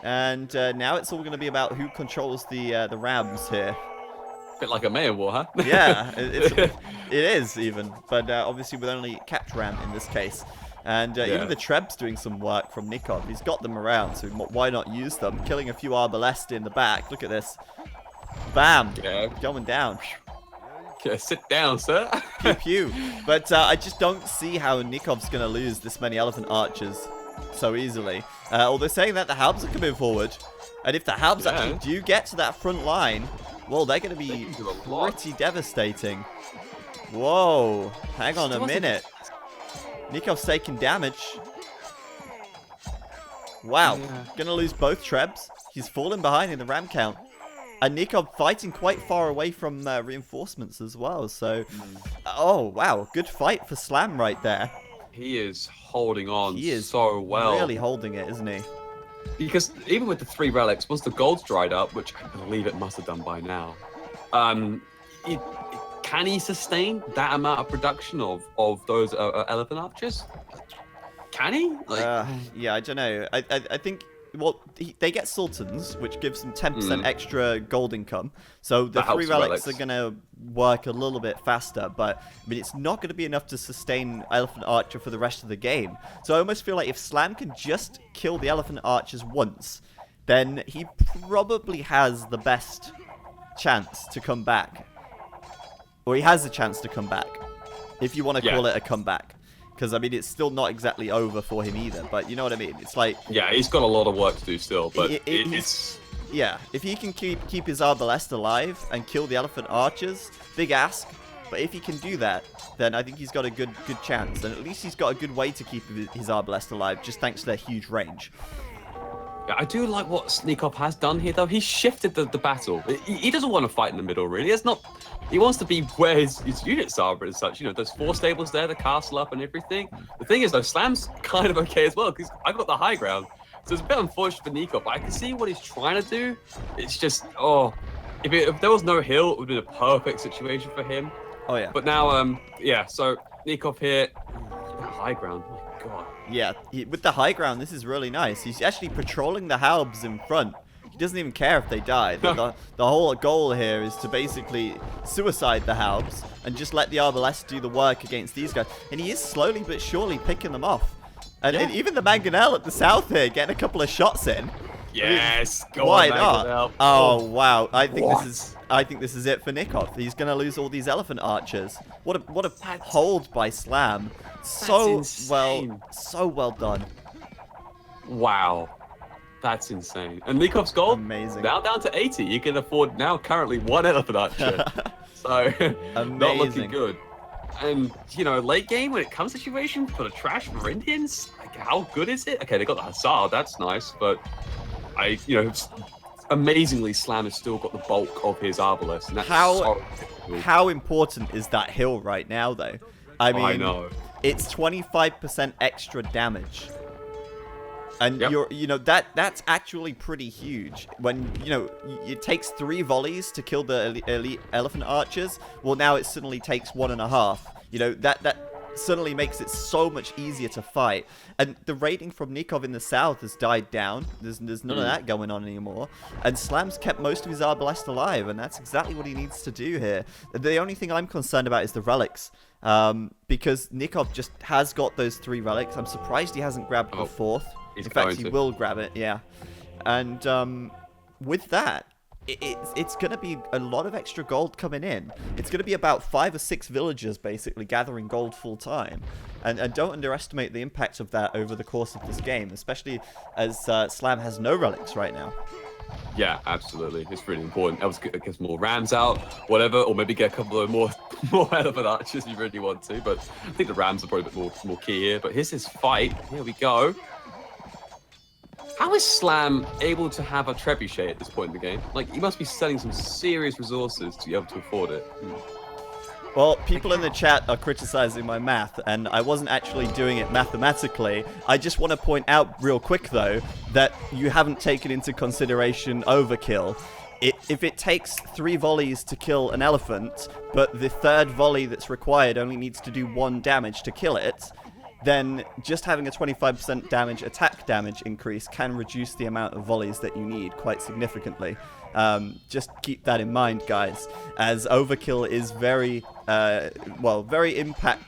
And now it's all going to be about who controls the rams here. Bit like a mayor war, huh? Yeah, it is even. But obviously with only capped ram in this case. And even the Treb's doing some work from Nicov. He's got them around, so why not use them? Killing a few Arbalest in the back. Look at this. Bam! Yeah. Going down. Okay, sit down, sir. Pew pew. But I just don't see how Nikov's going to lose this many elephant archers so easily. Although saying that, the Halbs are coming forward. And if the Halbs actually do get to that front line, well, they're going to be pretty devastating. Whoa. Hang on a minute. Nikov's taking damage. Wow. Going to lose both Trebs. He's falling behind in the ram count. And Nicov fighting quite far away from reinforcements as well. So, oh, wow. Good fight for Slam right there. He is holding on so well. Really holding it, isn't he? Because even with the 3 relics, once the gold's dried up, which I believe it must have done by now, can he sustain that amount of production of those elephant archers? Can he? Yeah, I don't know. I think... Well, they get sultans, which gives them 10% extra gold income. So the 3 relics are going to work a little bit faster. But I mean, it's not going to be enough to sustain Elephant Archer for the rest of the game. So I almost feel like if Slam can just kill the Elephant Archers once, then he probably has the best chance to come back. Or he has a chance to come back. If you want to call it a comeback. Because, I mean, it's still not exactly over for him either. But you know what I mean? It's like... Yeah, he's got a lot of work to do still. But it's... Yeah, if he can keep his Arbalest alive and kill the elephant archers, big ask. But if he can do that, then I think he's got a good chance. And at least he's got a good way to keep his Arbalest alive, just thanks to their huge range. I do like what Nicov has done here, though. He shifted the battle. He doesn't want to fight in the middle, really. It's not... He wants to be where his units are, but as such, you know, there's 4 stables there, the castle up and everything. The thing is, though, Slam's kind of okay as well, because I got the high ground. So it's a bit unfortunate for Nicov, but I can see what he's trying to do. It's just, if there was no hill, it would have been a perfect situation for him. Oh, yeah. But now, so Nicov here, high ground, my God. Yeah, with the high ground, this is really nice. He's actually patrolling the Halbs in front. He doesn't even care if they die. The whole goal here is to basically suicide the Halbs and just let the Arbalest do the work against these guys. And he is slowly but surely picking them off. And even the Mangonel at the south here getting a couple of shots in. Yes, I mean, why not? Oh wow! I think this is it for Nicov. He's gonna lose all these elephant archers. What a hold by Slam. So well done. Wow. That's insane. And Nikov's gold, amazing. Now down to 80. You can afford now currently 1 elephant archer. So, not looking good. And, you know, late game, when it comes to situation for the trash for Indians, like, how good is it? Okay, they got the Hussar, that's nice, but amazingly, Slam has still got the bulk of his Arbalest. And that's how important is that hill right now, though? I mean, I know. It's 25% extra damage. And that's actually pretty huge. When, it takes 3 volleys to kill the elite elephant archers, well, now it suddenly takes 1.5. That suddenly makes it so much easier to fight. And the rating from Nicov in the south has died down. There's none of that going on anymore. And Slam's kept most of his Arbalest alive, and that's exactly what he needs to do here. The only thing I'm concerned about is the relics. Because Nicov just has got those 3 relics. I'm surprised he hasn't grabbed the 4th. In fact, he will grab it, yeah. And with that, it's going to be a lot of extra gold coming in. It's going to be about 5 or 6 villagers, basically, gathering gold full time. And don't underestimate the impact of that over the course of this game, especially as Slam has no relics right now. Yeah, absolutely. It's really important. Else get more rams out, whatever, or maybe get a couple of more elephant archers if you really want to. But I think the rams are probably a bit more key here. But here's his fight. Here we go. How is Slam able to have a trebuchet at this point in the game? Like, he must be selling some serious resources to be able to afford it. Well, people in the chat are criticizing my math, and I wasn't actually doing it mathematically. I just want to point out real quick, though, that you haven't taken into consideration overkill. If it takes 3 volleys to kill an elephant, but the 3rd volley that's required only needs to do 1 damage to kill it, then just having a 25% attack damage increase can reduce the amount of volleys that you need quite significantly. Just keep that in mind, guys, as overkill is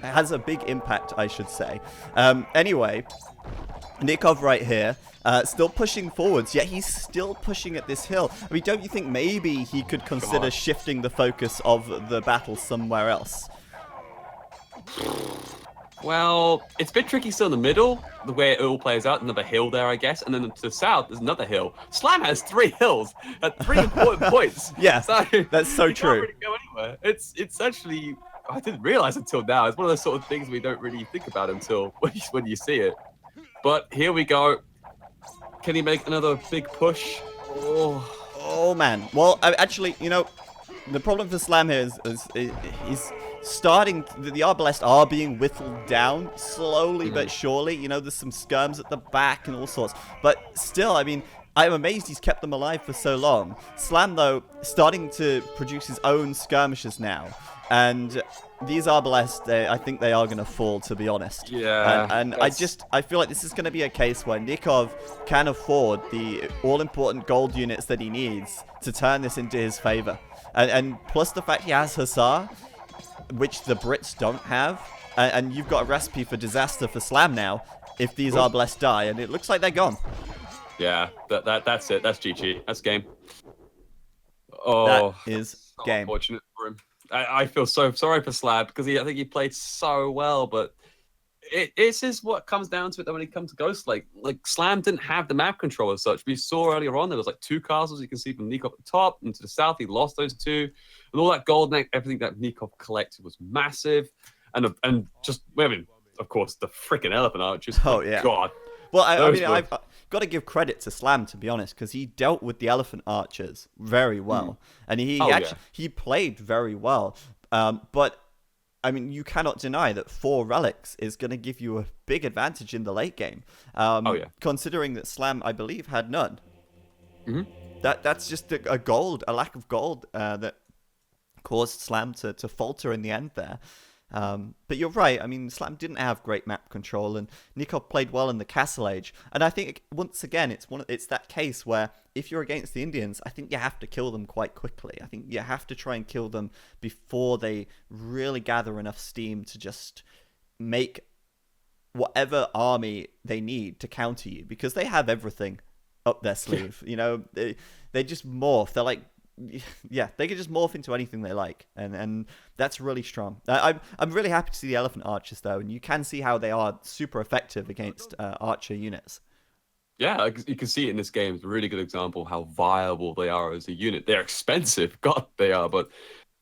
has a big impact, I should say. Anyway, Nicov right here, still pushing forwards, yet he's still pushing at this hill. I mean, don't you think maybe he could consider shifting the focus of the battle somewhere else? Well, it's a bit tricky still in the middle, the way it all plays out. Another hill there, I guess. And then to the south, there's another hill. Slam has 3 hills at 3 important points. Yeah, that's so true. Can't really go anywhere. It's actually, I didn't realize until now. It's one of those sort of things we don't really think about until when you see it. But here we go. Can he make another big push? Oh man. Well, actually, the problem for Slam here is he's starting, the Arbalest are being whittled down slowly but surely. There's some skirms at the back and all sorts. But still, I mean, I'm amazed he's kept them alive for so long. Slam, though, starting to produce his own skirmishes now. And these Arbalest, I think they are going to fall, to be honest. Yeah. And I feel like this is going to be a case where Nicov can afford the all-important gold units that he needs to turn this into his favor. And plus the fact he has Hussar, which the Brits don't have. And you've got a recipe for disaster for Slam now if these Arbalest die. And it looks like they're gone. Yeah, that's it. That's GG. That's game. Oh, That is so game. unfortunate for him. I feel so sorry for Slab because I think he played so well, but it's just what comes down to it that when it comes to Ghost, like Slam didn't have the map control as such. We saw earlier on there was like two castles you can see from Nicov at the top, and to the south he lost those two, and all that gold and everything that Nicov collected was massive, and just I mean, of course the freaking elephant archers. My Oh yeah. God, Well, I those mean, were. I've got to give credit to Slam, to be honest, because he dealt with the elephant archers very Mm. well, and he Oh yeah, actually he played very well. But I mean, you cannot deny that 4 relics is going to give you a big advantage in the late game. oh yeah. Considering that Slam, I believe, had none. Hmm. That's just a lack of gold that caused Slam to falter in the end there. But you're right. I mean, Slam didn't have great map control, and Nicov played well in the Castle Age. And I think once again, it's that case where if you're against the Indians, I think you have to kill them quite quickly. I think you have to try and kill them before they really gather enough steam to just make whatever army they need to counter you, because they have everything up their sleeve. You know, they just morph. They're like, yeah, they can just morph into anything they like, and that's really strong. I'm really happy to see the elephant archers though, and you can see how they are super effective against archer units. Yeah, you can see it in this game. It's a really good example of how viable they are as a unit. They're expensive, God, they are. But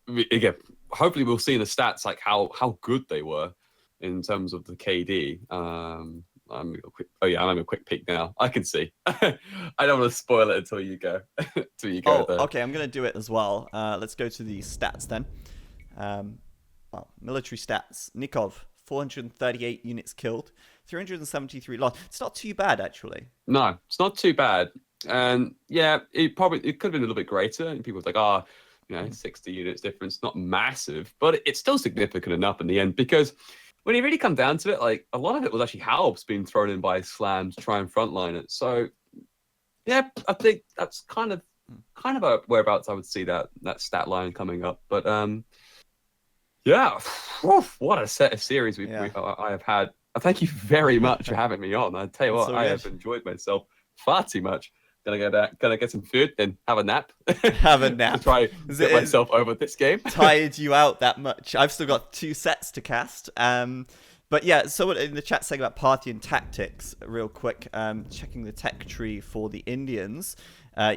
again, hopefully we'll see in the stats like how good they were in terms of the KD. I'm having a quick peek now. I can see. I don't want to spoil it until you go. Until you go Oh, there. okay, I'm gonna do it as well. Let's go to the stats then. Um, well, military stats. Nicov, 438 units killed, 373 lost. It's not too bad actually. No, it's not too bad. And yeah, it could have been a little bit greater. And people was like, 60 units difference, not massive, but it's still significant enough in the end because when you really come down to it, like a lot of it was actually Halbs being thrown in by Slam to try and frontline it. So yeah, I think that's kind of a whereabouts I would see that stat line coming up. But yeah, what a set of series Yeah, I have had. Thank you very much for having me on. I tell you it's what, all I good. have enjoyed myself far too much. Gonna get some food and have a nap Have a to nap. try Is get it myself over this game. tired you out that much? I've still got 2 sets to cast. But yeah, so in the chat saying about Parthian tactics, real quick, checking the tech tree for the Indians,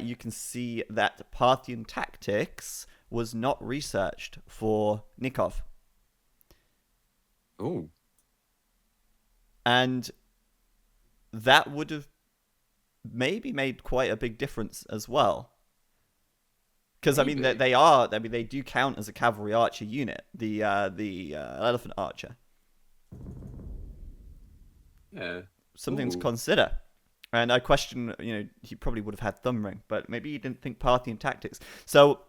you can see that Parthian tactics was not researched for Nicov. Ooh, And that would have maybe made quite a big difference as well. Because I mean, maybe. they do count as a cavalry archer unit, the elephant archer. Yeah. Something to Ooh. consider. And I question, he probably would have had thumb ring, but maybe he didn't think Parthian tactics. So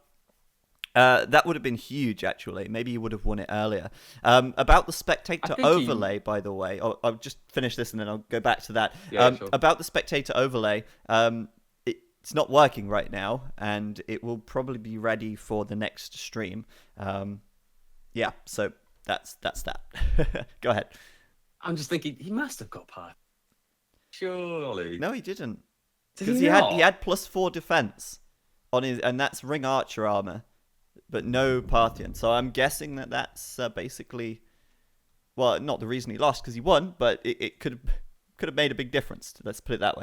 that would have been huge, actually. Maybe he would have won it earlier. About the spectator overlay, by the way, I'll just finish this and then I'll go back to that. Yeah, sure. About the spectator overlay, it's not working right now, and it will probably be ready for the next stream. Yeah, so that's that. Go ahead. I'm just thinking he must have got past. Surely. No, he didn't. Did Because he not? he had +4 defense on his, and that's ring archer armor, but no Parthian. So I'm guessing that that's basically, well, not the reason he lost because he won, but it could have made a big difference. Let's put it that way.